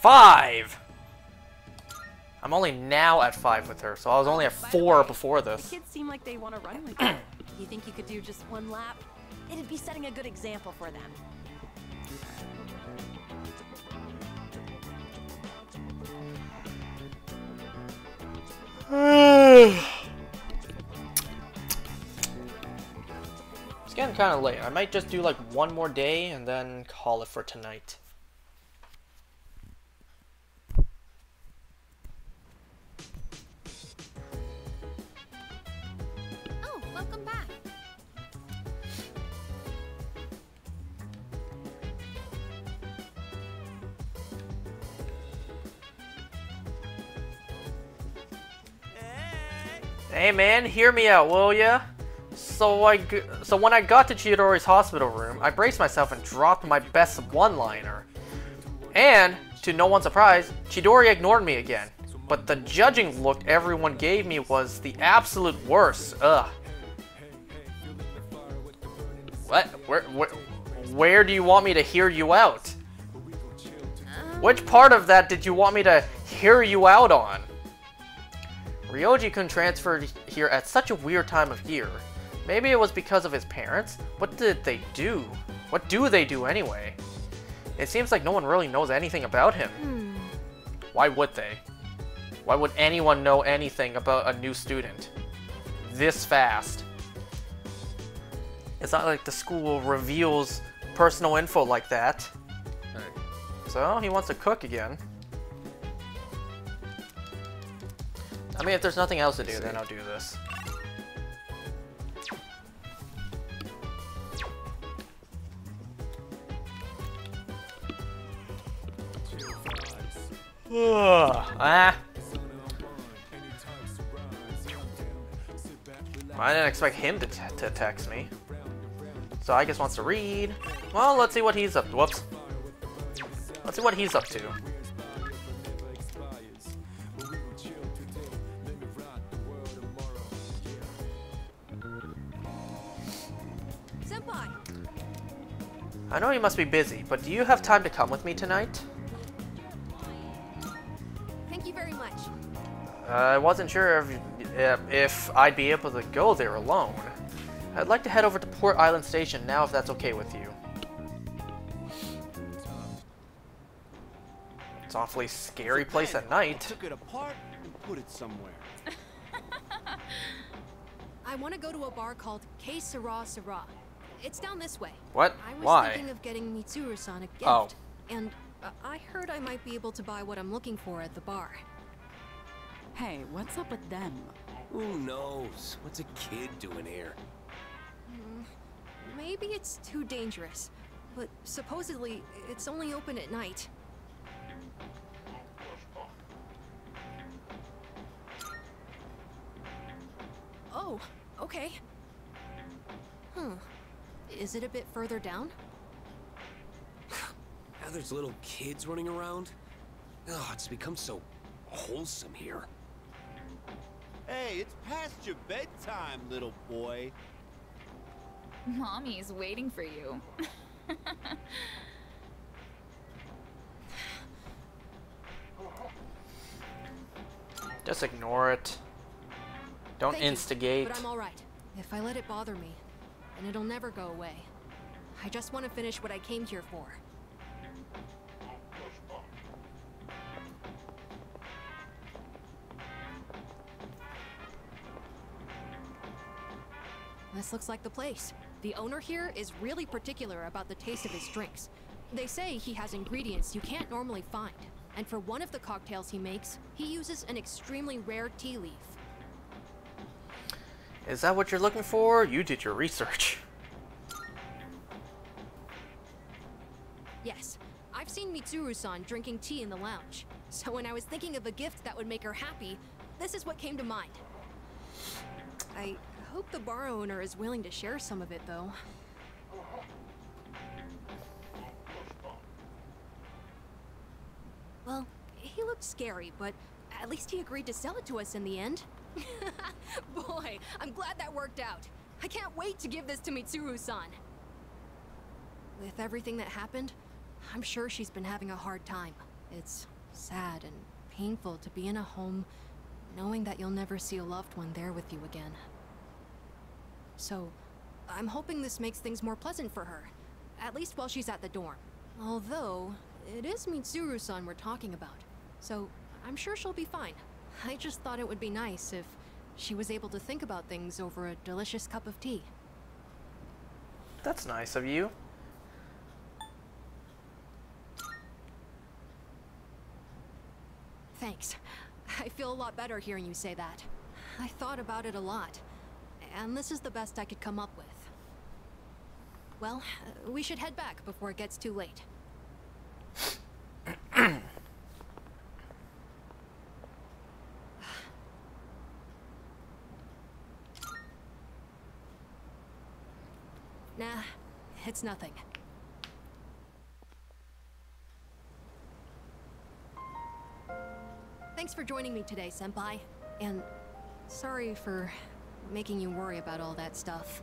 Five! I'm only now at 5 with her, so I was only at 4 before this. The kids seem like they want to run with you. You think you could do just one lap? It'd be setting a good example for them. It's getting kind of late. I might just do like one more day and then call it for tonight. Oh, welcome back. Hey man, hear me out, will ya? So when I got to Chidori's hospital room, I braced myself and dropped my best one-liner. And, to no one's surprise, Chidori ignored me again. But the judging look everyone gave me was the absolute worst. Ugh. What? Where do you want me to hear you out? Which part of that did you want me to hear you out on? Ryoji-kun transferred here at such a weird time of year. Maybe it was because of his parents? What did they do? What do they do anyway? It seems like no one really knows anything about him. Why would they? Why would anyone know anything about a new student? This fast. It's not like the school reveals personal info like that. So, he wants to cook again. I mean, if there's nothing else to do, then I'll do this. I didn't expect him to text me. So I guess wants to read. Well, let's see what he's up to. Whoops. Let's see what he's up to. Senpai! I know you must be busy, but do you have time to come with me tonight? Thank you very much. I wasn't sure if I'd be able to go there alone. I'd like to head over to Port Island Station now if that's okay with you. It's an awfully scary place at night. Took it apart and put it somewhere. I want to go to a bar called K Sara Sara. It's down this way. What? I was Why? thinking of getting Mitsuru-san a gift. Oh. And I heard I might be able to buy what I'm looking for at the bar. Hey, what's up with them? Who knows? What's a kid doing here? Maybe it's too dangerous, but supposedly it's only open at night. Oh, okay. Is it a bit further down? Now there's little kids running around. Oh, it's become so wholesome here. Hey, it's past your bedtime, little boy. Mommy's waiting for you. Just ignore it. Don't Thank you, instigate. but I'm all right. If I let it bother me, then it'll never go away. I just want to finish what I came here for. This looks like the place. The owner here is really particular about the taste of his drinks. They say he has ingredients you can't normally find. And for one of the cocktails he makes, he uses an extremely rare tea leaf. Is that what you're looking for? You did your research. Yes, I've seen Mitsuru-san drinking tea in the lounge. So when I was thinking of a gift that would make her happy, this is what came to mind. I hope the bar owner is willing to share some of it, though. Well, he looked scary, but at least he agreed to sell it to us in the end. Boy, I'm glad that worked out. I can't wait to give this to Mitsuru-san. With everything that happened, I'm sure she's been having a hard time. It's sad and painful to be in a home knowing that you'll never see a loved one there with you again. So, I'm hoping this makes things more pleasant for her, at least while she's at the dorm. Although, it is Mitsuru-san we're talking about, so I'm sure she'll be fine. I just thought it would be nice if she was able to think about things over a delicious cup of tea. That's nice of you. Thanks. I feel a lot better hearing you say that. I thought about it a lot, and this is the best I could come up with. Well, we should head back before it gets too late. Nah, it's nothing. Thanks for joining me today, Senpai. And sorry for making you worry about all that stuff.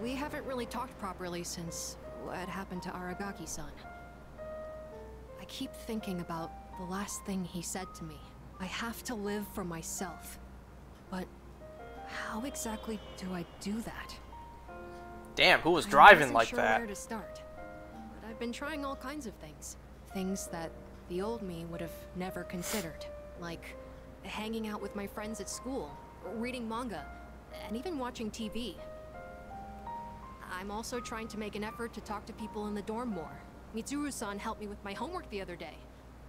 We haven't really talked properly since what happened to Aragaki-san. I keep thinking about the last thing he said to me. I have to live for myself. But how exactly do I do that? Damn, who was driving like sure that? Where to start. But I've been trying all kinds of things. Things that the old me would have never considered. Like hanging out with my friends at school, reading manga, and even watching TV. I'm also trying to make an effort to talk to people in the dorm more. Mitsuru-san helped me with my homework the other day.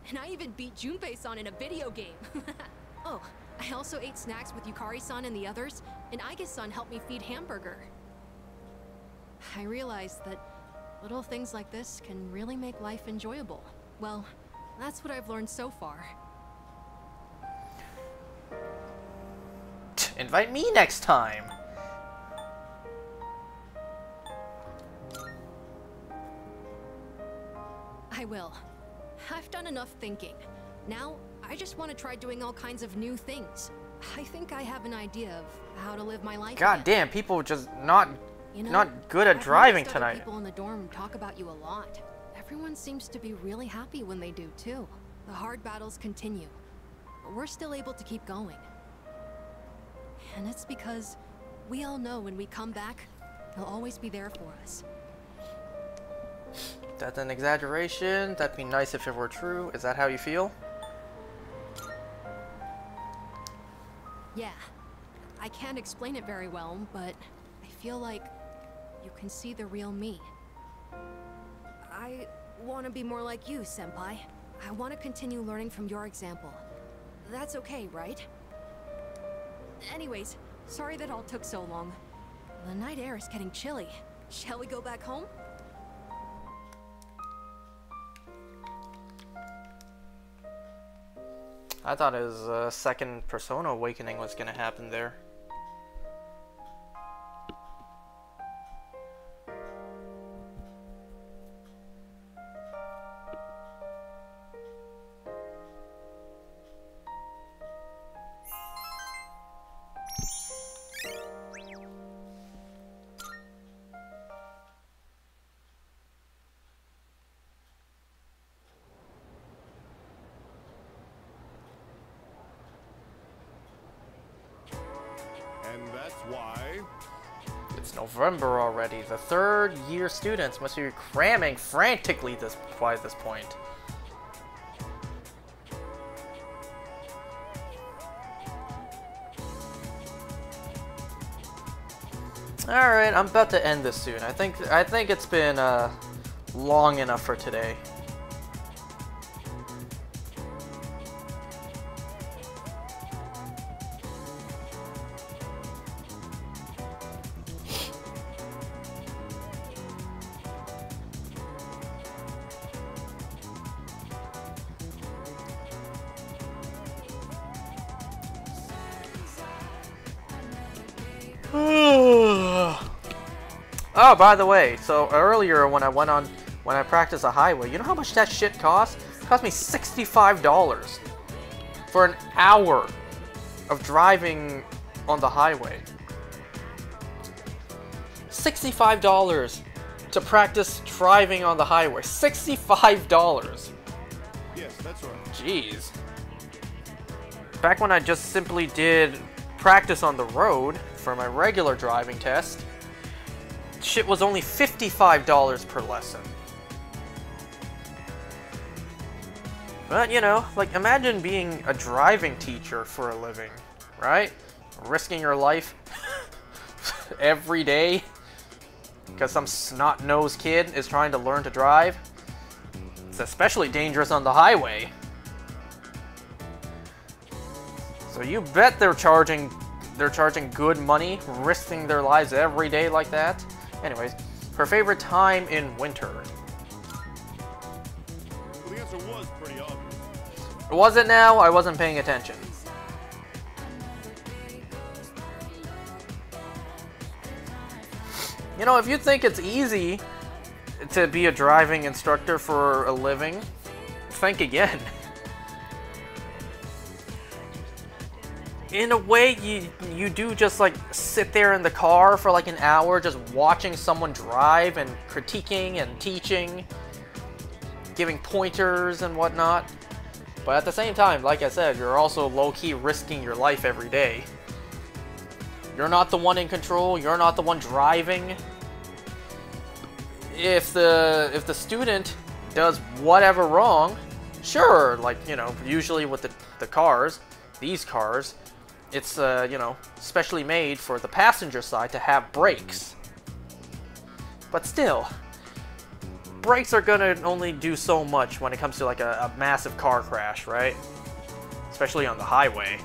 And I even beat Junpei-san in a video game. Oh, I also ate snacks with Yukari-san and the others, and Aige-san helped me feed Hamburger. I realized that little things like this can really make life enjoyable. Well, that's what I've learned so far. Invite me next time. I will. I've done enough thinking. Now, I just want to try doing all kinds of new things. I think I have an idea of how to live my life. God damn, people just not You know, not good at I've driving noticed other tonight. People in the dorm talk about you a lot. Everyone seems to be really happy when they do too. The hard battles continue, but we're still able to keep going. And it's because we all know when we come back, they'll always be there for us. That's an exaggeration. That'd be nice if it were true. Is that how you feel? Yeah. I can't explain it very well, but I feel like you can see the real me. I want to be more like you, Senpai. I want to continue learning from your example. That's okay, right? Anyways, sorry that all took so long. The night air is getting chilly. Shall we go back home? I thought his second Persona awakening was gonna happen there. That's why. It's November already. The third-year students must be cramming frantically by this point. Alright, I'm about to end this soon. I think it's been long enough for today. Oh, by the way, so earlier when I practiced a highway, you know how much that shit cost? It cost me $65 for an hour of driving on the highway. $65 to practice driving on the highway. $65. Yes, that's right. Jeez. Back when I just simply did practice on the road for my regular driving test, shit was only $55 per lesson. But, you know, like, imagine being a driving teacher for a living, right? Risking your life every day because some snot-nosed kid is trying to learn to drive. It's especially dangerous on the highway. So you bet they're charging good money, risking their lives every day like that. Anyways, her favorite time in winter. Well, the answer was pretty obvious. Was it now? I wasn't paying attention. You know, if you think it's easy to be a driving instructor for a living, think again. In a way, you do just like sit there in the car for like an hour just watching someone drive and critiquing and teaching, giving pointers and whatnot. But at the same time, like I said, you're also low-key risking your life every day. You're not the one in control, you're not the one driving. If the student does whatever wrong, sure, like, you know, usually with the cars, these cars, it's, you know, specially made for the passenger side to have brakes. But still, brakes are gonna only do so much when it comes to like a massive car crash, right? Especially on the highway.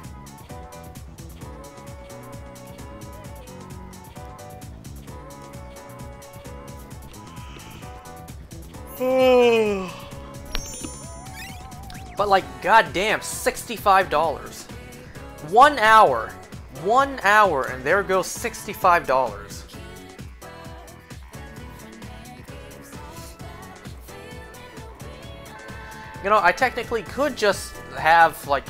But like, goddamn, $65. 1 hour. 1 hour, and there goes $65. You know, I technically could just have, like...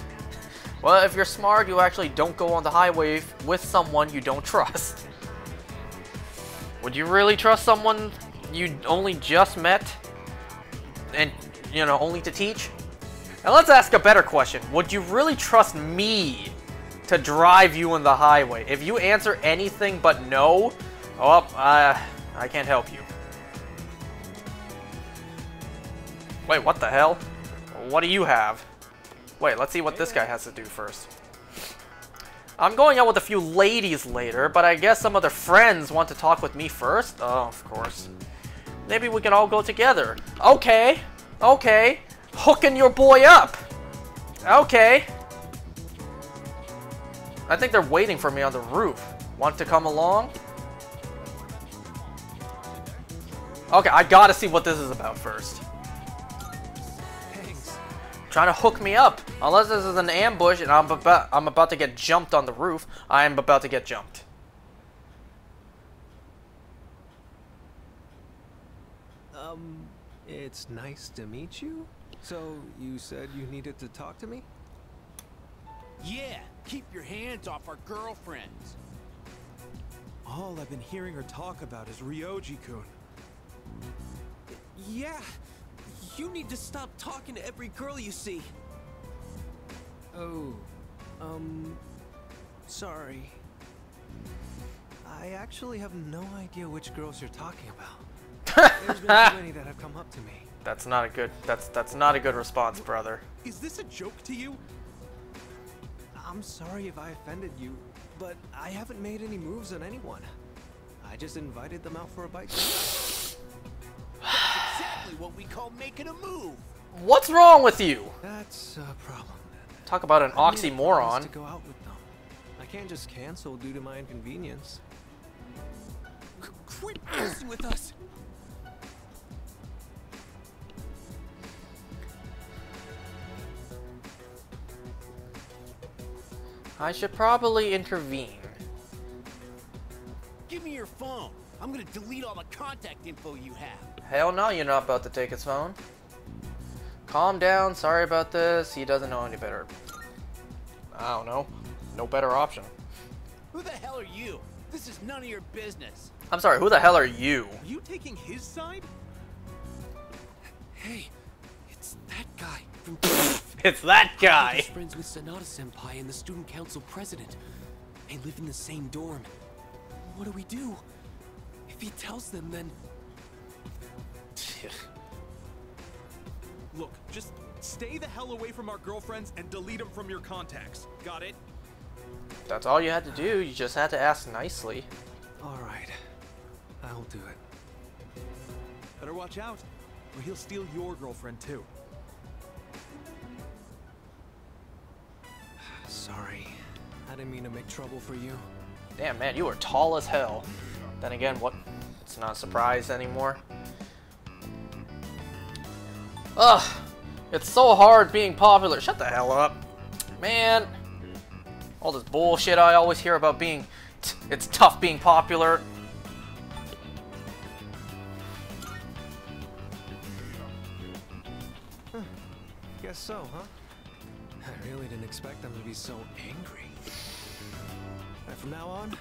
Well, if you're smart, you actually don't go on the highway with someone you don't trust. Would you really trust someone you only just met? And, you know, only to teach? And let's ask a better question. Would you really trust me to drive you on the highway? If you answer anything but no, oh, I can't help you. Wait, what the hell? What do you have? Wait, let's see what this guy has to do first. I'm going out with a few ladies later, but I guess some of their friends want to talk with me first? Oh, of course. Maybe we can all go together. Okay, okay. Hooking your boy up. Okay. I think they're waiting for me on the roof. Want to come along? Okay, I gotta see what this is about first. Thanks. Trying to hook me up. Unless this is an ambush and I'm about to get jumped on the roof. I am about to get jumped. It's nice to meet you. So, you said you needed to talk to me? Yeah, keep your hands off our girlfriends. All I've been hearing her talk about is Ryoji-kun. Yeah, you need to stop talking to every girl you see. Oh, sorry. I actually have no idea which girls you're talking about. There's been too many that have come up to me. That's not a good. That's not a good response, brother. Is this a joke to you? I'm sorry if I offended you, but I haven't made any moves on anyone. I just invited them out for a bite. That's exactly what we call making a move. What's wrong with you? That's a problem then. Talk about an I made a promise oxymoron. to go out with them. I can't just cancel due to my inconvenience. Quit messing with us. I should probably intervene. Give me your phone. I'm gonna delete all the contact info you have. Hell no, you're not about to take his phone. Calm down, sorry about this. He doesn't know any better. I don't know. No better option. Who the hell are you? This is none of your business. I'm sorry, who the hell are you? You taking his side? Hey, it's that guy from... It's that guy! He's friends with Sanada-senpai and the student council president. They live in the same dorm. What do we do? If he tells them, then... Look, just stay the hell away from our girlfriends and delete them from your contacts. Got it? That's all you had to do. You just had to ask nicely. Alright. I'll do it. Better watch out, or he'll steal your girlfriend too. Sorry. I didn't mean to make trouble for you. Damn, man, you were tall as hell. Then again, what? It's not a surprise anymore. Ugh! It's so hard being popular. Shut the hell up. Man. All this bullshit I always hear about being... it's tough being popular. Guess so, huh? I really didn't expect them to be so angry. And from now on,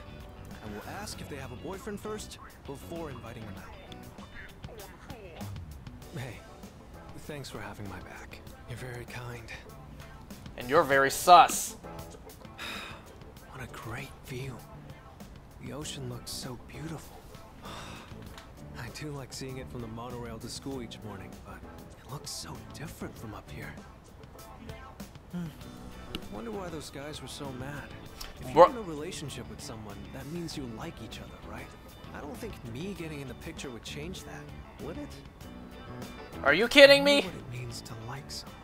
I will ask if they have a boyfriend first before inviting them out. Hey, thanks for having my back. You're very kind. And you're very sus. What a great view. The ocean looks so beautiful. I do like seeing it from the monorail to school each morning, but it looks so different from up here. Wonder why those guys were so mad. If you're in a relationship with someone, that means you like each other, right? I don't think me getting in the picture would change that, would it? Are you kidding me? I know what it means to like someone.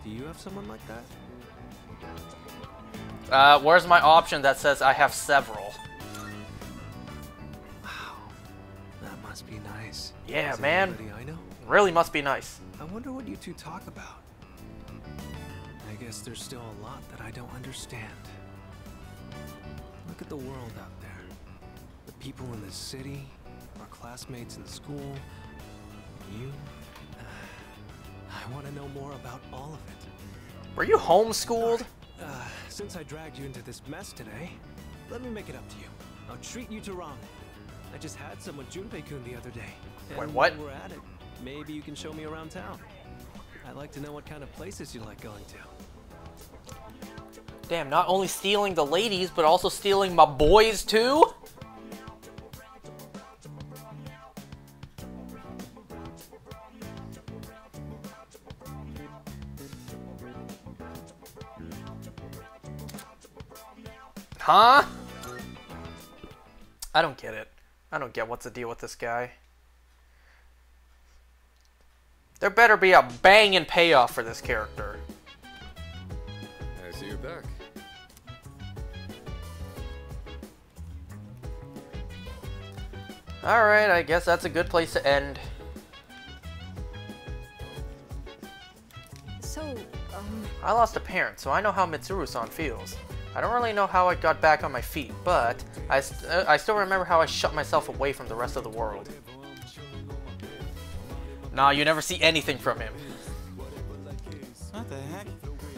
Do you have someone like that? Where's my option that says I have several? Wow, that must be nice. Yeah, Is it man. anybody I know? Really must be nice. I wonder what you two talk about. I guess there's still a lot that I don't understand. Look at the world out there. The people in the city, our classmates in school, you. I want to know more about all of it. Were you homeschooled? Since I dragged you into this mess today, let me make it up to you. I'll treat you to ramen. I just had some with Junpei-kun the other day. Wait, And what? while we're at it, maybe you can show me around town. I'd like to know what kind of places you like going to. Damn, not only stealing the ladies, but also stealing my boys too? Huh? I don't get it. I don't get what's the deal with this guy. There better be a banging payoff for this character. I see you're back. Alright, I guess that's a good place to end. So, I lost a parent, so I know how Mitsuru-san feels. I don't really know how I got back on my feet, but I still remember how I shut myself away from the rest of the world. Nah, you never see anything from him. What the heck?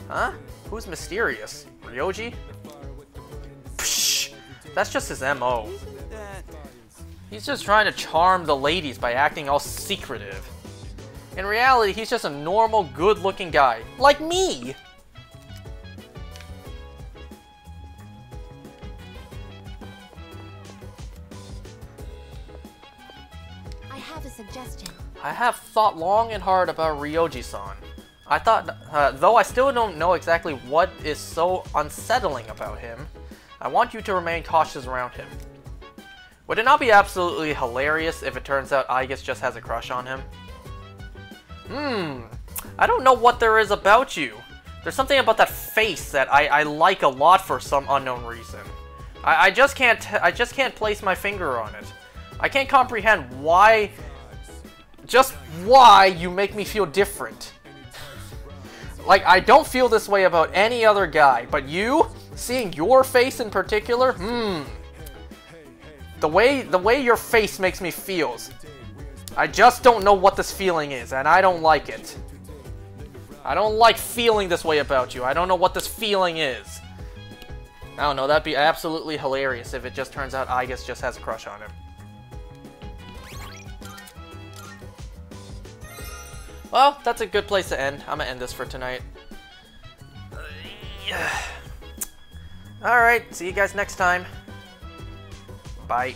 Huh? Who's mysterious? Ryoji? Psh, that's just his MO. He's just trying to charm the ladies by acting all secretive. In reality, he's just a normal, good-looking guy. Like me! have a suggestion. I have thought long and hard about Ryoji-san. I thought, though I still don't know exactly what is so unsettling about him, I want you to remain cautious around him. Would it not be absolutely hilarious if it turns out Aigis just has a crush on him? I don't know what there is about you. There's something about that face that I like a lot for some unknown reason. I just can't place my finger on it. I can't comprehend why, just why you make me feel different. Like, I don't feel this way about any other guy, but you, seeing your face in particular, the way your face makes me feel, I just don't know what this feeling is, and I don't like it. I don't like feeling this way about you. I don't know what this feeling is. I don't know, that'd be absolutely hilarious if it just turns out Aigis just has a crush on him. Well, that's a good place to end. I'm gonna end this for tonight. Alright, see you guys next time. Bye.